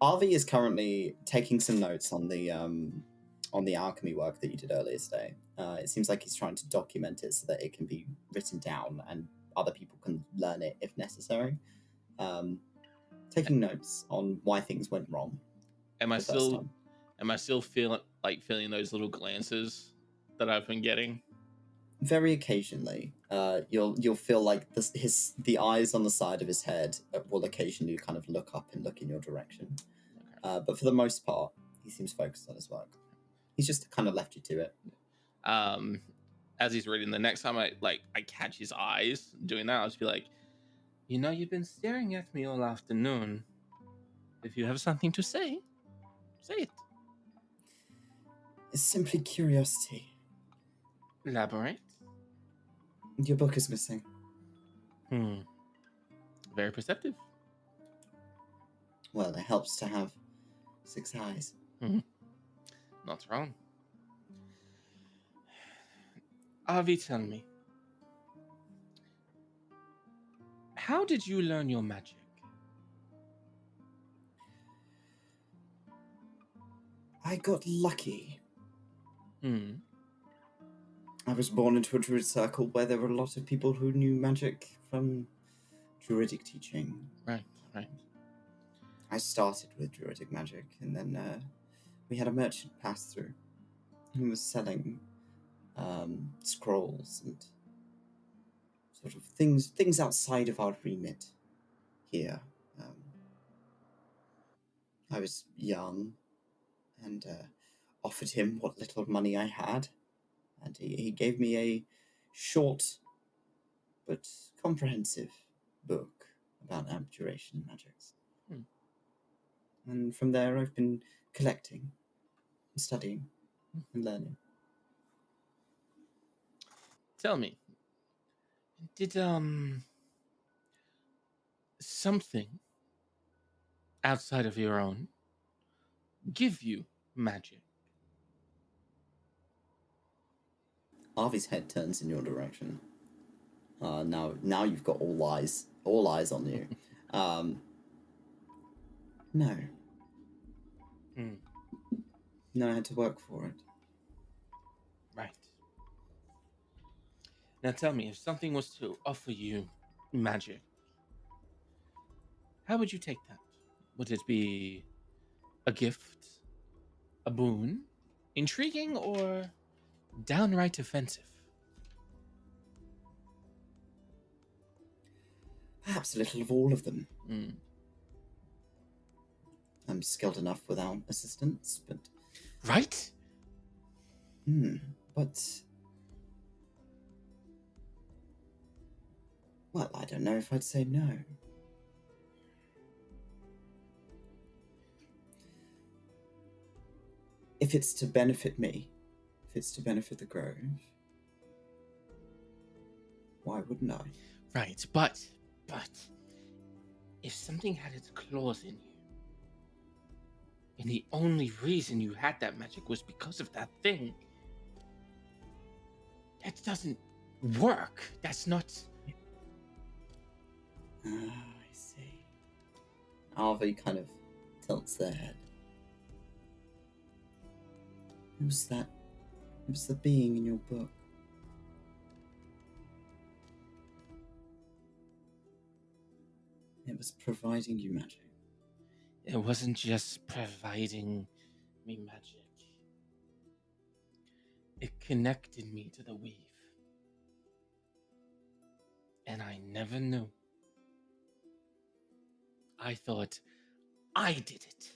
Speaker 1: Avi is currently taking some notes on the alchemy work that you did earlier today. It seems like he's trying to document it so that it can be written down and other people can learn it if necessary. Taking notes on why things went wrong.
Speaker 2: Am I still feeling those little glances that I've been getting?
Speaker 1: Very occasionally, you'll feel like the eyes on the side of his head will occasionally kind of look up and look in your direction. Okay. But for the most part, he seems focused on his work. He's just kind of left you to it.
Speaker 2: As he's reading, the next time I catch his eyes doing that, I'll just be like, you know, you've been staring at me all afternoon. If you have something to say, say it.
Speaker 1: It's simply curiosity.
Speaker 2: Elaborate.
Speaker 1: Your book is missing.
Speaker 2: Very perceptive.
Speaker 1: Well, it helps to have 6 eyes.
Speaker 2: Not wrong. Avi, tell me, how did you learn your magic?
Speaker 1: I got lucky.
Speaker 2: I
Speaker 1: was born into a druid circle where there were a lot of people who knew magic from druidic teaching.
Speaker 2: Right.
Speaker 1: I started with druidic magic, and then we had a merchant pass through who was selling scrolls and sort of things outside of our remit here. I was young and offered him what little money I had, and he gave me a short but comprehensive book about abjuration magics. And from there I've been collecting and studying and learning.
Speaker 2: Tell me, did something outside of your own give you magic?
Speaker 1: Avi's head turns in your direction. Now you've got all eyes on you. No. No, I had to work for it.
Speaker 2: Right. Now tell me, if something was to offer you magic, how would you take that? Would it be a gift, a boon, intriguing, or downright offensive?
Speaker 1: Perhaps a little of all of them. I'm skilled enough without assistance, but...
Speaker 2: Right?
Speaker 1: But... Well, I don't know if I'd say no. If it's to benefit me, if it's to benefit the Grove, why wouldn't I?
Speaker 2: Right, but if something had its claws in you, and the only reason you had that magic was because of that thing, That doesn't work. That's not...
Speaker 1: I see. Arvi kind of tilts their head. Who was that? Who was the being in your book? It was providing you magic.
Speaker 2: It wasn't just providing me magic. It connected me to the weave. And I never knew. I thought I did it.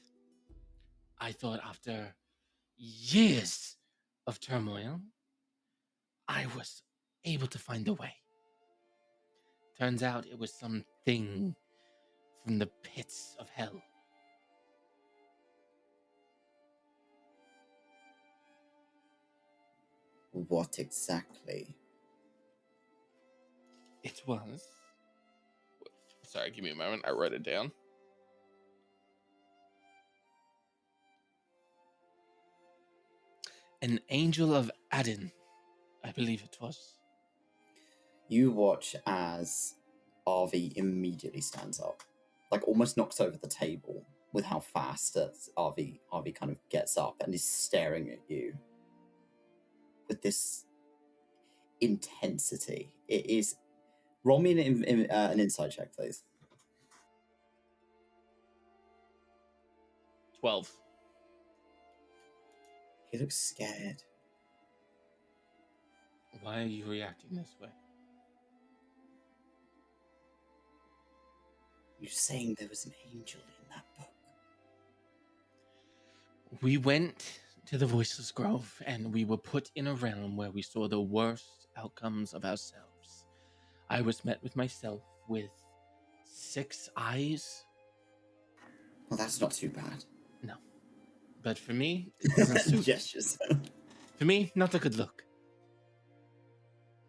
Speaker 2: I thought after years of turmoil, I was able to find a way. Turns out it was something from the pits of hell.
Speaker 1: What exactly?
Speaker 2: It was... Sorry, give me a moment. I wrote it down. An angel of Adin, I believe it was.
Speaker 1: You watch as Arvi immediately stands up, like almost knocks over the table with how fast that Arvi kind of gets up and is staring at you with this intensity. It is. Roll me an insight check, please.
Speaker 2: 12.
Speaker 1: He looks scared.
Speaker 2: Why are you reacting this way?
Speaker 1: You're saying there was an angel in that book?
Speaker 2: We went to the Voiceless Grove, and we were put in a realm where we saw the worst outcomes of ourselves. I was met with myself with 6 eyes.
Speaker 1: Well, that's not too bad.
Speaker 2: No. But for me, it doesn't suit.
Speaker 1: Gestures.
Speaker 2: For me, not a good look.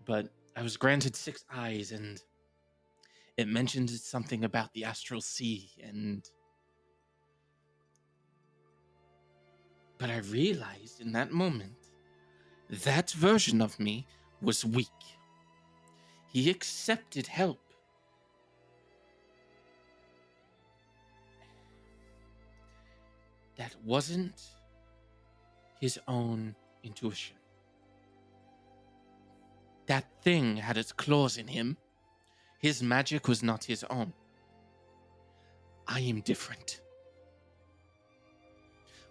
Speaker 2: But I was granted 6 eyes, and it mentioned something about the astral sea, But I realized in that moment, that version of me was weak. He accepted help. That wasn't his own intuition. That thing had its claws in him. His magic was not his own. I am different.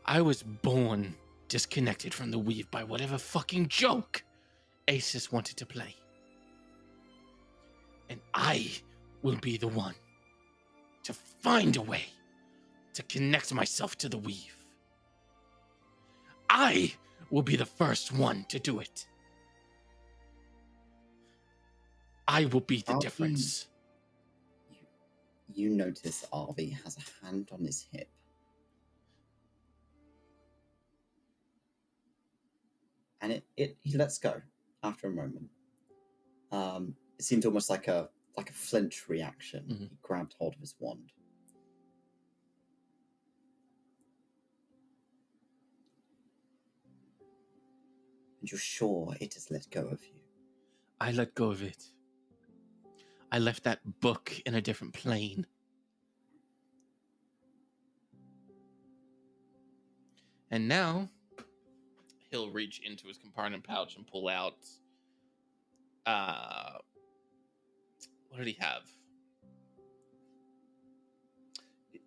Speaker 2: I was born disconnected from the weave by whatever fucking joke Asus wanted to play. And I will be the one to find a way to connect myself to the weave. I will be the first one to do it. I will be the difference.
Speaker 1: You notice Arvi has a hand on his hip. And he lets go after a moment. It seemed almost like a flinch reaction.
Speaker 2: Mm-hmm.
Speaker 1: He grabbed hold of his wand. And you're sure it has let go of you?
Speaker 2: I let go of it. I left that book in a different plane. And now, he'll reach into his compartment pouch and pull out... what did he have?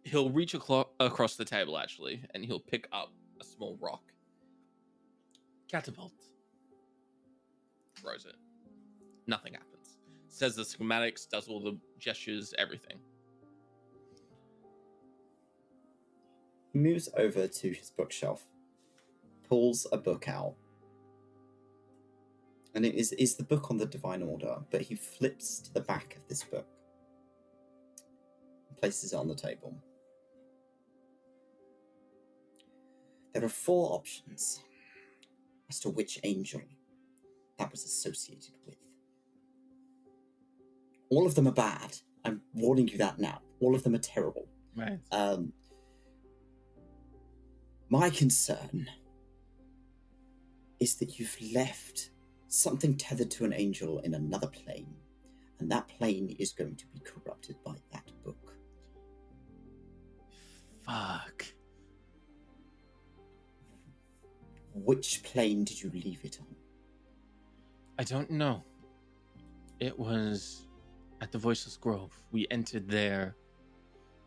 Speaker 2: He'll reach across the table, actually, and he'll pick up a small rock. Catapult. Throws it. Nothing happens. Says the schematics, does all the gestures, everything.
Speaker 1: He moves over to his bookshelf, pulls a book out, and it is the book on the Divine Order, but he flips to the back of this book and places it on the table. There are 4 options as to which angel that was associated with. All of them are bad. I'm warning you that now. All of them are terrible.
Speaker 2: Right.
Speaker 1: My concern is that you've left something tethered to an angel in another plane, and that plane is going to be corrupted by that book.
Speaker 2: Fuck.
Speaker 1: Which plane did you leave it on?
Speaker 2: I don't know. It was at the Voiceless Grove. We entered their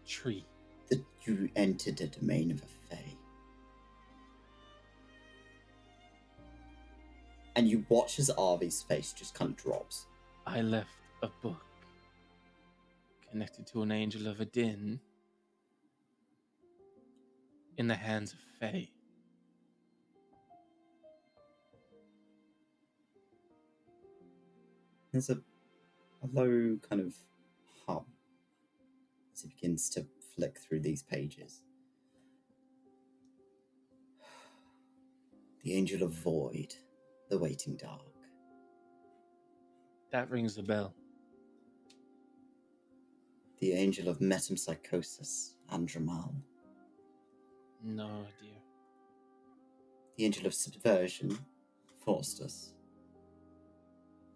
Speaker 2: tree.
Speaker 1: That you entered the domain of a fae. And you watch as Arvi's face just kind of drops.
Speaker 2: I left a book connected to an angel of Adin in the hands of fae.
Speaker 1: There's a low kind of hum as he begins to flick through these pages. The Angel of Void, the Waiting Dark.
Speaker 2: That rings a bell.
Speaker 1: The Angel of Metempsychosis, 𝘏𝘪𝘨.
Speaker 2: No idea.
Speaker 1: The Angel of Subversion, 𝘍𝘪𝘧𝘵.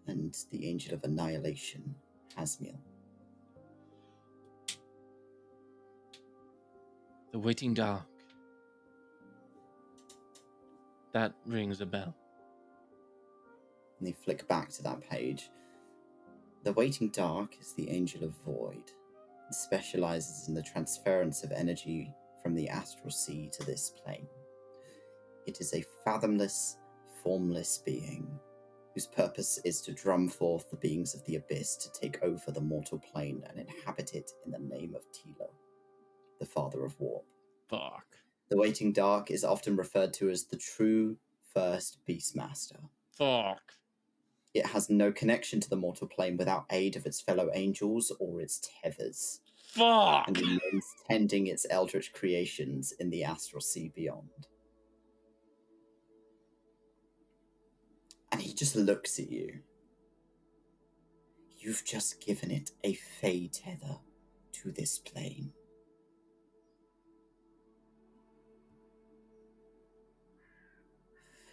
Speaker 1: And the Angel of Annihilation, 𝘋𝘶𝘯𝘏.
Speaker 2: The Waiting Dark. That rings a bell.
Speaker 1: And they flick back to that page. The Waiting Dark is the Angel of Void. It specializes in the transference of energy from the astral sea to this plane. It is a fathomless, formless being whose purpose is to drum forth the beings of the abyss to take over the mortal plane and inhabit it in the name of 𝘏𝘏, the father of warp.
Speaker 2: Fuck.
Speaker 1: The Waiting Dark is often referred to as the true first Beastmaster.
Speaker 2: Fuck.
Speaker 1: It has no connection to the mortal plane without aid of its fellow angels or its tethers,
Speaker 2: Fuck.
Speaker 1: and remains tending its eldritch creations in the astral sea beyond. And he just looks at you. You've just given it a fae tether to this plane.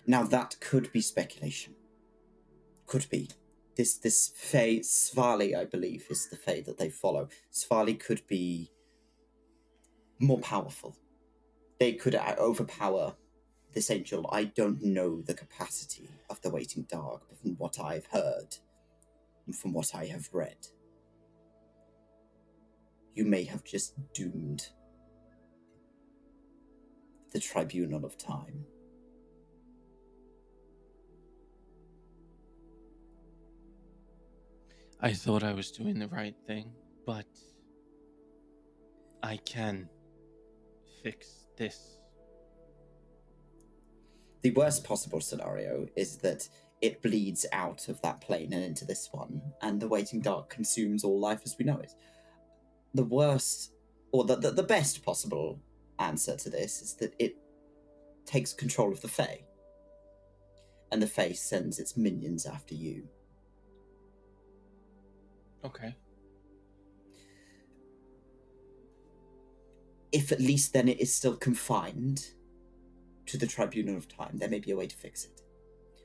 Speaker 1: Now that could be speculation. Could be. This fae, 𝘏𝘪𝘨, I believe, is the fae that they follow. 𝘏𝘪𝘨 could be more powerful. They could overpower this angel. I don't know the capacity of the Waiting Dark, but from what I've heard, and from what I have read, you may have just doomed the Tribunal of Time.
Speaker 2: I thought I was doing the right thing, but I can fix this.
Speaker 1: The worst possible scenario is that it bleeds out of that plane and into this one, and the Waiting Dark consumes all life as we know it. The worst, or the best possible answer to this is that it takes control of the fae, and the fae sends its minions after you.
Speaker 2: Okay.
Speaker 1: If at least then it is still confined to the Tribunal of Time, there may be a way to fix it.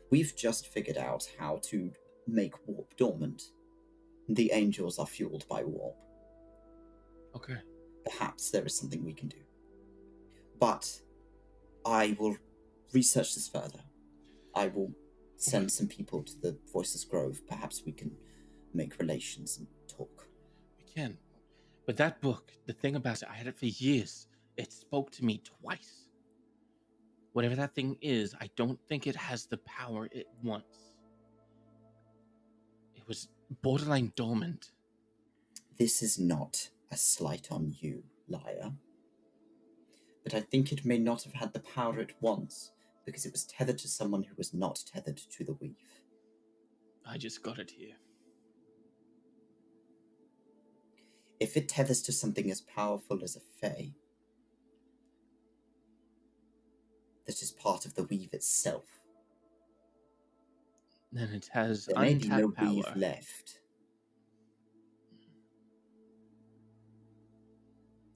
Speaker 1: We've just figured out how to make warp dormant. The angels are fueled by warp.
Speaker 2: Okay.
Speaker 1: Perhaps there is something we can do. But I will research this further. I will send some people to the Voiceless Grove. Perhaps we can make relations and talk.
Speaker 2: We can. But that book, the thing about it, I had it for years. It spoke to me twice. Whatever that thing is, I don't think it has the power it wants. It was borderline dormant.
Speaker 1: This is not a slight on you, Lyre. But I think it may not have had the power it wants, because it was tethered to someone who was not tethered to the weave.
Speaker 2: I just got it here.
Speaker 1: If it tethers to something as powerful as a fae, that is part of the weave itself,
Speaker 2: Then it has
Speaker 1: there may be
Speaker 2: untapped
Speaker 1: no
Speaker 2: power.
Speaker 1: weave left.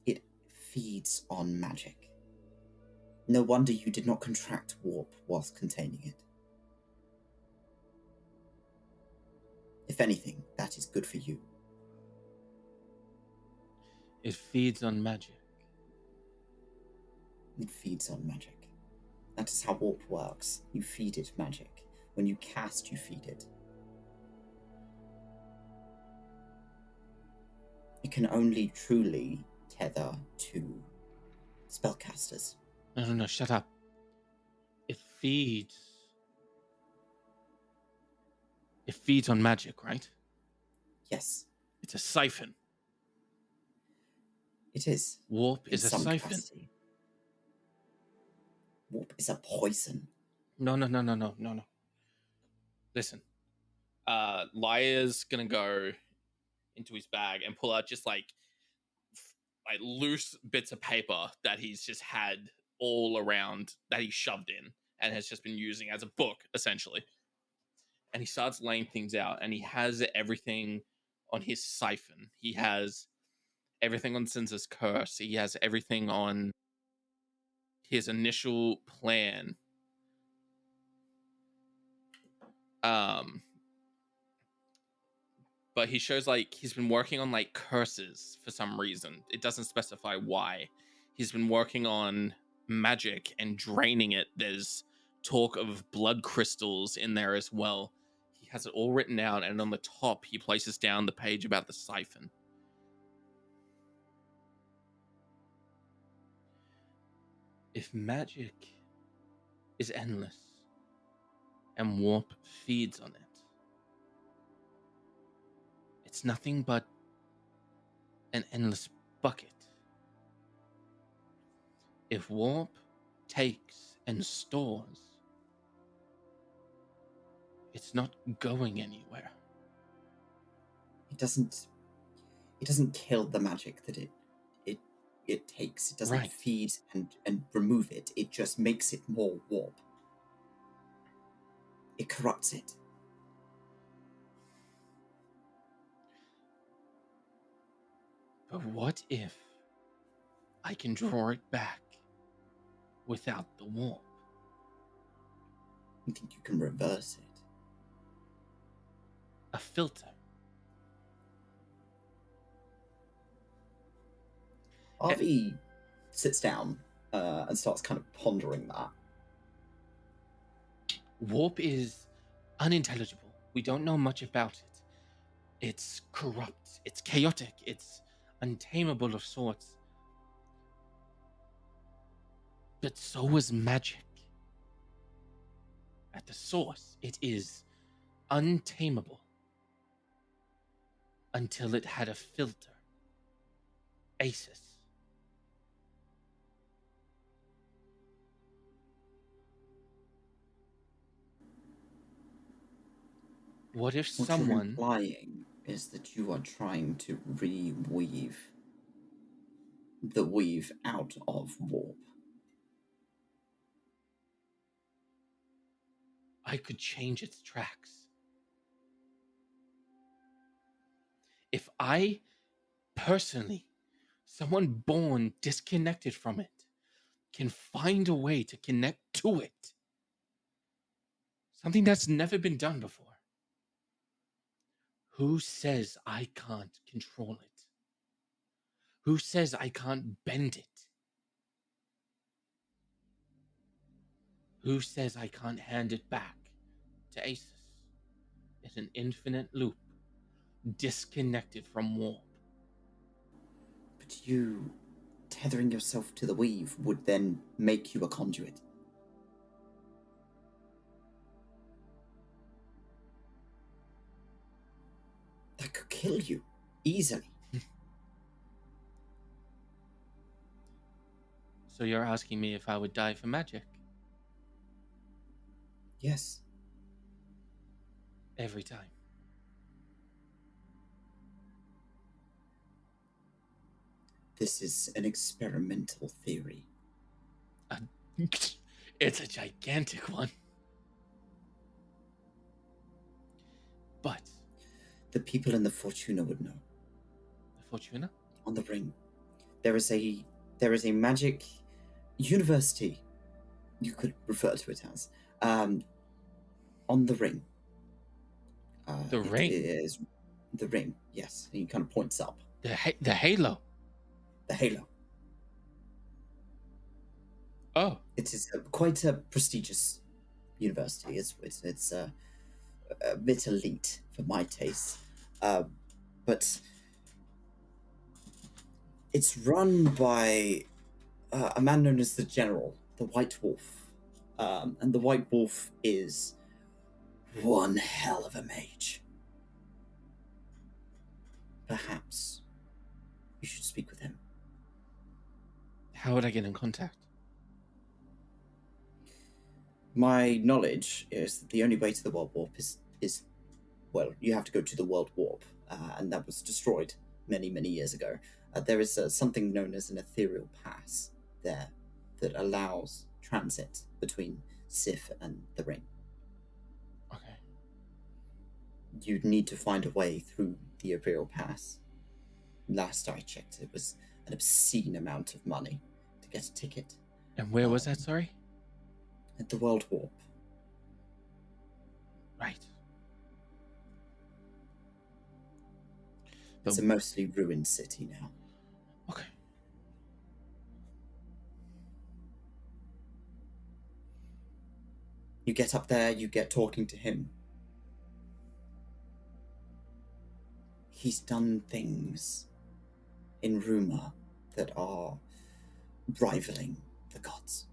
Speaker 1: It feeds on magic. No wonder you did not contract warp whilst containing it. If anything, that is good for you.
Speaker 2: It feeds on magic.
Speaker 1: It feeds on magic. That is how warp works. You feed it magic. When you cast, you feed it. It can only truly tether to spellcasters.
Speaker 2: No, shut up. It feeds on magic, right?
Speaker 1: Yes,
Speaker 2: It's a siphon.
Speaker 1: it is.
Speaker 2: Warp
Speaker 1: In
Speaker 2: is a
Speaker 1: some
Speaker 2: siphon.
Speaker 1: capacity. Warp is a poison.
Speaker 2: No. Listen. Lyre's gonna go into his bag and pull out just like loose bits of paper that he's just had all around, that he shoved in and has just been using as a book, essentially. And he starts laying things out, and he has everything on his siphon. He has everything on Sinza's curse. He has everything on his initial plan. But he shows like he's been working on like curses for some reason. It doesn't specify why. He's been working on magic and draining it. There's talk of blood crystals in there as well. He has it all written out, and on the top he places down the page about the siphon. If magic is endless and warp feeds on it, it's nothing but an endless bucket. If warp takes and stores, it's not going anywhere.
Speaker 1: It doesn't kill the magic that it takes. It doesn't
Speaker 2: Right.
Speaker 1: feed and remove it. It just makes it more warp. It corrupts it.
Speaker 2: But what if I can draw it back without the warp?
Speaker 1: I think you can reverse it.
Speaker 2: A filter.
Speaker 1: RV sits down and starts kind of pondering that.
Speaker 2: Warp is unintelligible. We don't know much about it. It's corrupt. It's chaotic. It's untamable of sorts. But so is magic. At the source, it is untamable until it had a filter. Asus. What if
Speaker 1: What
Speaker 2: someone...
Speaker 1: you're implying is that you are trying to reweave the weave out of warp.
Speaker 2: I could change its tracks. If I personally, someone born disconnected from it, can find a way to connect to it, something that's never been done before, who says I can't control it? Who says I can't bend it? Who says I can't hand it back to Asus in an infinite loop, disconnected from warp?
Speaker 1: But you tethering yourself to the weave would then make you a conduit. That could kill you easily.
Speaker 2: So you're asking me if I would die for magic?
Speaker 1: Yes.
Speaker 2: Every time.
Speaker 1: This is an experimental theory.
Speaker 2: It's a gigantic one. But
Speaker 1: The people in the Fortuna would know.
Speaker 2: the Fortuna?
Speaker 1: On the ring, there is a magic university, you could refer to it as, on the ring.
Speaker 2: The ring?
Speaker 1: It is the ring, yes. He kind of points up.
Speaker 2: The halo.
Speaker 1: The halo.
Speaker 2: Oh.
Speaker 1: It is quite a prestigious university. It's a bit elite for my taste. But it's run by a man known as the General, the White Wolf. And the White Wolf is one hell of a mage. Perhaps you should speak with him.
Speaker 2: How would I get in contact?
Speaker 1: My knowledge is that the only way to the World Warp is well, you have to go to the World Warp, and that was destroyed many, many years ago. There is something known as an ethereal pass there that allows transit between Sif and the ring.
Speaker 2: Okay.
Speaker 1: You'd need to find a way through the ethereal pass. Last I checked, it was an obscene amount of money to get a ticket.
Speaker 2: And where was that, sorry?
Speaker 1: At the World Warp.
Speaker 2: Right.
Speaker 1: It's a mostly ruined city now.
Speaker 2: Okay.
Speaker 1: You get up there, you get talking to him. He's done things in rumor that are rivaling the gods.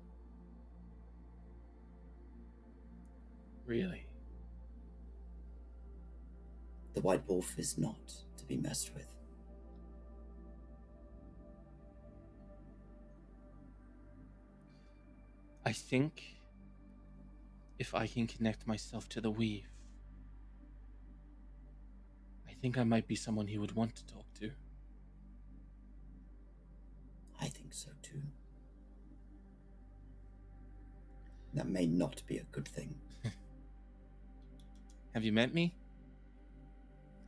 Speaker 2: Really?
Speaker 1: The White Wolf is not to be messed with.
Speaker 2: I think if I can connect myself to the weave, I think I might be someone he would want to talk to.
Speaker 1: I think so too. That may not be a good thing.
Speaker 2: Have you met me?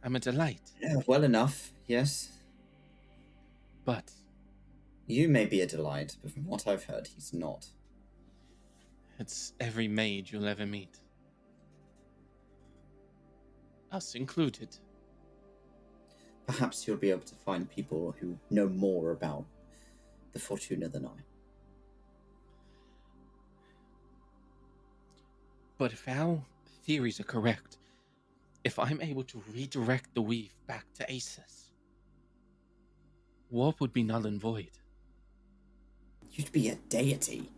Speaker 2: I'm a delight.
Speaker 1: Yeah, well enough, yes.
Speaker 2: But
Speaker 1: You may be a delight, but from what I've heard, he's not.
Speaker 2: it's every mage you'll ever meet. Us included.
Speaker 1: Perhaps you'll be able to find people who know more about the Fortuna than I.
Speaker 2: But if our theories are correct, if I'm able to redirect the weave back to Asus, warp would be null and void.
Speaker 1: You'd be a deity.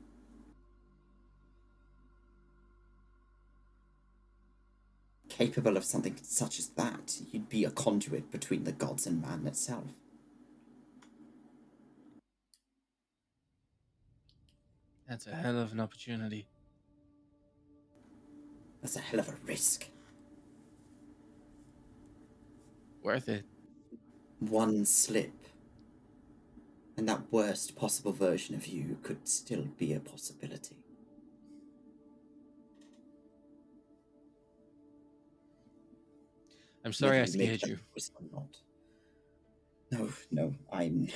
Speaker 1: Capable of something such as that, you'd be a conduit between the gods and man itself.
Speaker 2: That's a hell of an opportunity.
Speaker 1: That's a hell of a risk.
Speaker 2: Worth it.
Speaker 1: One slip, and that worst possible version of you could still be a possibility.
Speaker 2: I'm sorry I
Speaker 1: Whether make
Speaker 2: scared
Speaker 1: that
Speaker 2: you.
Speaker 1: choice or not. No, I'm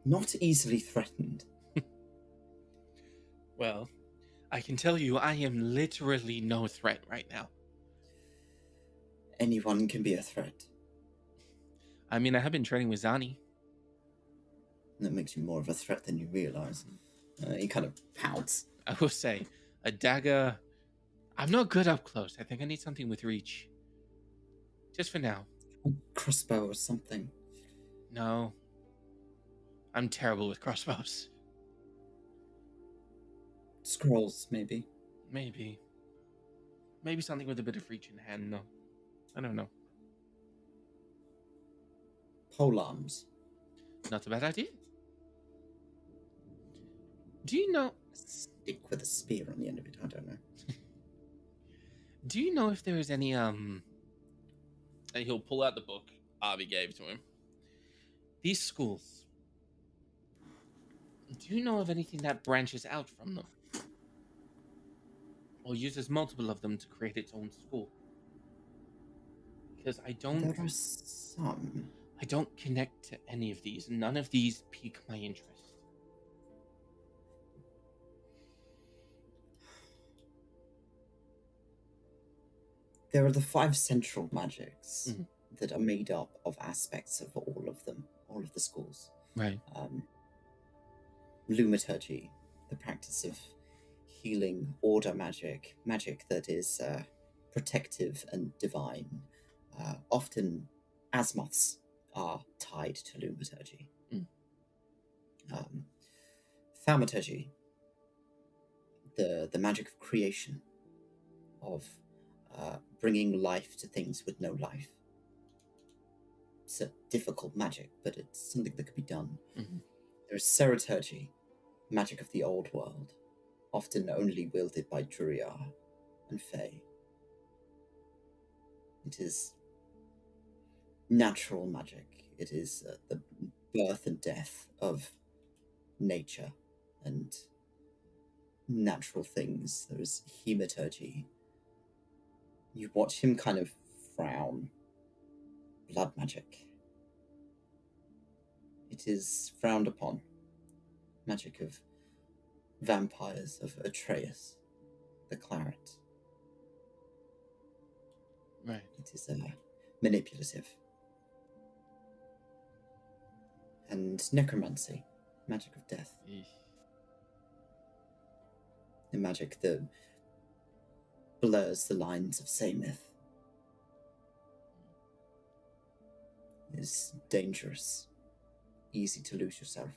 Speaker 1: not easily threatened.
Speaker 2: Well, I can tell you I am literally no threat right now.
Speaker 1: Anyone can be a threat.
Speaker 2: I mean, I have been training with Zani.
Speaker 1: That makes you more of a threat than you realize. He kind of pouts.
Speaker 2: I will say, a dagger... I'm not good up close. I think I need something with reach. Just for now.
Speaker 1: A crossbow or something.
Speaker 2: No. I'm terrible with crossbows.
Speaker 1: Scrolls, maybe.
Speaker 2: Maybe. Maybe something with a bit of reach in hand, no. I don't know.
Speaker 1: Pole arms.
Speaker 2: Not a bad idea. Do you know...
Speaker 1: Stick with a spear on the end of it, I don't know.
Speaker 2: Do you know if there is any, And he'll pull out the book Arby gave to him. These schools. Do you know of anything that branches out from them? Or uses multiple of them to create its own school? Because I don't...
Speaker 1: There are some.
Speaker 2: I don't connect to any of these. None of these pique my interest.
Speaker 1: There are the 5 central magics
Speaker 2: Mhm.
Speaker 1: that are made up of aspects of all of them, all of the schools.
Speaker 2: Right.
Speaker 1: 𝘏𝘪𝘭𝘥, the practice of healing, order magic, magic that is protective and divine. Often, azimuths are tied to 𝘏𝘪𝘭𝘥. 𝘏𝘪𝘭𝘥, the magic of creation, of bringing life to things with no life. It's a difficult magic, but it's something that could be done. There's 𝘖𝘪𝘭𝘥, magic of the old world, often only wielded by Druiar and Fae. It is natural magic. It is the birth and death of nature and natural things. There is 𝘏𝘏𝘪𝘭𝘥. You watch him kind of frown. Blood magic. It is frowned upon. Magic of vampires, of Atreus, the claret.
Speaker 2: Right.
Speaker 1: It is manipulative. And necromancy, magic of death. The magic that blurs the lines of Saemyth. Is dangerous, easy to lose yourself.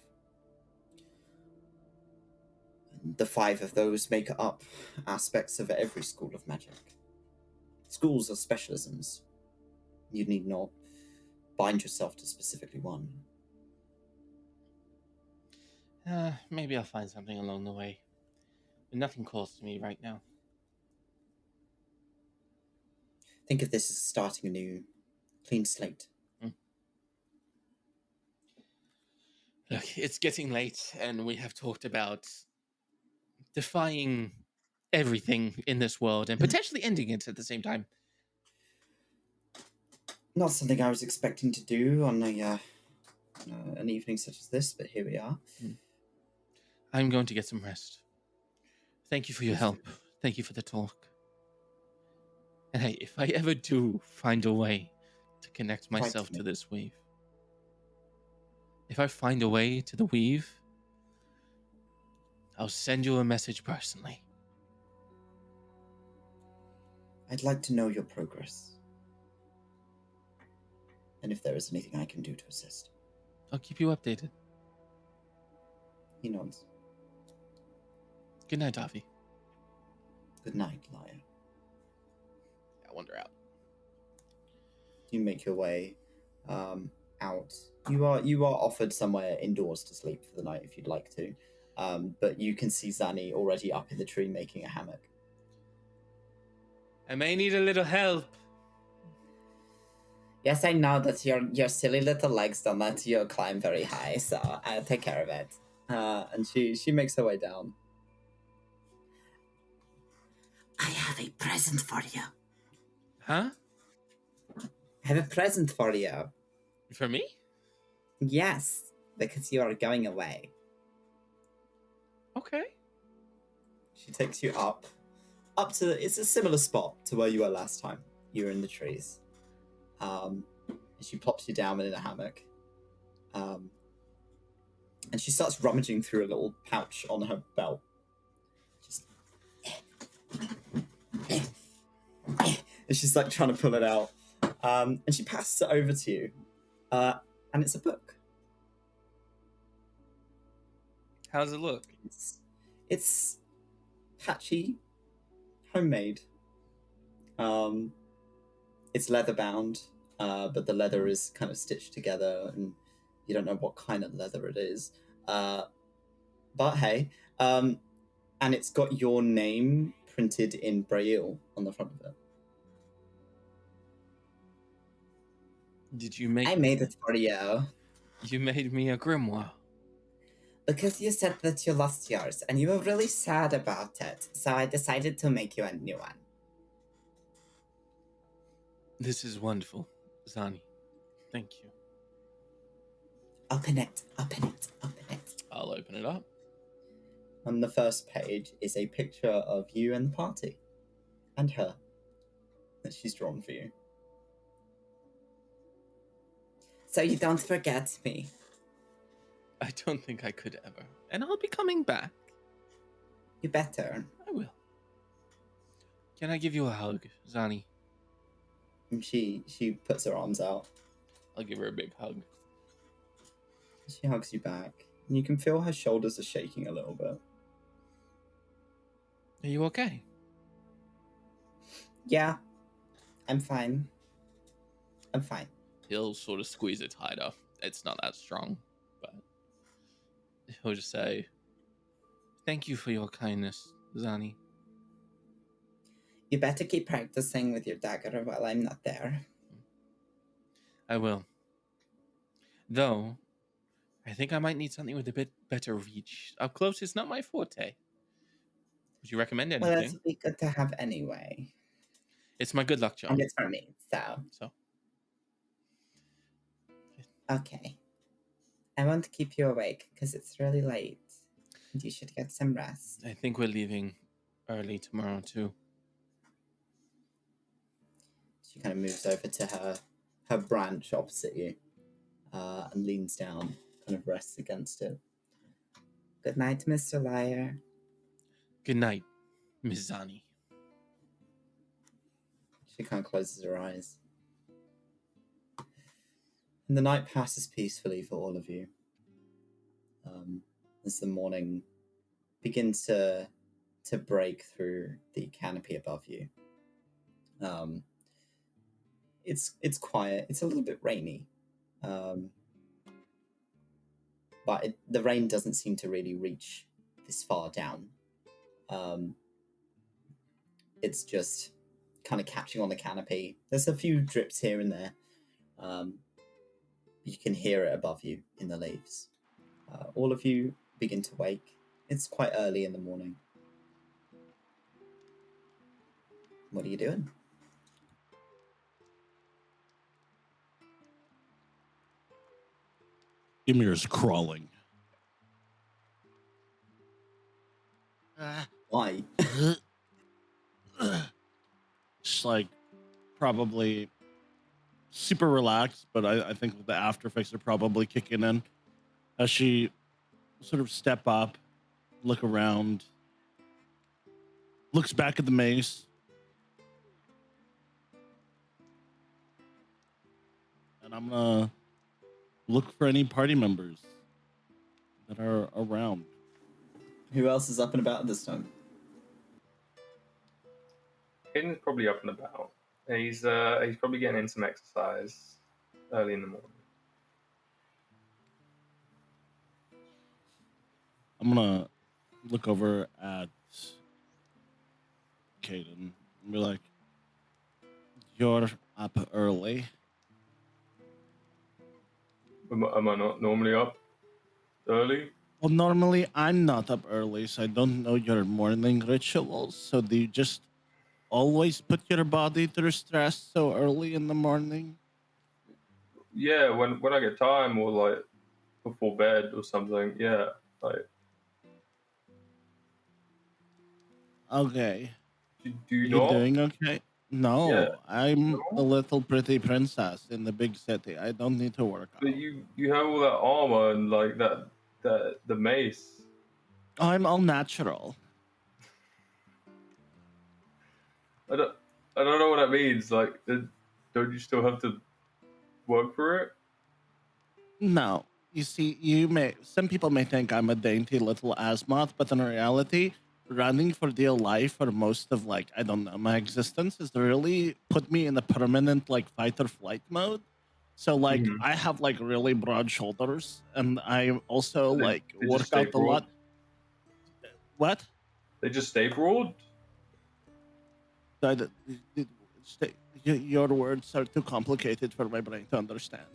Speaker 1: And the 5 of those make up aspects of every school of magic. Schools are specialisms. You need not bind yourself to specifically one.
Speaker 2: Maybe I'll find something along the way. But nothing calls to me right now.
Speaker 1: Think of this as starting a new, clean slate.
Speaker 2: Look, it's getting late, and we have talked about defying everything in this world and potentially ending it at the same time.
Speaker 1: Not something I was expecting to do on an evening such as this, but here we are.
Speaker 2: I'm going to get some rest. Thank you for your help. Thank you for the talk. And hey, if I ever do find a way to connect myself to this weave, if I find a way to the weave, I'll send you a message personally.
Speaker 1: I'd like to know your progress. And if there is anything I can do to assist.
Speaker 2: I'll keep you updated.
Speaker 1: He nods.
Speaker 2: Good night, Avi.
Speaker 1: Good night, Lyre.
Speaker 2: I wander out.
Speaker 1: You make your way out. You are offered somewhere indoors to sleep for the night if you'd like to. But you can see Zanny already up in the tree making a hammock.
Speaker 2: I may need a little help.
Speaker 1: Yes, I know that your silly little legs don't let you climb very high, so I'll take care of it. And she makes her way down. I have a present for you.
Speaker 2: Huh?
Speaker 1: I have a present for you.
Speaker 2: For me?
Speaker 1: Yes, because you are going away.
Speaker 2: Okay.
Speaker 1: She takes you up to it's a similar spot to where you were last time. You were in the trees. And she plops you down in a hammock. And she starts rummaging through a little pouch on her belt. Just and she's like trying to pull it out. And she passes it over to you. And it's a book.
Speaker 2: How does it look?
Speaker 1: It's patchy, homemade. It's leather bound, but the leather is kind of stitched together, and you don't know what kind of leather it is. But hey, and it's got your name printed in Braille on the front of it.
Speaker 2: Did you make?
Speaker 1: I made it for you.
Speaker 2: You made me a grimoire.
Speaker 1: Because you said that you lost yours, and you were really sad about it, so I decided to make you a new one.
Speaker 2: This is wonderful, Zani. Thank you.
Speaker 1: Open it, open it, open it.
Speaker 2: I'll open it up.
Speaker 1: On the first page is a picture of you and the party. And her. that she's drawn for you. So you don't forget me.
Speaker 2: I don't think I could ever. And I'll be coming back.
Speaker 1: You better.
Speaker 2: I will. Can I give you a hug, Zani?
Speaker 1: And she puts her arms out.
Speaker 2: I'll give her a big hug.
Speaker 1: She hugs you back. And you can feel her shoulders are shaking a little bit.
Speaker 2: Are you okay?
Speaker 1: Yeah, I'm fine. I'm fine.
Speaker 2: He'll sort of squeeze it tighter. It's not that strong, but he'll just say, "Thank you for your kindness, Zani."
Speaker 1: You better keep practicing with your dagger while I'm not there.
Speaker 2: I will. Though, I think I might need something with a bit better reach. Up close is not my forte. Would you recommend anything?
Speaker 1: Well, that's be good to have anyway.
Speaker 2: It's my good luck charm.
Speaker 1: And it's for me, so. Okay. I won't keep you awake because it's really late. And you should get some rest.
Speaker 2: I think we're leaving early tomorrow too.
Speaker 1: She kind of moves over to her branch opposite you and leans down, kind of rests against it. Good night, Mr. Lyre.
Speaker 2: Good night, Miss Zani.
Speaker 1: She kind of closes her eyes. And the night passes peacefully for all of you. As the morning begins to break through the canopy above you. It's quiet. It's a little bit rainy. But the rain doesn't seem to really reach this far down. It's just kind of catching on the canopy. There's a few drips here and there. You can hear it above you in the leaves. All of you begin to wake. It's quite early in the morning. What are you doing?
Speaker 4: Ymir's crawling.
Speaker 1: Why?
Speaker 4: Just like probably super relaxed, but I think the after effects are probably kicking in as she sort of step up, look around, looks back at the mace, and I'm gonna look for any party members that are around.
Speaker 1: Who else is up and about at this time?
Speaker 3: Kaiden's probably up and about. He's probably getting in some exercise early in the morning.
Speaker 4: I'm gonna look over at Kaiden and be like, "You're up early."
Speaker 3: Am I not normally up early?
Speaker 4: Well, normally I'm not up early, so I don't know your morning rituals. So do you just always put your body through stress so early in the morning?
Speaker 3: Yeah, when I get time or like before bed or something. Yeah, like.
Speaker 4: Okay.
Speaker 3: Do you
Speaker 4: Are
Speaker 3: not?
Speaker 4: you doing okay? No,
Speaker 3: Yeah.
Speaker 4: I'm
Speaker 3: No?
Speaker 4: a little pretty princess in the big city. I don't need to work
Speaker 3: But
Speaker 4: out.
Speaker 3: you have all that armor and like the mace.
Speaker 4: I'm all natural.
Speaker 3: I don't know what that means. Like, don't you still have to work for it?
Speaker 4: No. You see, some people may think I'm a dainty little asmoth, but in reality, running for dear life for most of like, I don't know, my existence has really put me in a permanent like fight or flight mode. So like
Speaker 3: Mhm.
Speaker 4: I have like really broad shoulders and I also
Speaker 3: They-
Speaker 4: like
Speaker 3: they just
Speaker 4: work
Speaker 3: stay
Speaker 4: out a
Speaker 3: broad?
Speaker 4: lot. What?
Speaker 3: They just stay broad.
Speaker 4: I d- d- stay- Your words are too complicated for my brain to understand.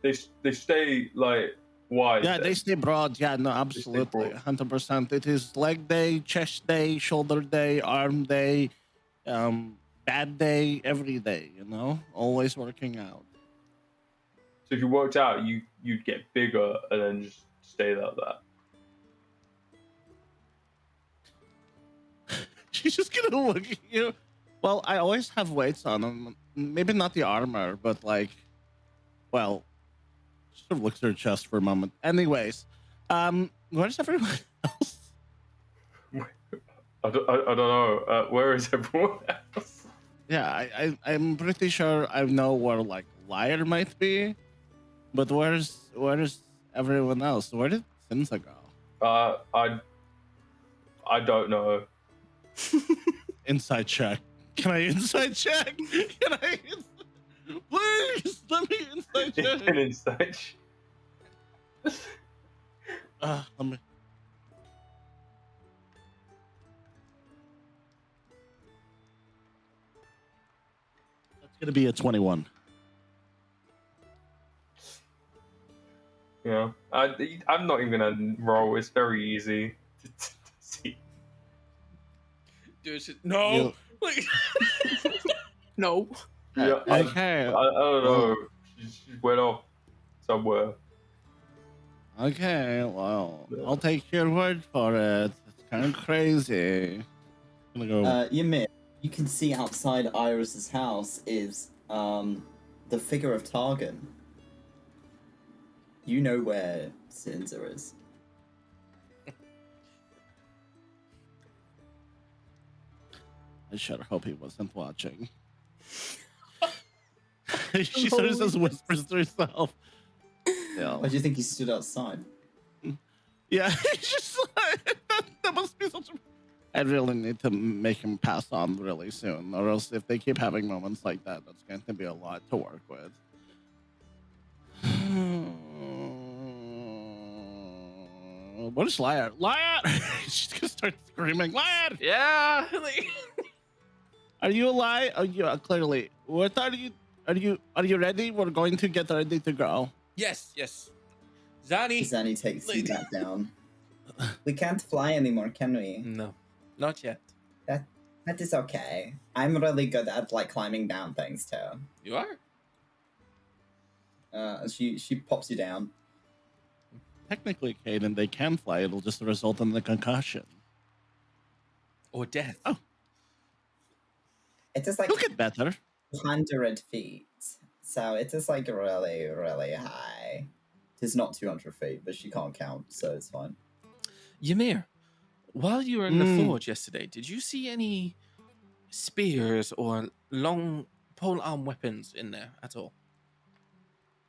Speaker 3: They stay like wide.
Speaker 4: Yeah,
Speaker 3: then.
Speaker 4: they stay broad. Yeah, no,
Speaker 3: stay
Speaker 4: absolutely,
Speaker 3: broad.
Speaker 4: 100%. It is leg day, chest day, shoulder day, arm day, bad day, every day. You know, always working out.
Speaker 3: So if you worked out, you'd get bigger and then just stay like that.
Speaker 4: She's just gonna look at you. Well, I always have weights on them. Maybe not the armor, but like, well, she sort of looks at her chest for a moment. Anyways, where's everyone else?
Speaker 3: I don't know. Where is everyone else?
Speaker 4: Yeah, I'm pretty sure I know where like Lyre might be, but where's everyone else? Where did Sinza go?
Speaker 3: I don't know.
Speaker 4: Inside check. Can I inside check? Can I? Please let me inside check.
Speaker 3: An inside.
Speaker 4: Let me. That's gonna be a 21.
Speaker 3: Yeah, I'm not even gonna roll. It's very easy to see.
Speaker 2: Dude, no. Like, no.
Speaker 3: Yeah,
Speaker 4: Okay.
Speaker 3: I don't know. She went off somewhere.
Speaker 4: Okay. Well, I'll take your word for it. It's kind of crazy. I'm gonna go.
Speaker 1: Ymir, you can see outside Iris's house is the figure of Targon. You know where Sinza is.
Speaker 4: I sure hope he wasn't watching. She sort of just whispers to herself. Yeah.
Speaker 1: Why do you think he stood outside?
Speaker 4: Yeah, he's just like, that must be such a... I really need to make him pass on really soon, or else if they keep having moments like that, that's going to be a lot to work with. What is Lyre? Lyre! She's gonna start screaming, Lyre!
Speaker 2: Yeah. Like,
Speaker 4: Are you alive? Are you clearly? What are you? Are you ready? We're going to get ready to go.
Speaker 2: yes. Zani.
Speaker 1: Zanny takes you back down. We can't fly anymore, can we?
Speaker 2: No, not yet.
Speaker 1: That is okay. I'm really good at like climbing down things too.
Speaker 2: You are?
Speaker 1: She pops you down.
Speaker 4: Technically, Kaiden, they can fly. It'll just result in the concussion.
Speaker 2: Or death.
Speaker 4: Oh.
Speaker 1: It is like
Speaker 4: You'll get better.
Speaker 1: 100 feet. So it is like really, really high. It is not 200 feet, but she can't count, so it's fine.
Speaker 2: Ymir, while you were in the forge yesterday, did you see any spears or long pole-arm weapons in there at all?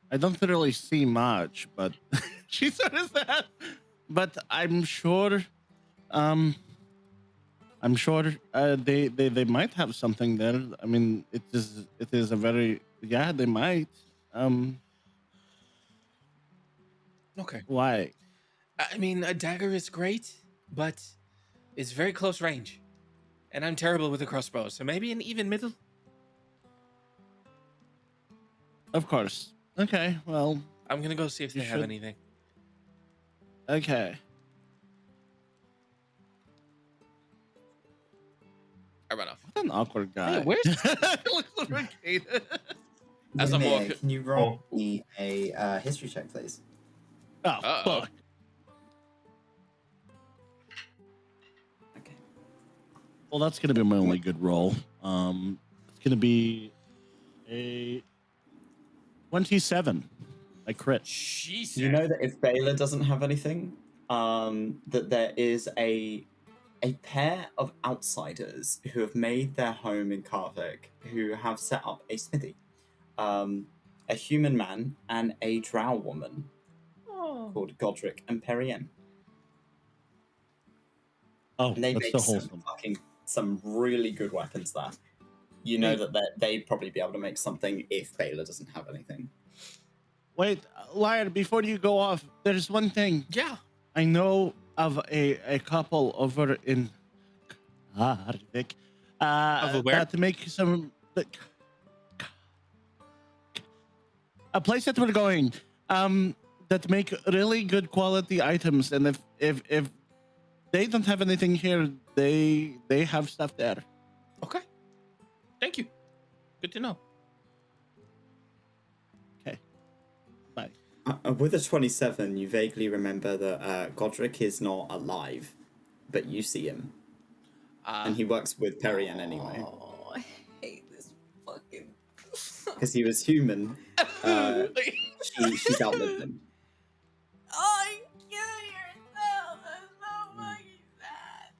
Speaker 4: I don't really see much, but she sort of said. But I'm sure, they might have something there. I mean, it is a very they might.
Speaker 2: Okay.
Speaker 4: Why?
Speaker 2: I mean, a dagger is great, but it's very close range. And I'm terrible with a crossbow, so maybe an even middle?
Speaker 4: Of course. Okay, well,
Speaker 2: I'm gonna go see if
Speaker 4: You
Speaker 2: they have
Speaker 4: should.
Speaker 2: anything.
Speaker 4: okay.
Speaker 2: I run off.
Speaker 4: What an awkward guy.
Speaker 2: Hey, where's...
Speaker 4: Looks like Kaiden.
Speaker 2: As I'm
Speaker 1: Ymir,
Speaker 2: walking-
Speaker 1: can you roll me a history check, please?
Speaker 4: Oh,
Speaker 2: Uh-oh.
Speaker 4: fuck.
Speaker 1: Okay.
Speaker 4: Well, that's gonna be my only good roll. It's gonna be a 27. I crit.
Speaker 2: Jesus.
Speaker 1: You know that if Baylor doesn't have anything, that there is a pair of outsiders who have made their home in Kaavic, who have set up a smithy. A human man and a drow woman called Godric and Perienne.
Speaker 4: Oh,
Speaker 1: And they
Speaker 4: that's
Speaker 1: make
Speaker 4: so wholesome.
Speaker 1: some really good weapons there. You know that they'd probably be able to make something if Baylor doesn't have anything.
Speaker 4: Wait, Lyre, before you go off, there's one thing.
Speaker 2: Yeah.
Speaker 4: I know of a couple over in Kaavic
Speaker 2: Over where?
Speaker 4: that make some a place that we're going that make really good quality items, and if they don't have anything here, they have stuff there.
Speaker 2: Okay. Thank you. Good to know.
Speaker 4: Okay, bye.
Speaker 1: With a 27, you vaguely remember that Godric is not alive, but you see him. And he works with Perian anyway.
Speaker 5: Oh, I hate this fucking.
Speaker 1: Because he was human, she's outlived him.
Speaker 5: Oh, kill yourself! That's so fucking sad.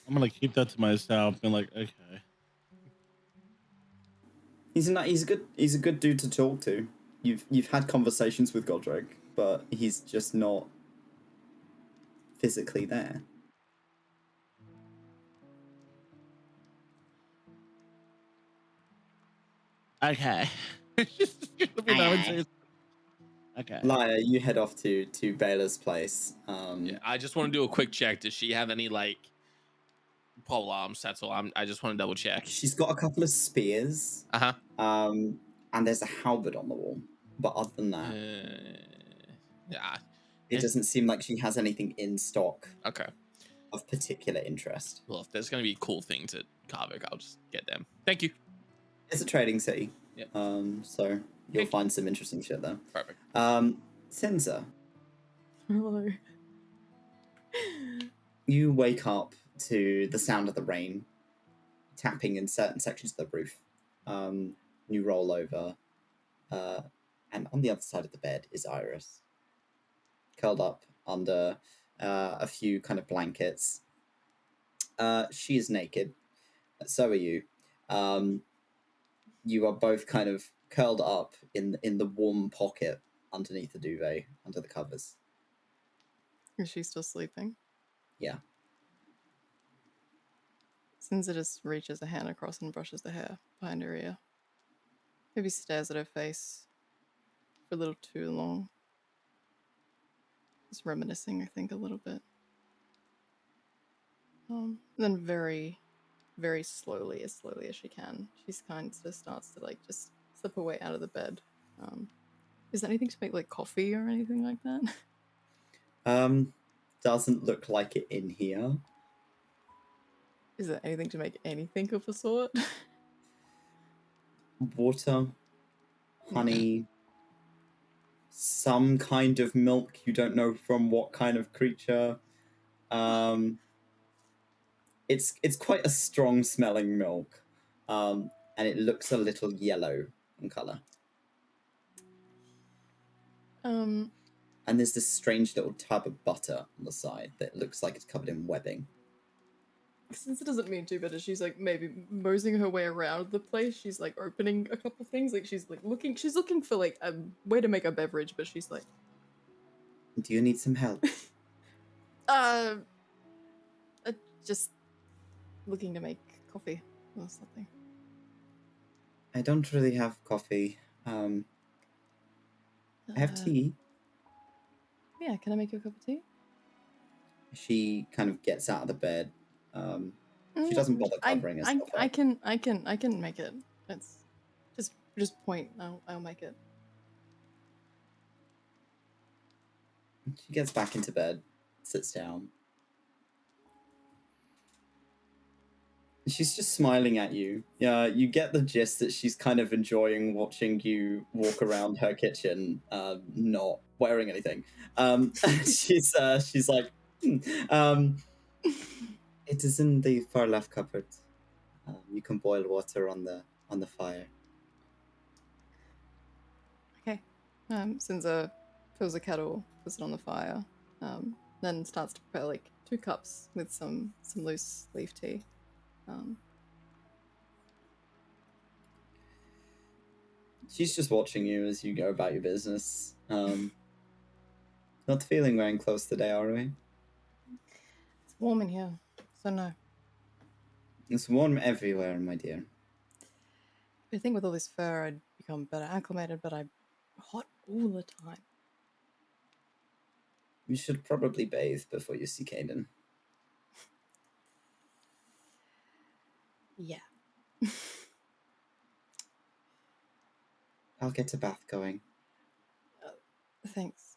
Speaker 4: I'm gonna keep that to myself and like, okay.
Speaker 1: He's a good dude to talk to. You've had conversations with Godric, but he's just not physically there.
Speaker 4: Okay. Okay.
Speaker 1: Lyre, you head off to Baylor's place.
Speaker 2: Yeah, I just want to do a quick check. Does she have any like pole arms? That's all. I just want to double check.
Speaker 1: She's got a couple of spears. And there's a halberd on the wall. But other than that,
Speaker 2: yeah,
Speaker 1: it doesn't seem like she has anything in stock.
Speaker 2: Okay.
Speaker 1: Of particular interest.
Speaker 2: Well, if there's gonna be cool things at Kaavic, I'll just get them. Thank you.
Speaker 1: It's a trading city.
Speaker 2: Yep.
Speaker 1: So you'll find some interesting shit there.
Speaker 2: Perfect.
Speaker 1: Sinza.
Speaker 5: Hello.
Speaker 1: You wake up to the sound of the rain tapping in certain sections of the roof. You roll over, and on the other side of the bed is Iris, curled up under a few kind of blankets. She is naked. So are you. You are both kind of curled up in the warm pocket underneath the duvet, under the covers.
Speaker 5: Is she still sleeping?
Speaker 1: Yeah.
Speaker 5: Sinza just reaches a hand across and brushes the hair behind her ear. Maybe stares at her face for a little too long. Just reminiscing, I think, a little bit. Then very, very slowly as she can, she's kind of starts to like just slip her way out of the bed. Is there anything to make like coffee or anything like that?
Speaker 1: Doesn't look like it in here.
Speaker 5: Is there anything to make anything of the sort?
Speaker 1: Water, honey, some kind of milk, you don't know from what kind of creature. It's quite a strong smelling milk, and it looks a little yellow in color. And there's this strange little tub of butter on the side that looks like it's covered in webbing.
Speaker 5: Since it doesn't mean to, but as she's like maybe moseying her way around the place, she's like opening a couple things. Like she's looking for like a way to make a beverage, but she's like,
Speaker 1: do you need some help?
Speaker 5: Just looking to make coffee or something.
Speaker 1: I don't really have coffee. I have tea.
Speaker 5: Yeah, can I make you a cup of tea?
Speaker 1: She kind of gets out of the bed. She doesn't bother covering herself up.
Speaker 5: I can make it. It's just point. I'll make it.
Speaker 1: She gets back into bed, sits down. She's just smiling at you. Yeah, you get the gist that she's kind of enjoying watching you walk around her kitchen, not wearing anything. She's like, it is in the far left cupboard. You can boil water on the fire.
Speaker 5: Okay. Sinza fills a kettle, puts it on the fire, then starts to prepare like 2 cups with some loose leaf tea.
Speaker 1: She's just watching you as you go about your business. Not feeling wearing clothes today, are we?
Speaker 5: It's warm in here, so no.
Speaker 1: It's warm everywhere, my dear.
Speaker 5: I think with all this fur, I'd become better acclimated, but I'm hot all the time.
Speaker 1: You should probably bathe before you see Kaiden.
Speaker 5: Yeah.
Speaker 1: I'll get a bath going.
Speaker 5: Thanks.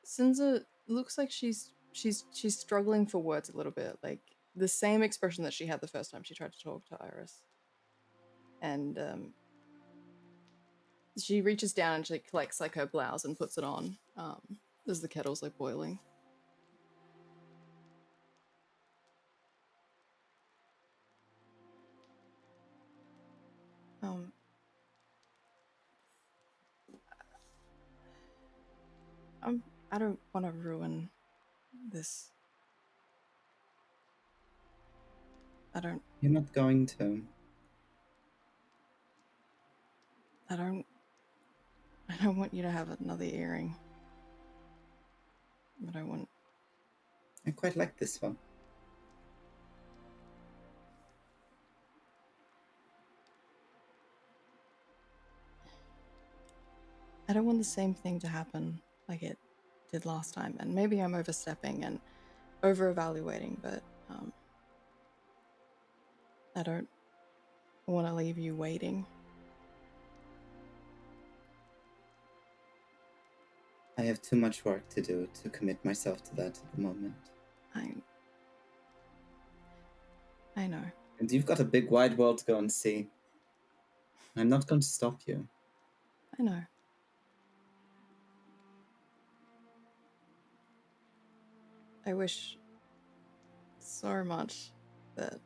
Speaker 5: Sinza looks like she's struggling for words a little bit, like the same expression that she had the first time she tried to talk to Iris. And She reaches down and she collects like her blouse and puts it on as the kettle's like boiling. I don't want to ruin this.
Speaker 1: You're not going to.
Speaker 5: I don't want you to have another earring.
Speaker 1: I quite like this one.
Speaker 5: I don't want the same thing to happen like it did last time. And maybe I'm overstepping and over-evaluating, but I don't want to leave you waiting.
Speaker 1: I have too much work to do to commit myself to that at the moment.
Speaker 5: I know.
Speaker 1: And you've got a big wide world to go and see. I'm not going to stop you.
Speaker 5: I know. I wish so much that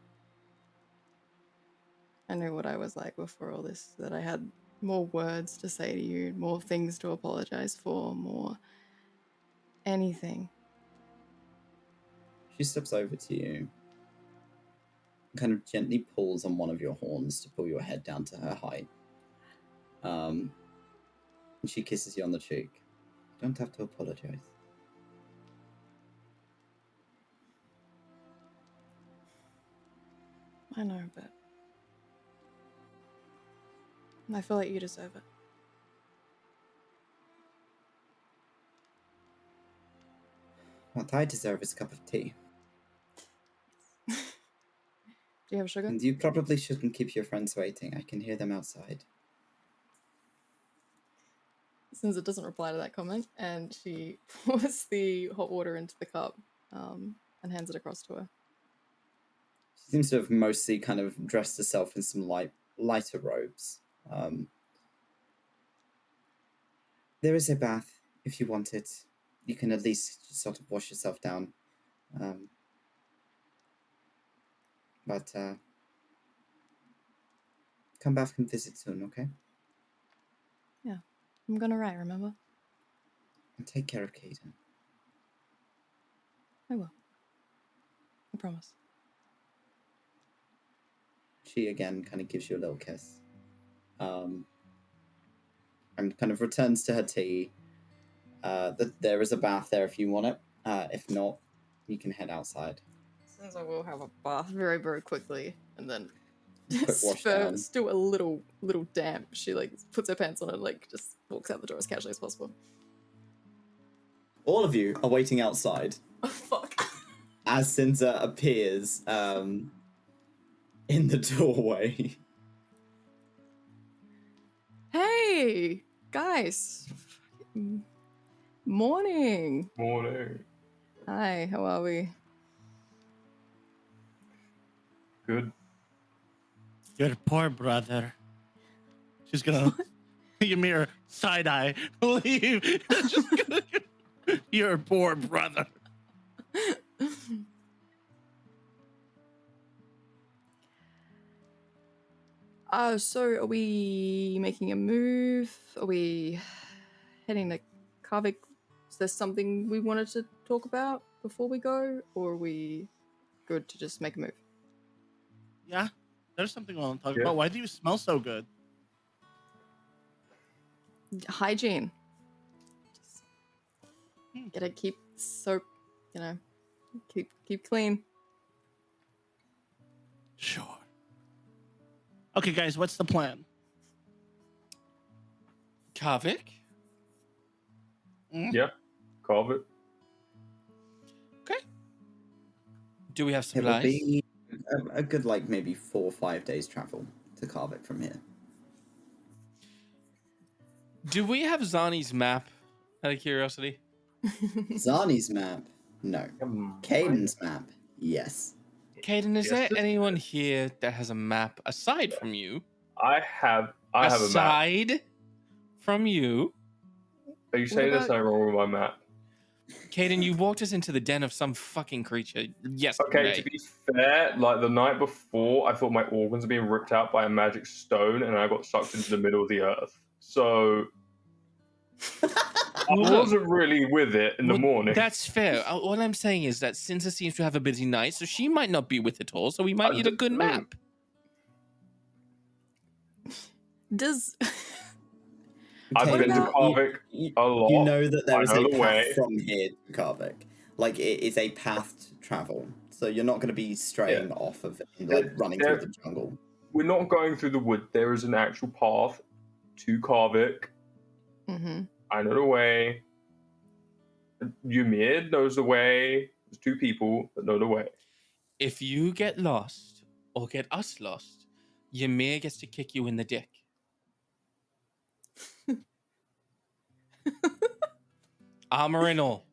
Speaker 5: I knew what I was like before all this, that I had more words to say to you, more things to apologize for, more anything.
Speaker 1: She steps over to you and kind of gently pulls on one of your horns to pull your head down to her height. And she kisses you on the cheek. You don't have to apologize.
Speaker 5: I know, but I feel like you deserve it.
Speaker 1: What I deserve is a cup of tea.
Speaker 5: Do you have sugar?
Speaker 1: And you probably shouldn't keep your friends waiting. I can hear them outside.
Speaker 5: Sinza doesn't reply to that comment, and she pours the hot water into the cup and hands it across to her.
Speaker 1: She seems to have mostly kind of dressed herself in some lighter robes. There is a bath, if you want it. You can at least just sort of wash yourself down. But come back and visit soon, okay?
Speaker 5: Yeah, I'm gonna write, remember?
Speaker 1: And take care of Kaiden.
Speaker 5: I will. I promise.
Speaker 1: She again kind of gives you a little kiss. And kind of returns to her tea. There is a bath there if you want it. If not, you can head outside.
Speaker 5: Sinza will have a bath very, very quickly, and then
Speaker 1: Quick wash down.
Speaker 5: still a little damp. She like puts her pants on and like just walks out the door as casually as possible.
Speaker 1: All of you are waiting outside.
Speaker 5: Oh fuck.
Speaker 1: As Sinza appears in the doorway.
Speaker 5: Hey guys. Morning.
Speaker 3: Morning.
Speaker 5: Hi, how are we?
Speaker 3: Good.
Speaker 4: Your poor brother. She's gonna Ymir side eye. Leave. Just gonna, your poor brother.
Speaker 5: So are we making a move? Are we heading to Kaavic? Is there something we wanted to talk about before we go? Or are we good to just make a move?
Speaker 4: Yeah, there's something I want to talk about. Why do you smell so good?
Speaker 5: Hygiene. Just gotta keep soap, keep clean.
Speaker 4: Sure. Okay, guys, what's the plan?
Speaker 2: Kaavic?
Speaker 3: Yep. Kaavic.
Speaker 2: Okay. Do we have
Speaker 1: It will
Speaker 2: supplies?
Speaker 1: be a good, like, maybe 4 or 5 days travel to Kaavic from here.
Speaker 2: Do we have Zani's map, out of curiosity?
Speaker 1: Zani's map? No. Kaiden's map? Yes.
Speaker 2: Kaiden, is there anyone here that has a map aside from you?
Speaker 3: I have a map.
Speaker 2: Aside from you.
Speaker 3: Are you saying there's
Speaker 5: about-
Speaker 3: something wrong with my map?
Speaker 2: Kaiden, you walked us into the den of some fucking creature yesterday.
Speaker 3: Okay, to be fair, like the night before, I thought my organs were being ripped out by a magic stone, and I got sucked into the middle of the earth. So I wasn't really with it in the morning.
Speaker 2: That's fair. All I'm saying is that Sinza seems to have a busy night, so she might not be with it all. So we might need a good map.
Speaker 5: Does
Speaker 3: I've
Speaker 1: Okay,
Speaker 3: been to
Speaker 5: about-
Speaker 3: Kaavic a lot.
Speaker 1: You know that there is
Speaker 3: I
Speaker 1: a
Speaker 3: know
Speaker 1: path
Speaker 3: the way.
Speaker 1: from here to Kaavic. Like, it is a path to travel. So you're not going to be straying off of, like, running through the jungle.
Speaker 3: We're not going through the wood. There is an actual path to Kaavic.
Speaker 5: Mhm.
Speaker 3: I know the way. Ymir knows the way. There's two people that know the way.
Speaker 2: If you get lost or get us lost, Ymir gets to kick you in the dick. Armor and all.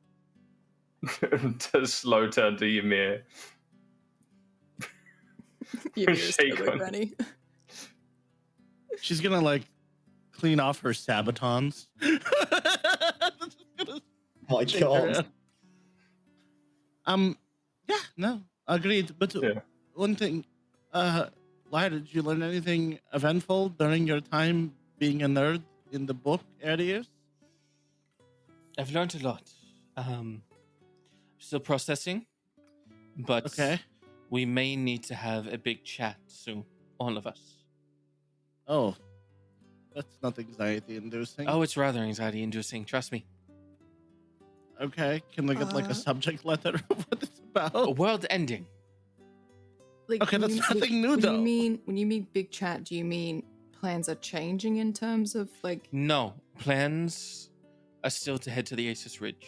Speaker 3: To slow turn to Ymir.
Speaker 5: Ymir's
Speaker 3: Shake
Speaker 5: totally
Speaker 3: on-
Speaker 5: granny.
Speaker 4: She's gonna like clean off her sabatons.
Speaker 1: My
Speaker 4: Shake her
Speaker 1: God.
Speaker 4: head. Yeah, no, agreed. But
Speaker 3: Yeah.
Speaker 4: one thing, Lyra, did you learn anything eventful during your time being a nerd in the book areas?
Speaker 2: I've learned a lot. Still processing, but
Speaker 4: Okay.
Speaker 2: we may need to have a big chat soon, all of us.
Speaker 4: Oh, that's not anxiety inducing.
Speaker 2: Oh, it's rather anxiety inducing, trust me.
Speaker 4: Okay. Can we get like
Speaker 5: Uh,
Speaker 4: a subject letter of what it's
Speaker 2: A
Speaker 4: about?
Speaker 2: world ending.
Speaker 5: Like,
Speaker 4: Okay, that's nothing new, though.
Speaker 5: When you mean big chat, do you mean plans are changing in terms of like?
Speaker 2: No, plans are still to head to the Asus Ridge.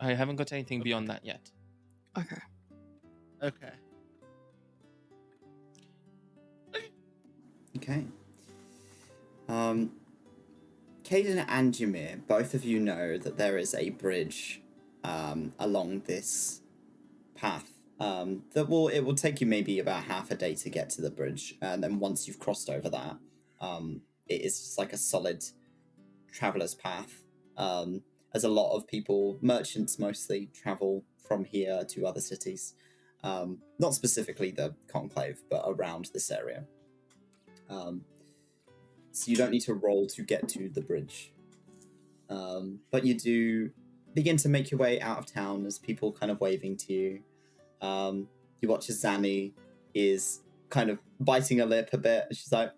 Speaker 2: I haven't got anything beyond that yet.
Speaker 5: Okay.
Speaker 4: Okay.
Speaker 1: Okay. Kaiden and Ymir, both of you know that there is a bridge along this path. It will take you maybe about half a day to get to the bridge, and then once you've crossed over that, it is just like a solid traveler's path. As a lot of people, merchants mostly, travel from here to other cities. Not specifically the Conclave, but around this area. So you don't need to roll to get to the bridge. But you do begin to make your way out of town as people kind of waving to you. You watch as Zanny is kind of biting her lip a bit. She's like,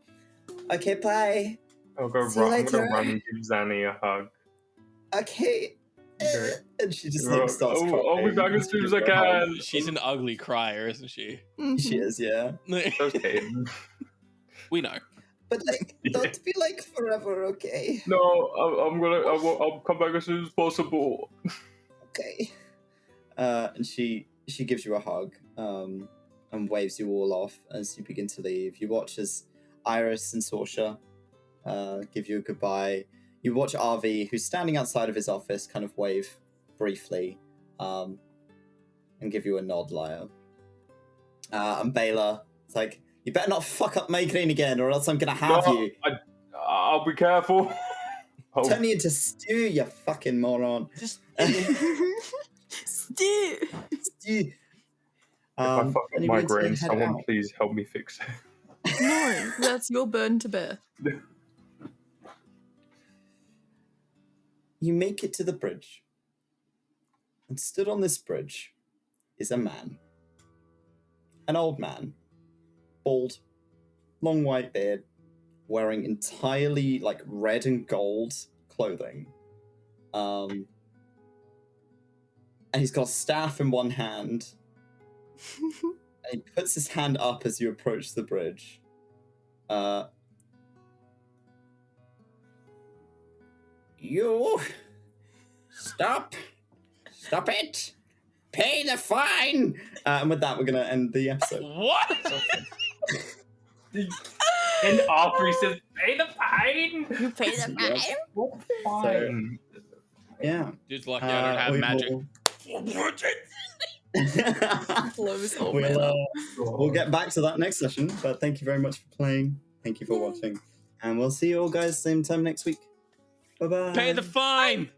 Speaker 1: okay, bye.
Speaker 3: I'll go
Speaker 1: See you
Speaker 3: run. I'm
Speaker 1: later.
Speaker 3: gonna run and give Zanny a hug.
Speaker 1: Okay.
Speaker 3: Okay.
Speaker 1: And she just like starts crying.
Speaker 3: I'll be back as soon as I can.
Speaker 2: She's an ugly crier, isn't she?
Speaker 1: She is, yeah.
Speaker 3: That's Kaiden.
Speaker 2: We know.
Speaker 1: But like, don't be like forever, okay?
Speaker 3: No, I'll come back as soon as possible.
Speaker 1: Okay. And she gives you a hug, and waves you all off as you begin to leave. You watch as Iris and Sorsha give you a goodbye. You watch RV, who's standing outside of his office, kind of wave briefly, and give you a nod, Lyre. And Baylor, it's like, you better not fuck up May again, or else I'm gonna have you.
Speaker 3: I'll be careful. Oh,
Speaker 1: Turn you into stew, you fucking moron.
Speaker 2: Just
Speaker 5: Stew.
Speaker 1: Stew.
Speaker 3: if I fuck up
Speaker 1: and you
Speaker 3: my
Speaker 1: begin to
Speaker 3: brain,
Speaker 1: head
Speaker 3: someone
Speaker 1: out.
Speaker 3: please help me fix it.
Speaker 5: No, that's your burden to bear.
Speaker 1: You make it to the bridge, and stood on this bridge is a man. An old man, bald, long white beard, wearing entirely like red and gold clothing. And he's got a staff in one hand, and he puts his hand up as you approach the bridge. You stop it, pay the fine. And with that, we're gonna end the episode.
Speaker 2: what?
Speaker 3: And after he says, "Pay the fine."
Speaker 5: You pay the
Speaker 1: Yep.
Speaker 5: fine.
Speaker 3: What fine?
Speaker 1: Yeah.
Speaker 2: Dude's lucky I don't have
Speaker 1: we
Speaker 2: magic.
Speaker 5: Blows old man up.
Speaker 1: We'll get back to that next session, but thank you very much for playing. Thank you for
Speaker 5: Yay.
Speaker 1: watching. And we'll see you all guys same time next week. Bye-bye.
Speaker 2: Pay the fine.